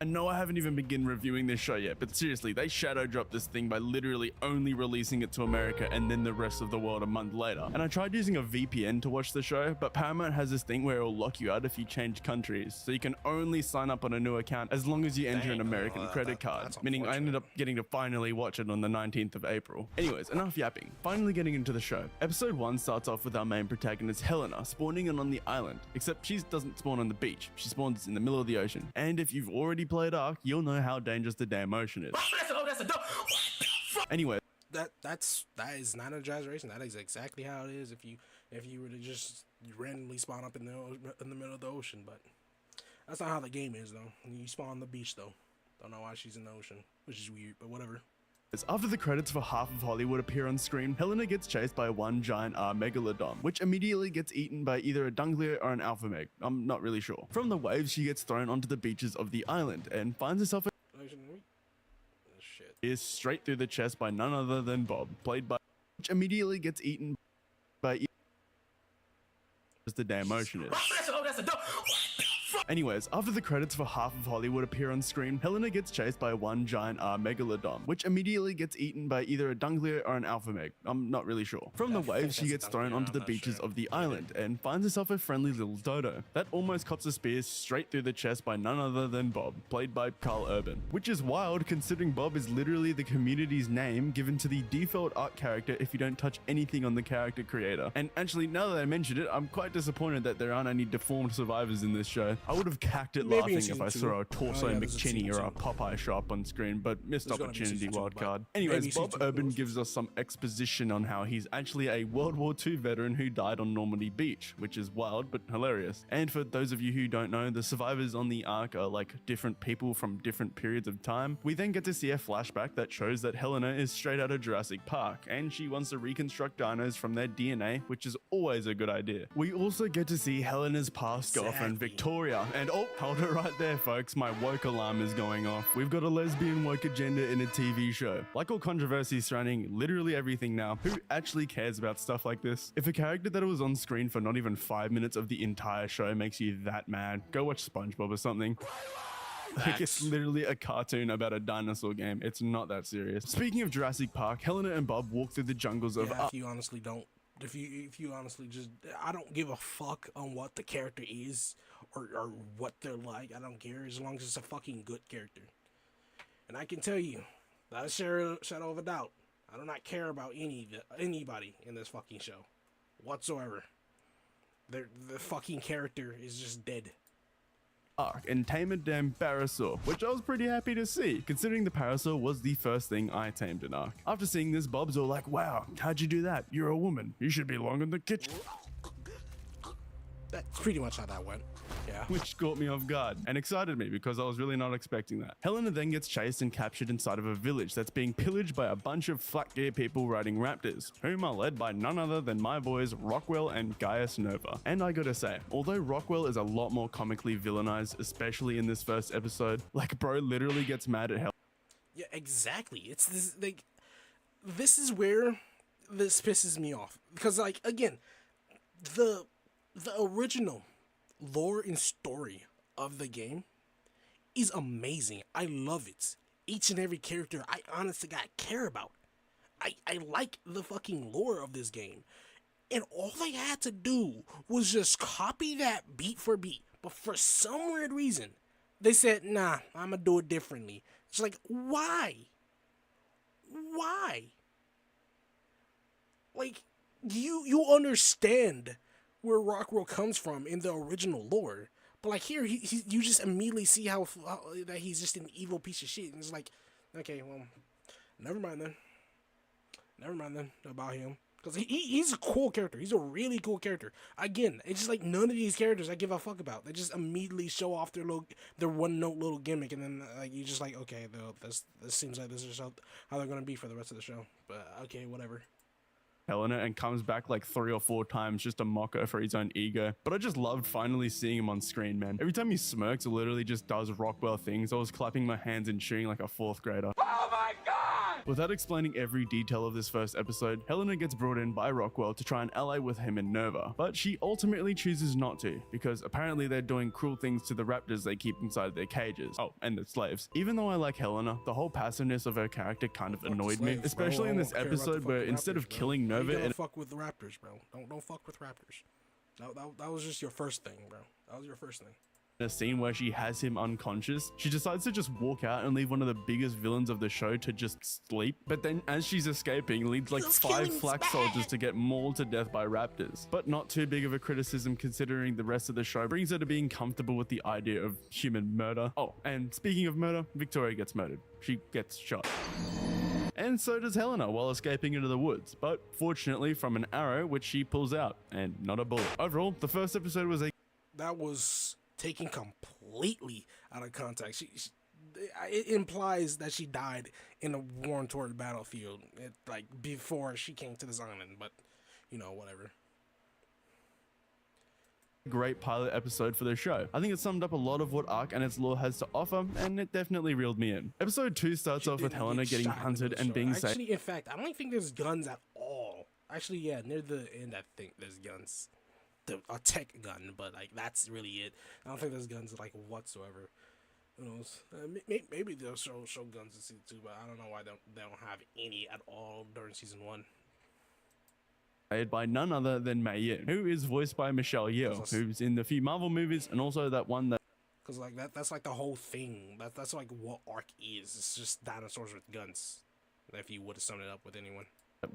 I know I haven't even begun reviewing this show yet, but seriously, they shadow dropped this thing by literally only releasing it to America and then the rest of the world a month later. And I tried using a VPN to watch the show, but Paramount has this thing where it'll lock you out if you change countries. So you can only sign up on a new account as long as you enter an American credit card, meaning I ended up getting to finally watch it on the 19th of April. Anyways, enough yapping. Finally getting into the show. Episode 1 starts off with our main protagonist Helena spawning in on the island, except she doesn't spawn on the beach. She spawns in the middle of the ocean. And if you've already played Ark, you'll know how dangerous the damn ocean is. Anyway, that is not an exaggeration. That is exactly how it is if you were to just randomly spawn up in the middle of the ocean. But that's not how the game is though. You spawn on the beach though. Don't know why she's in the ocean, which is weird, but whatever. After the credits for half of Hollywood appear on screen, Helena gets chased by one giant megalodon, which immediately gets eaten by either a Dunglio or an Alpha Meg. I'm not really sure. From the waves, she gets thrown onto the beaches of the island and finds herself is straight through the chest by none other than Bob, played by, which immediately gets eaten by as the damn ocean is. Anyways, after the credits for half of Hollywood appear on screen, Helena gets chased by one giant megalodon, which immediately gets eaten by either a Dunglio or an Alpha Meg. I'm not really sure. From the waves, she gets thrown onto the beaches of the island and finds herself a friendly little dodo. That almost cops a spear straight through the chest by none other than Bob, played by Carl Urban. Which is wild considering Bob is literally the community's name given to the default Ark character if you don't touch anything on the character creator. And actually, now that I mentioned it, I'm quite disappointed that there aren't any deformed survivors in this show. I would have cacked it laughing if I saw a Torso McChinney or a Popeye show up on screen, but missed opportunity, wildcard. Anyways, Bob Urban gives us some exposition on how he's actually a World War II veteran who died on Normandy Beach, which is wild but hilarious. And for those of you who don't know, the survivors on the Ark are like different people from different periods of time. We then get to see a flashback that shows that Helena is straight out of Jurassic Park, and she wants to reconstruct dinos from their DNA, which is always a good idea. We also get to see Helena's past girlfriend, Victoria, and oh, hold it right there, folks. My woke alarm is going off. We've got a lesbian woke agenda in a TV show. Like all controversies surrounding literally everything now, who actually cares about stuff like this? If a character that was on screen for not even 5 minutes of the entire show makes you that mad, go watch SpongeBob or something. Like, it's literally a cartoon about a dinosaur game. It's not that serious. Speaking of Jurassic Park, Helena and Bob walk through the jungles of if you honestly don't If you honestly just, I don't give a fuck on what the character is or what they're like. I don't care as long as it's a fucking good character. And I can tell you, without a shadow of a doubt, I do not care about anybody in this fucking show whatsoever. The fucking character is just dead. Arc and tame a damn Parasaur, which I was pretty happy to see, considering the Parasaur was the first thing I tamed in Arc. After seeing this, Bob's all like, wow, how'd you do that? You're a woman. You should belong in the kitchen. That's pretty much how that went. Yeah. Which caught me off guard and excited me because I was really not expecting that. Helena then gets chased and captured inside of a village that's being pillaged by a bunch of flat gear people riding raptors, whom are led by none other than my boys Rockwell and Gaius Nova. And I gotta say, although Rockwell is a lot more comically villainized, especially in this first episode, like bro literally gets mad at Helena. Yeah, exactly. It's this, like, this is where this pisses me off because, like, again, the original lore and story of the game is amazing. I love it. Each and every character I honestly care about. I like the fucking lore of this game. And all they had to do was just copy that beat for beat. But for some weird reason, they said, nah, I'm gonna do it differently. It's like, why? Why? Like, you understand where Rockwell comes from in the original lore, but like here, you just immediately see how that he's just an evil piece of shit, and it's like, okay, well, never mind then about him, because he's a cool character. He's a really cool character. Again, it's just like none of these characters I give a fuck about. They just immediately show off their one note little gimmick, and then like you just like, okay, this seems like this is how they're gonna be for the rest of the show. But okay, whatever. Helena and comes back like 3 or 4 times just to mock her for his own ego. But I just loved finally seeing him on screen, man. Every time he smirks or literally just does Rockwell things, I was clapping my hands and cheering like a 4th grader. Oh my god! Without explaining every detail of this first episode, Helena gets brought in by Rockwell to try and ally with him and Nova, but she ultimately chooses not to, because apparently they're doing cruel things to the raptors they keep inside their cages. Oh, and the slaves. Even though I like Helena, the whole passiveness of her character kind of annoyed me, especially in this episode where instead of killing Nova, you don't fuck with the raptors, bro. Don't fuck with raptors. That was just your first thing, bro. That was your first thing. In a scene where she has him unconscious, she decides to just walk out and leave one of the biggest villains of the show to just sleep. But then as she's escaping, leads like 5 flak soldiers to get mauled to death by raptors. But not too big of a criticism considering the rest of the show brings her to being comfortable with the idea of human murder. Oh, and speaking of murder, Victoria gets murdered. She gets shot. And so does Helena while escaping into the woods, but fortunately from an arrow which she pulls out, and not a bullet. Overall, the first episode was that was taken completely out of context. It implies that she died in a war-torn battlefield, like before she came to this island, but you know, whatever. Great pilot episode for the show. I think it summed up a lot of what Ark and its lore has to offer, and it definitely reeled me in. Episode 2 starts off with Helena getting hunted and being saved. Actually, in fact, I don't think there's guns at all. Actually, yeah, near the end, I think there's guns. A tech gun, but like that's really it. I don't think there's guns like whatsoever. Who knows? Maybe they'll show guns in season 2, but I don't know why they don't have any at all during season 1. By none other than Mei Yin, who is voiced by Michelle Yeoh, who's in the few Marvel movies and also that one that. Because like that's like the whole thing. That's like what Ark is. It's just dinosaurs with guns. If you would have summed it up with anyone.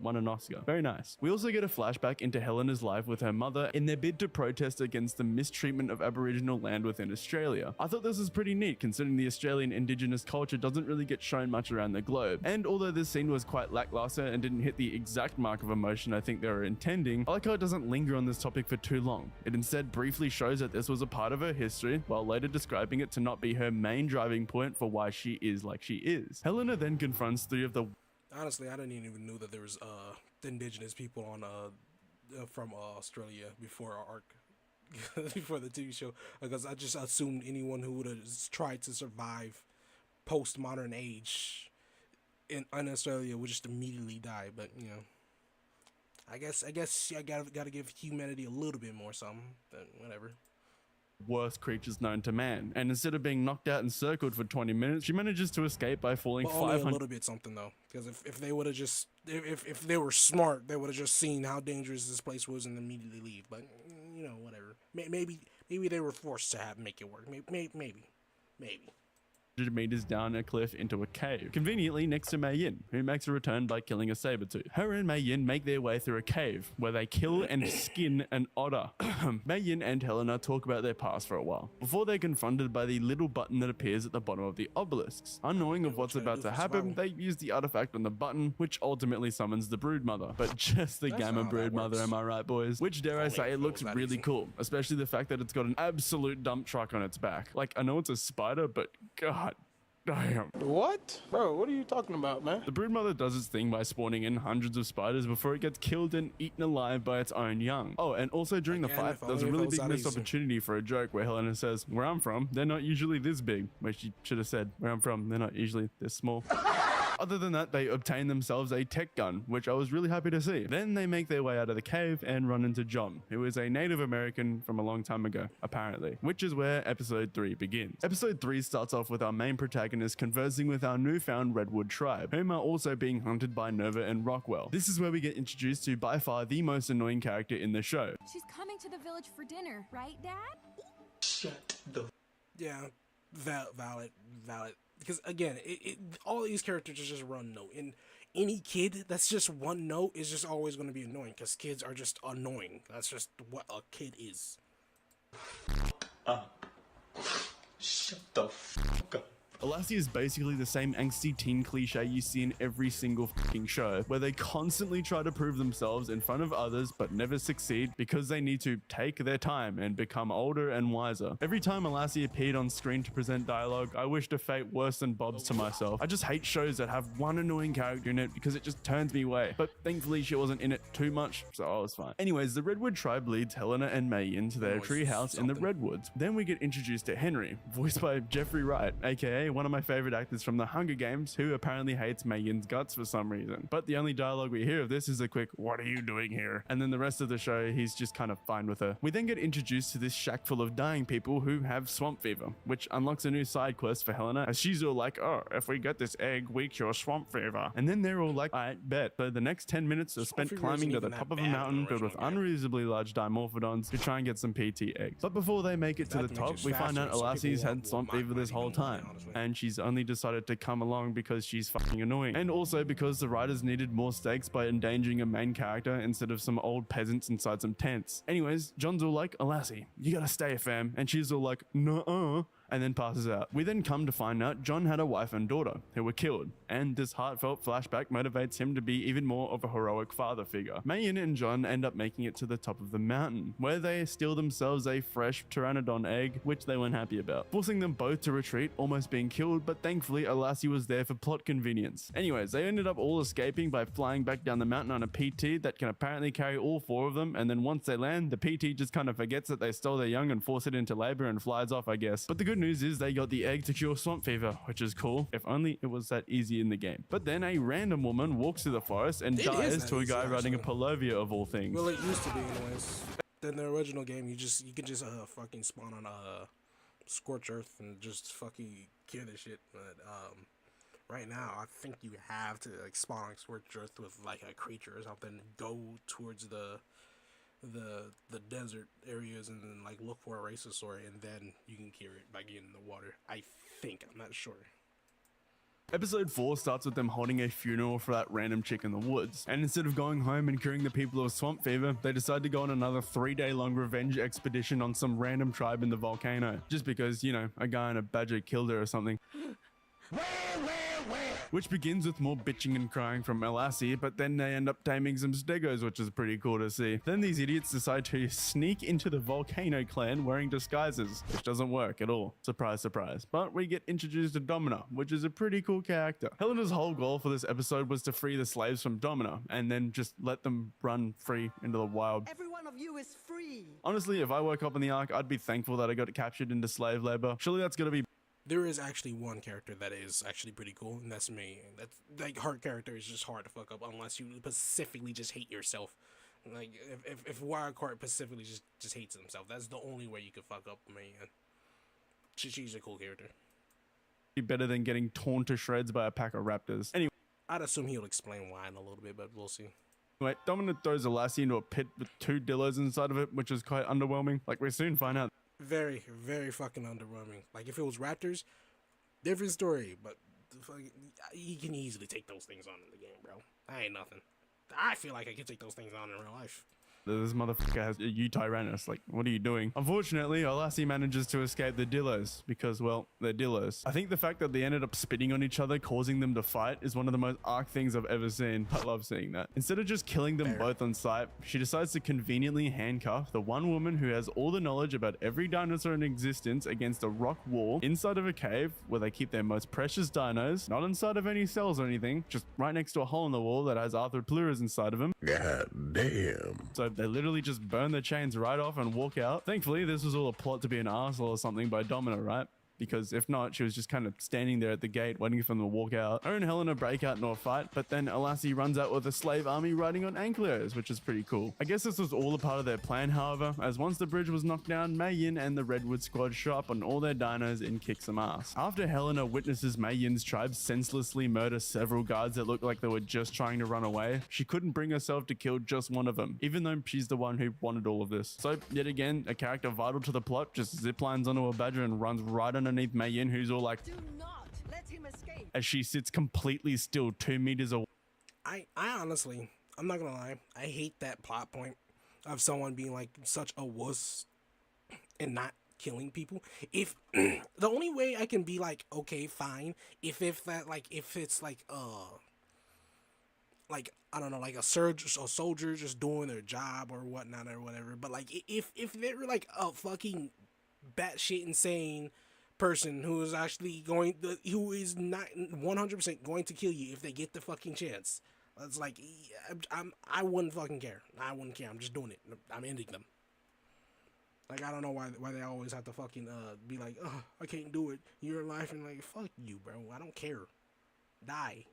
Won an Oscar. Very nice. We also get a flashback into Helena's life with her mother in their bid to protest against the mistreatment of Aboriginal land within Australia. I thought this was pretty neat considering the Australian Indigenous culture doesn't really get shown much around the globe. And although this scene was quite lackluster and didn't hit the exact mark of emotion I think they were intending, I like how it doesn't linger on this topic for too long. It instead briefly shows that this was a part of her history, while later describing it to not be her main driving point for why she is like she is. Helena then confronts 3 of the. Honestly, I didn't even know that there was indigenous people on from Australia before Ark, before the TV show, because I just assumed anyone who would have tried to survive post-modern age in Australia would just immediately die. But you know, I guess I gotta give humanity a little bit more something. But whatever. worst creatures known to man. And instead of being knocked out and circled for 20 minutes, she manages to escape by falling But only a 500. little bit something though, because if they would have just if they were smart, they would have just seen how dangerous this place was and immediately leave. But you know, whatever. Maybe they were forced to make it work. Maybe. Meters down a cliff into a cave, conveniently next to Mei Yin, who makes a return by killing a saber-tooth. Her and Mei Yin make their way through a cave, where they kill and skin an otter. Mei Yin and Helena talk about their past for a while, before they're confronted by the little button that appears at the bottom of the obelisks. Unknowing of what's about to happen, they use the artifact on the button, which ultimately summons the Broodmother. But just the Gamma Broodmother, am I right, boys? Which, dare I say, it looks really cool, especially the fact that it's got an absolute dump truck on its back. Like, I know it's a spider, but god damn. What? Bro, what are you talking about, man? The Broodmother does its thing by spawning in hundreds of spiders before it gets killed and eaten alive by its own young. Oh, and also during the fight, there's a really big missed opportunity for a joke where Helena says, "Where I'm from, they're not usually this big," where she should have said, "Where I'm from, they're not usually this small." Other than that, they obtain themselves a tech gun, which I was really happy to see. Then they make their way out of the cave and run into John, who is a Native American from a long time ago, apparently, which is where episode 3 begins. Episode 3 starts off with our main protagonist conversing with our newfound Redwood tribe, whom are also being hunted by Nova and Rockwell. This is where we get introduced to by far the most annoying character in the show. She's coming to the village for dinner, right, Dad? Shut the. Yeah, valid. Because again, all these characters just run note, and any kid that's just one note is just always going to be annoying. Because kids are just annoying. That's just what a kid is. Shut the fuck up. Elassie is basically the same angsty teen cliche you see in every single fucking show, where they constantly try to prove themselves in front of others but never succeed because they need to take their time and become older and wiser. Every time Elassie appeared on screen to present dialogue, I wished a fate worse than Bob's to myself. I just hate shows that have one annoying character in it because it just turns me away. But thankfully she wasn't in it too much, so I was fine. Anyways, the Redwood tribe leads Helena and Mei into their tree house in the Redwoods. Then we get introduced to Henry, voiced by Jeffrey Wright, aka one of my favorite actors from the Hunger Games, who apparently hates Mei Yin's guts for some reason. But the only dialogue we hear of this is a quick, "What are you doing here?" And then the rest of the show, he's just kind of fine with her. We then get introduced to this shack full of dying people who have swamp fever, which unlocks a new side quest for Helena, as she's all like, "Oh, if we get this egg, we cure swamp fever." And then they're all like, "Alright, bet." So the next 10 minutes are spent climbing to the top of a mountain filled with unreasonably large dimorphodons to try and get some PT eggs. But before they make it to the top, we find out Elassie's had swamp fever this whole time, and she's only decided to come along because she's fucking annoying. And also because the writers needed more stakes by endangering a main character instead of some old peasants inside some tents. Anyways, John's all like, "Elassie, you gotta stay, fam." And she's all like, "Nuh-uh," and then passes out. We then come to find out John had a wife and daughter who were killed, and this heartfelt flashback motivates him to be even more of a heroic father figure. Mei Yin and John end up making it to the top of the mountain, where they steal themselves a fresh pteranodon egg, which they weren't happy about, forcing them both to retreat, almost being killed, but thankfully Elassie was there for plot convenience. Anyways, they ended up all escaping by flying back down the mountain on a PT that can apparently carry all 4 of them, and then once they land, the PT just kind of forgets that they stole their young and force it into labor and flies off, I guess. But the good news is they got the egg to cure swamp fever, which is cool, if only it was that easy in the game. But then a random woman walks through the forest and dies to a guy riding a Polovia of all things. Well, it used to be anyways. In the original game, you could just fucking spawn on Scorch Earth and just fucking kill the shit. But right now, I think you have to like spawn on Scorch Earth with like a creature or something. Go towards the desert areas and then like look for a Racesaur, and then you can cure it by getting in the water. I think, I'm not sure. Episode 4 starts with them holding a funeral for that random chick in the woods, and instead of going home and curing the people of swamp fever, they decide to go on another 3-day-long revenge expedition on some random tribe in the volcano, just because, you know, a guy and a badger killed her or something. Which begins with more bitching and crying from Elassie, but then they end up taming some stegos, which is pretty cool to see. Then these idiots decide to sneak into the Volcano clan wearing disguises, which doesn't work at all. Surprise, surprise. But we get introduced to Domina, which is a pretty cool character. Helena's whole goal for this episode was to free the slaves from Domina, and then just let them run free into the wild. Every one of you is free. Honestly, if I woke up in the Ark, I'd be thankful that I got captured into slave labor. Surely that's gonna be... There is actually one character that is actually pretty cool, and that's me. That's like, her character is just hard to fuck up unless you specifically just hate yourself. Like if Wildcard specifically just hates himself, that's the only way you could fuck up man. She's a cool character. Be better than getting torn to shreds by a pack of raptors. Anyway, I'd assume he'll explain why in a little bit, but we'll see. Domina throws a lassie into a pit with 2 dillos inside of it, which is quite underwhelming. Like, we soon find out. Very, very fucking underwhelming. Like, if it was raptors, different story, but you can easily take those things on in the game, bro. That ain't nothing. I feel like I can take those things on in real life. This motherfucker has a U-Tyrannus. Like, what are you doing? Unfortunately, Olassie manages to escape the Dillos because, well, they're Dillos. I think the fact that they ended up spitting on each other, causing them to fight, is one of the most arc things I've ever seen. I love seeing that. Instead of just killing them both on sight, she decides to conveniently handcuff the one woman who has all the knowledge about every dinosaur in existence against a rock wall inside of a cave where they keep their most precious dinos, not inside of any cells or anything, just right next to a hole in the wall that has Arthropleurus inside of them. God damn. So they literally just burn the chains right off and walk out. Thankfully, this was all a plot to be an arsehole or something by Domino, right? Because if not, she was just kind of standing there at the gate waiting for them to walk out. Her and Helena break out into a fight, but then Olassie runs out with a slave army riding on Ankylos, which is pretty cool. I guess this was all a part of their plan, however, as once the bridge was knocked down, Mei Yin and the Redwood squad show up on all their dinos and kick some ass. After Helena witnesses Mei Yin's tribe senselessly murder several guards that looked like they were just trying to run away, she couldn't bring herself to kill just one of them, even though she's the one who wanted all of this. So, yet again, a character vital to the plot just ziplines onto a badger and runs right underneath Mei Yin, who's all like, Do not let him escape. as she sits completely still 2 meters away. I honestly, I'm not gonna lie, I hate that plot point of someone being like such a wuss and not killing people. If the only way I can be like, okay, fine, if it's like I don't know, like a soldier just doing their job or whatnot or whatever. But like if they're like a fucking batshit insane person who is actually who is not 100% going to kill you if they get the fucking chance, it's like I wouldn't fucking care. I wouldn't care. I'm just doing it. I'm ending them. Like, I don't know why they always have to fucking be like, oh, I can't do it. You're alive, and like, fuck you, bro. I don't care. Die.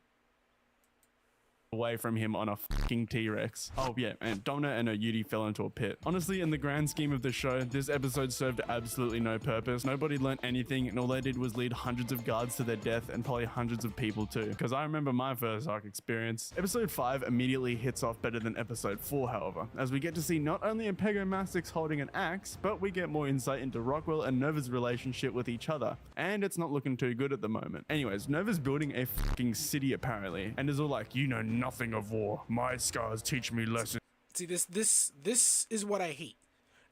Away from him on a fucking T-Rex. Oh yeah, and Domina and her Yudi fell into a pit. Honestly, in the grand scheme of the show, this episode served absolutely no purpose. Nobody learnt anything, and all they did was lead hundreds of guards to their death, and probably hundreds of people too. Because I remember my first arc experience. Episode 5 immediately hits off better than episode 4, however, as we get to see not only Apegomastix holding an axe, but we get more insight into Rockwell and Nova's relationship with each other, and it's not looking too good at the moment. Anyways, Nova's building a fucking city apparently, and is all like, you know nothing of war. My scars teach me lessons. See, this is what I hate.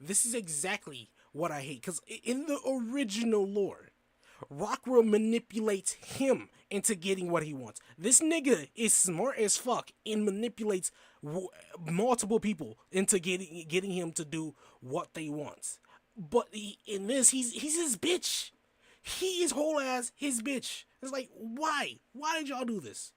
This is exactly what I hate. Because in the original lore, Rockwell manipulates him into getting what he wants. This nigga is smart as fuck and manipulates multiple people into getting him to do what they want. But in this, he's his bitch. He is whole ass his bitch. It's like, why? Why did y'all do this?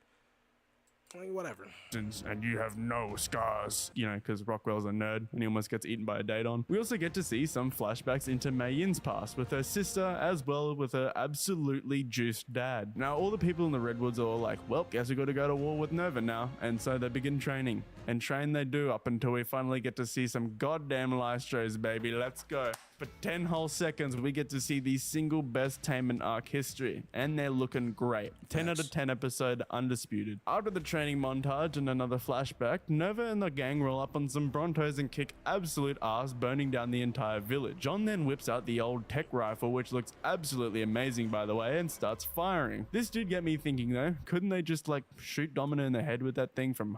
Like, whatever. And you have no scars. You know, because Rockwell's a nerd and he almost gets eaten by a Daedon. We also get to see some flashbacks into Mei Yin's past with her sister, as well with her absolutely juiced dad. Now, all the people in the Redwoods are all like, well, guess we got to go to war with Nova now. And so they begin training. And train they do up until we finally get to see some goddamn Lystros, baby. Let's go. For 10 whole seconds, we get to see the single best Tainment arc history, and they're looking great. 10 out of 10 episode, undisputed. After the training montage and another flashback, Nova and the gang roll up on some Brontos and kick absolute ass, burning down the entire village. John then whips out the old tech rifle, which looks absolutely amazing by the way, and starts firing. This did get me thinking though, couldn't they just like shoot Domino in the head with that thing from...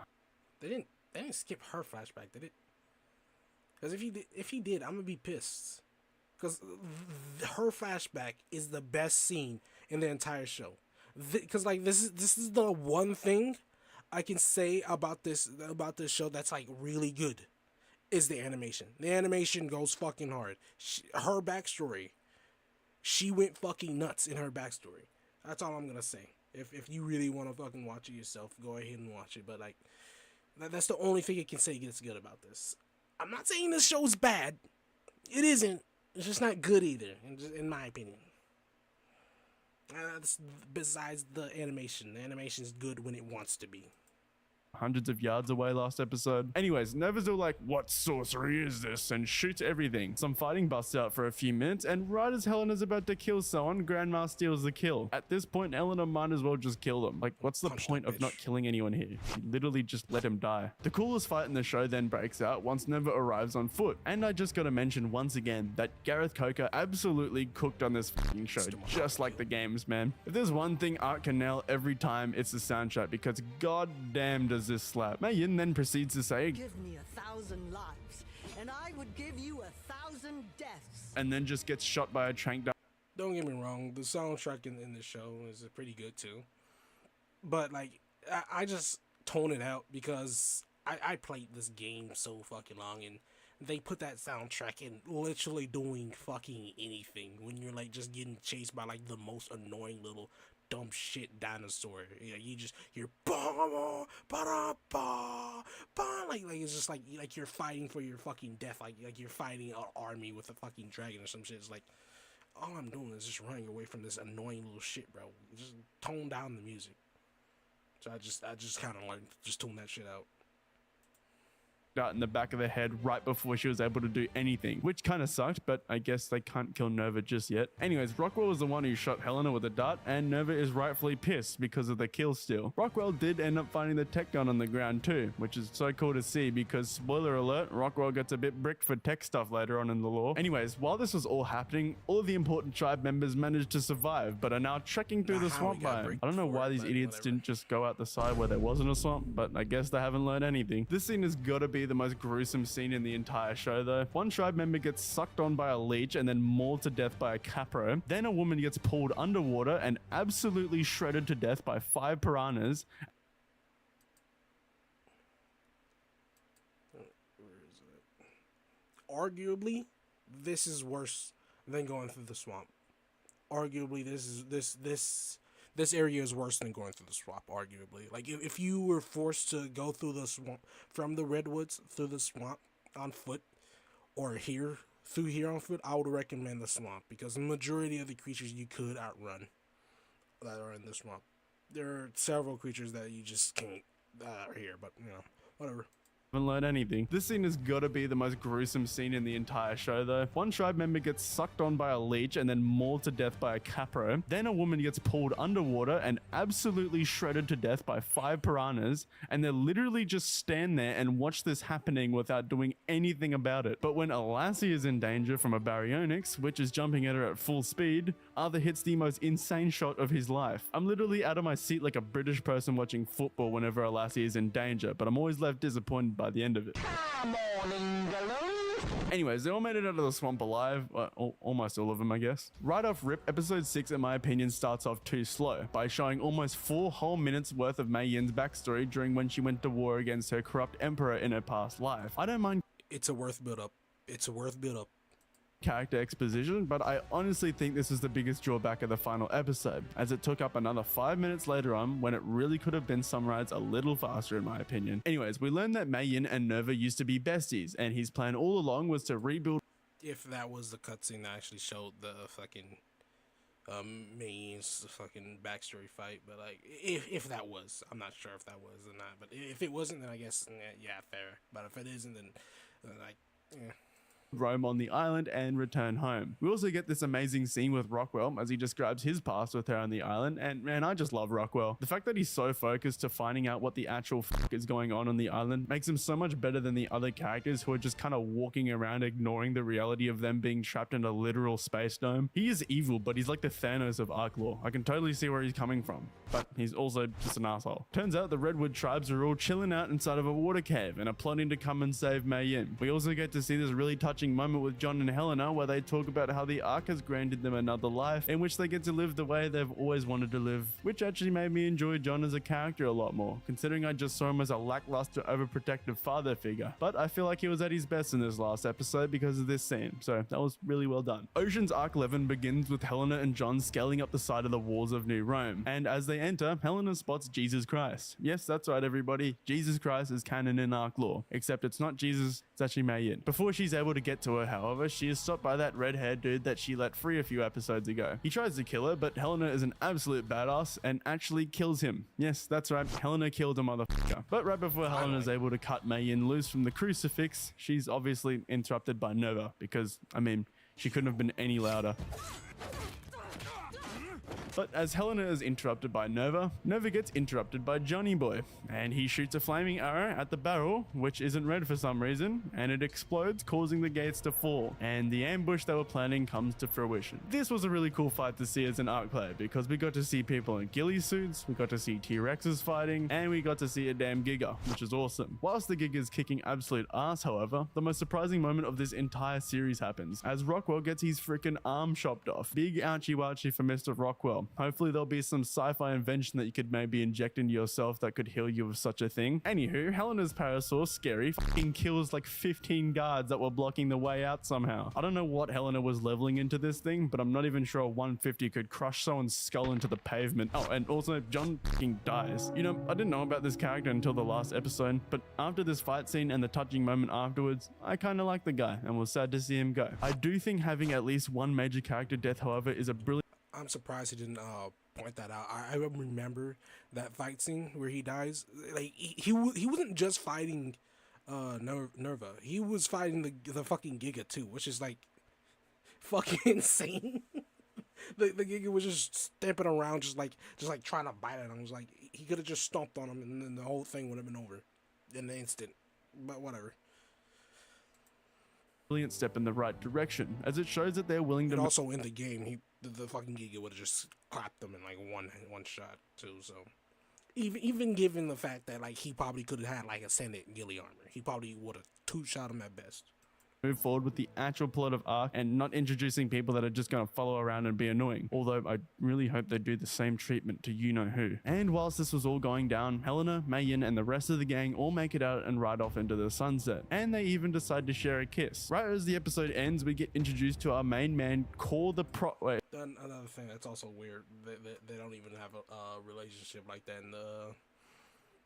They didn't skip her flashback, did it? Because if he did, I'm gonna be pissed. Because her flashback is the best scene in the entire show. Because like this is the one thing I can say about this show that's like really good, is the animation. The animation goes fucking hard. Her backstory, she went fucking nuts in her backstory. That's all I'm gonna say. If you really want to fucking watch it yourself, go ahead and watch it. But like, that's the only thing I can say that's good about this. I'm not saying this show's bad. It isn't. It's just not good either, in my opinion. That's besides the animation. The animation is good when it wants to be. hundreds of yards away last episode. Anyways, Nova's all like, what sorcery is this? And shoots everything. Some fighting busts out for a few minutes, and right as Helena's about to kill someone, Grandma steals the kill. At this point, Helena might as well just kill them. Like, what's the point of not killing anyone here? You literally just let him die. The coolest fight in the show then breaks out once Nova arrives on foot. And I just gotta mention once again that Gareth Coker absolutely cooked on this fucking show, just like the games, man. If there's one thing Art can nail every time, it's the soundtrack, because goddamn does this slap. Mei Yin then proceeds to say, "Give me 1,000 lives, and I would give you 1,000 deaths." And then just gets shot by a trank. Don't get me wrong, the soundtrack in the show is pretty good too. But like, I just tone it out because I played this game so fucking long, and they put that soundtrack in literally doing fucking anything when you're like just getting chased by like the most annoying little dumb shit dinosaur. You know, you just hear ba ba ba ba, like it's just like you're fighting for your fucking death, like you're fighting an army with a fucking dragon or some shit. It's like all I'm doing is just running away from this annoying little shit, bro. Just tone down the music. So I just kind of learned to just tune that shit out. In the back of the head right before she was able to do anything, which kind of sucked, but I guess they can't kill Nova just yet. Anyways, Rockwell was the one who shot Helena with a dart, and Nova is rightfully pissed because of the kill steal. Rockwell did end up finding the tech gun on the ground too, which is so cool to see because, spoiler alert, Rockwell gets a bit bricked for tech stuff later on in the lore. Anyways, while this was all happening, all of the important tribe members managed to survive, but are now trekking through the swamp biome. I don't know why these idiots didn't just go out the side where there wasn't a swamp, but I guess they haven't learned anything. This scene has got to be the most gruesome scene in the entire show though. One tribe member gets sucked on by a leech and then mauled to death by a capro. Then a woman gets pulled underwater and absolutely shredded to death by 5 piranhas. Where is it? Arguably, this is worse than going through the swamp. Arguably, this area is worse than going through the swamp, arguably. Like, if you were forced to go through the swamp, from the redwoods through the swamp on foot, or through here on foot, I would recommend the swamp, because the majority of the creatures you could outrun that are in the swamp. There are several creatures that you just can't are here, but, you know, whatever. Haven't learned anything. This scene has got to be the most gruesome scene in the entire show though. One tribe member gets sucked on by a leech and then mauled to death by a capro. Then a woman gets pulled underwater and absolutely shredded to death by 5 piranhas, and they literally just stand there and watch this happening without doing anything about it. But when Alassie is in danger from a baryonyx, which is jumping at her at full speed, Arthur hits the most insane shot of his life. I'm literally out of my seat like a British person watching football whenever Alassie is in danger, but I'm always left disappointed by the end of it. Anyways, they all made it out of the swamp alive. Almost all of them, I guess. Right off rip, episode 6, in my opinion, starts off too slow by showing almost 4 whole minutes worth of Mei Yin's backstory during when she went to war against her corrupt emperor in her past life. I don't mind. It's a worth build up. It's a worth build up. Character exposition, but I honestly think this is the biggest drawback of the final episode, as it took up another 5 minutes later on when it really could have been summarized a little faster in my opinion. Anyways, we learned that Mei Yin and Nova used to be besties, and his plan all along was to rebuild. If that was the cutscene that actually showed the fucking Mei Yin's fucking backstory fight, but like if that was, I'm not sure if that was or not, but if it wasn't, then I guess yeah, fair. But if it isn't, then like yeah. Roam on the island and return home. We also get this amazing scene with Rockwell as he describes his past with her on the island, and man, I just love Rockwell. The fact that he's so focused to finding out what the actual fuck is going on the island makes him so much better than the other characters who are just kind of walking around ignoring the reality of them being trapped in a literal space dome. He is evil, but he's like the Thanos of Ark lore. I can totally see where he's coming from, but he's also just an asshole. Turns out the Redwood tribes are all chilling out inside of a water cave and are plotting to come and save Mei Yin. We also get to see this really touching moment with John and Helena where they talk about how the Ark has granted them another life in which they get to live the way they've always wanted to live, which actually made me enjoy John as a character a lot more, considering I just saw him as a lackluster overprotective father figure. But I feel like he was at his best in this last episode because of this scene, so that was really well done. Ocean's Arc 11 begins with Helena and John scaling up the side of the walls of New Rome, and as they enter, Helena spots Jesus Christ. Yes, that's right everybody, Jesus Christ is canon in Ark lore, except it's not Jesus, it's actually Mei Yin. Before she's able to get get to her, however, she is stopped by that red-haired dude that she let free a few episodes ago. He tries to kill her, but Helena is an absolute badass and actually kills him. Yes, that's right, Helena killed a motherfucker. But right before Helena is able to cut Mei Yin loose from the crucifix, she's obviously interrupted by Nova because, I mean, she couldn't have been any louder. But as Helena is interrupted by Nova, Nova gets interrupted by Johnny Boy, and he shoots a flaming arrow at the barrel, which isn't red for some reason, and it explodes, causing the gates to fall, and the ambush they were planning comes to fruition. This was a really cool fight to see as an ARC player, because we got to see people in ghillie suits, we got to see T-Rexes fighting, and we got to see a damn Giga, which is awesome. Whilst the Giga is kicking absolute ass, however, the most surprising moment of this entire series happens, as Rockwell gets his freaking arm chopped off. Big ouchie wouchie for Mr. Rockwell. Hopefully there'll be some sci-fi invention that you could maybe inject into yourself that could heal you of such a thing. Anywho, Helena's Parasaur, scary, fucking kills like 15 guards that were blocking the way out somehow. I don't know what Helena was leveling into this thing, but I'm not even sure a 150 could crush someone's skull into the pavement. Oh, and also John fucking dies. You know, I didn't know about this character until the last episode, but after this fight scene and the touching moment afterwards, I kind of like the guy and was sad to see him go. I do think having at least one major character death, however, is a brilliant. I'm surprised he didn't point that out. I remember that fight scene where he dies. Like he wasn't just fighting Nerva. He was fighting the fucking Giga too, which is like fucking insane. the Giga was just stamping around, just like trying to bite at him. It was like he could have just stomped on him, and then the whole thing would have been over in an instant. But whatever. Brilliant step in the right direction, as it shows that they're willing to. And also in the game, the fucking Giga would have just clapped them in like one shot too. So even given the fact that like he probably could have had like Ascendant ghillie armor, he probably would have two-shot him at best. Move forward with the actual plot of ARC and not introducing people that are just going to follow around and be annoying. Although I really hope they do the same treatment to you-know-who. And whilst this was all going down, Helena, Mei Yin, and the rest of the gang all make it out and ride off into the sunset. And they even decide to share a kiss. Right as the episode ends, we get introduced to our main man, Core the Pro... Wait. Another thing that's also weird, they don't even have a relationship like that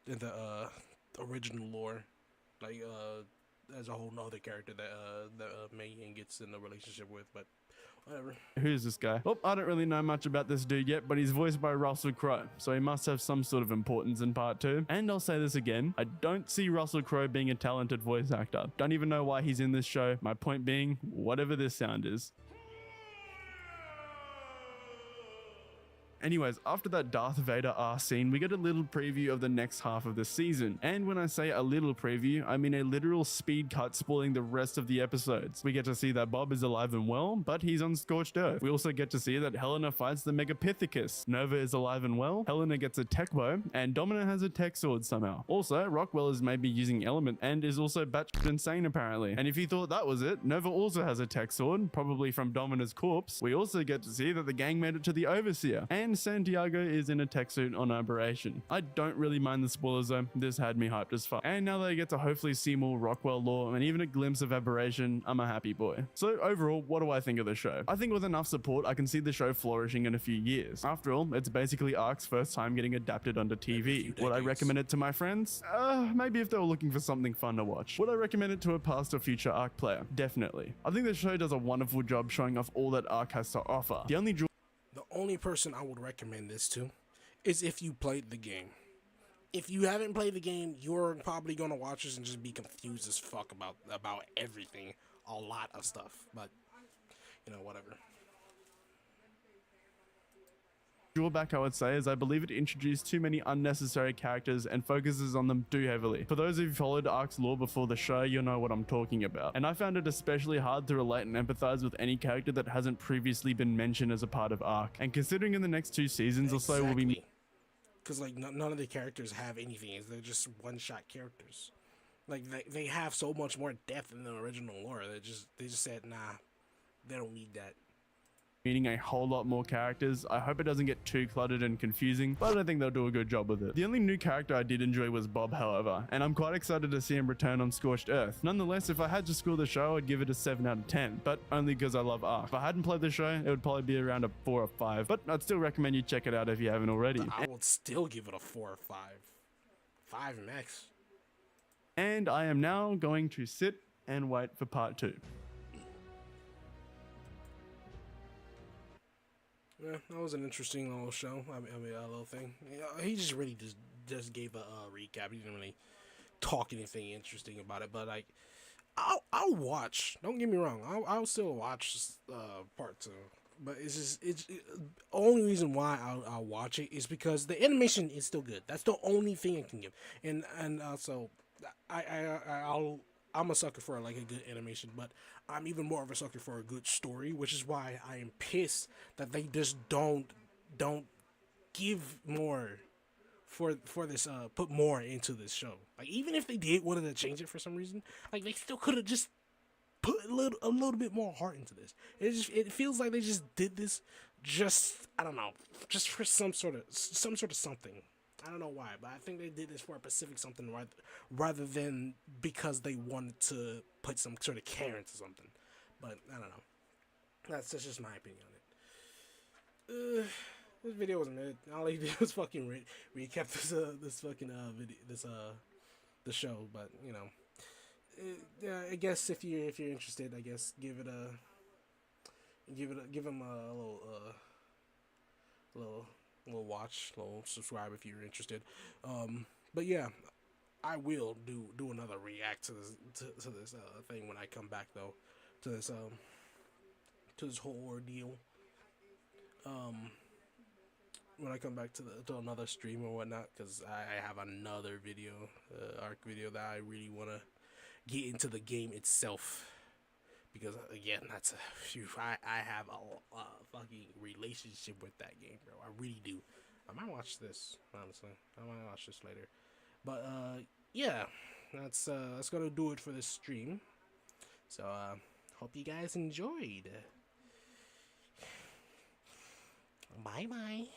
in the original lore. Like, there's a whole nother character that Mei Yin gets in a relationship with, but whatever. Who's this guy? Oh, I don't really know much about this dude yet, but he's voiced by Russell Crowe, so he must have some sort of importance in part 2. And I'll say this again, I don't see Russell Crowe being a talented voice actor. Don't even know why he's in this show. My point being, whatever this sound is. Anyways, after that Darth Vader scene, we get a little preview of the next half of the season. And when I say a little preview, I mean a literal speed cut spoiling the rest of the episodes. We get to see that Bob is alive and well, but he's on scorched earth. We also get to see that Helena fights the Megapithecus. Nova is alive and well, Helena gets a tech bow, and Domina has a tech sword somehow. Also, Rockwell is maybe using Element and is also batshit insane apparently. And if you thought that was it, Nova also has a tech sword, probably from Domina's corpse. We also get to see that the gang made it to the Overseer, and Santiago is in a tech suit on Aberration. I don't really mind the spoilers though, this had me hyped as fuck. And now that I get to hopefully see more Rockwell lore and even a glimpse of Aberration, I'm a happy boy. So overall, what do I think of the show? I think with enough support, I can see the show flourishing in a few years. After all, it's basically ARC's first time getting adapted onto TV. Would I recommend it to my friends? Maybe if they were looking for something fun to watch. Would I recommend it to a past or future ARC player? Definitely. I think the show does a wonderful job showing off all that ARC has to offer. The only person I would recommend this to is if you played the game. If you haven't played the game, you're probably going to watch this and just be confused as fuck about everything. A lot of stuff. But, you know, whatever. Drawback I would say is I believe it introduced too many unnecessary characters and focuses on them too heavily. For those of you who followed ARC's lore before the show, you'll know what I'm talking about. And I found it especially hard to relate and empathize with any character that hasn't previously been mentioned as a part of ARC. And considering in the next 2 seasons or so will be... Because like none of the characters have anything, they're just one-shot characters. Like they have so much more depth in the original lore. They just said, nah, they don't need that. Meaning a whole lot more characters. I hope it doesn't get too cluttered and confusing, but I think they'll do a good job with it. The only new character I did enjoy was Bob, however, and I'm quite excited to see him return on Scorched Earth. Nonetheless, if I had to score the show, I'd give it a 7 out of 10, but only because I love ARC. If I hadn't played the show, it would probably be around a 4 or 5, but I'd still recommend you check it out if you haven't already. I would still give it a 4 or 5. 5 max. And I am now going to sit and wait for part 2. Yeah, that was an interesting little show. I mean, a little thing. He just really just gave a recap. He didn't really talk anything interesting about it. But like, I'll watch. Don't get me wrong. I'll still watch part 2. But it's only reason why I'll watch it is because the animation is still good. That's the only thing I can give. And also, I'm a sucker for like a good animation, but I'm even more of a sucker for a good story, which is why I am pissed that they just don't give more for this put more into this show. Like, even if they did wanted to change it for some reason, like, they still could have just put a little bit more heart into this. It feels like they just did this I don't know, just for some sort of something. I don't know why, but I think they did this for a specific something rather than because they wanted to put some sort of care into something. But I don't know. That's just my opinion on it. This video was mid. All he did was fucking recap this fucking video, the show. But you know, yeah, I guess if you're interested, I guess give him a little watch, little subscribe if you're interested. But yeah, I will do another react to this thing when I come back, though, to this whole ordeal. When I come back to another stream or whatnot, because I have another video, ARK video, that I really want to get into the game itself. Because again, I have a fucking relationship with that game, bro. I really do. I might watch this, honestly. I might watch this later. But yeah, that's gonna do it for this stream. So hope you guys enjoyed. Bye.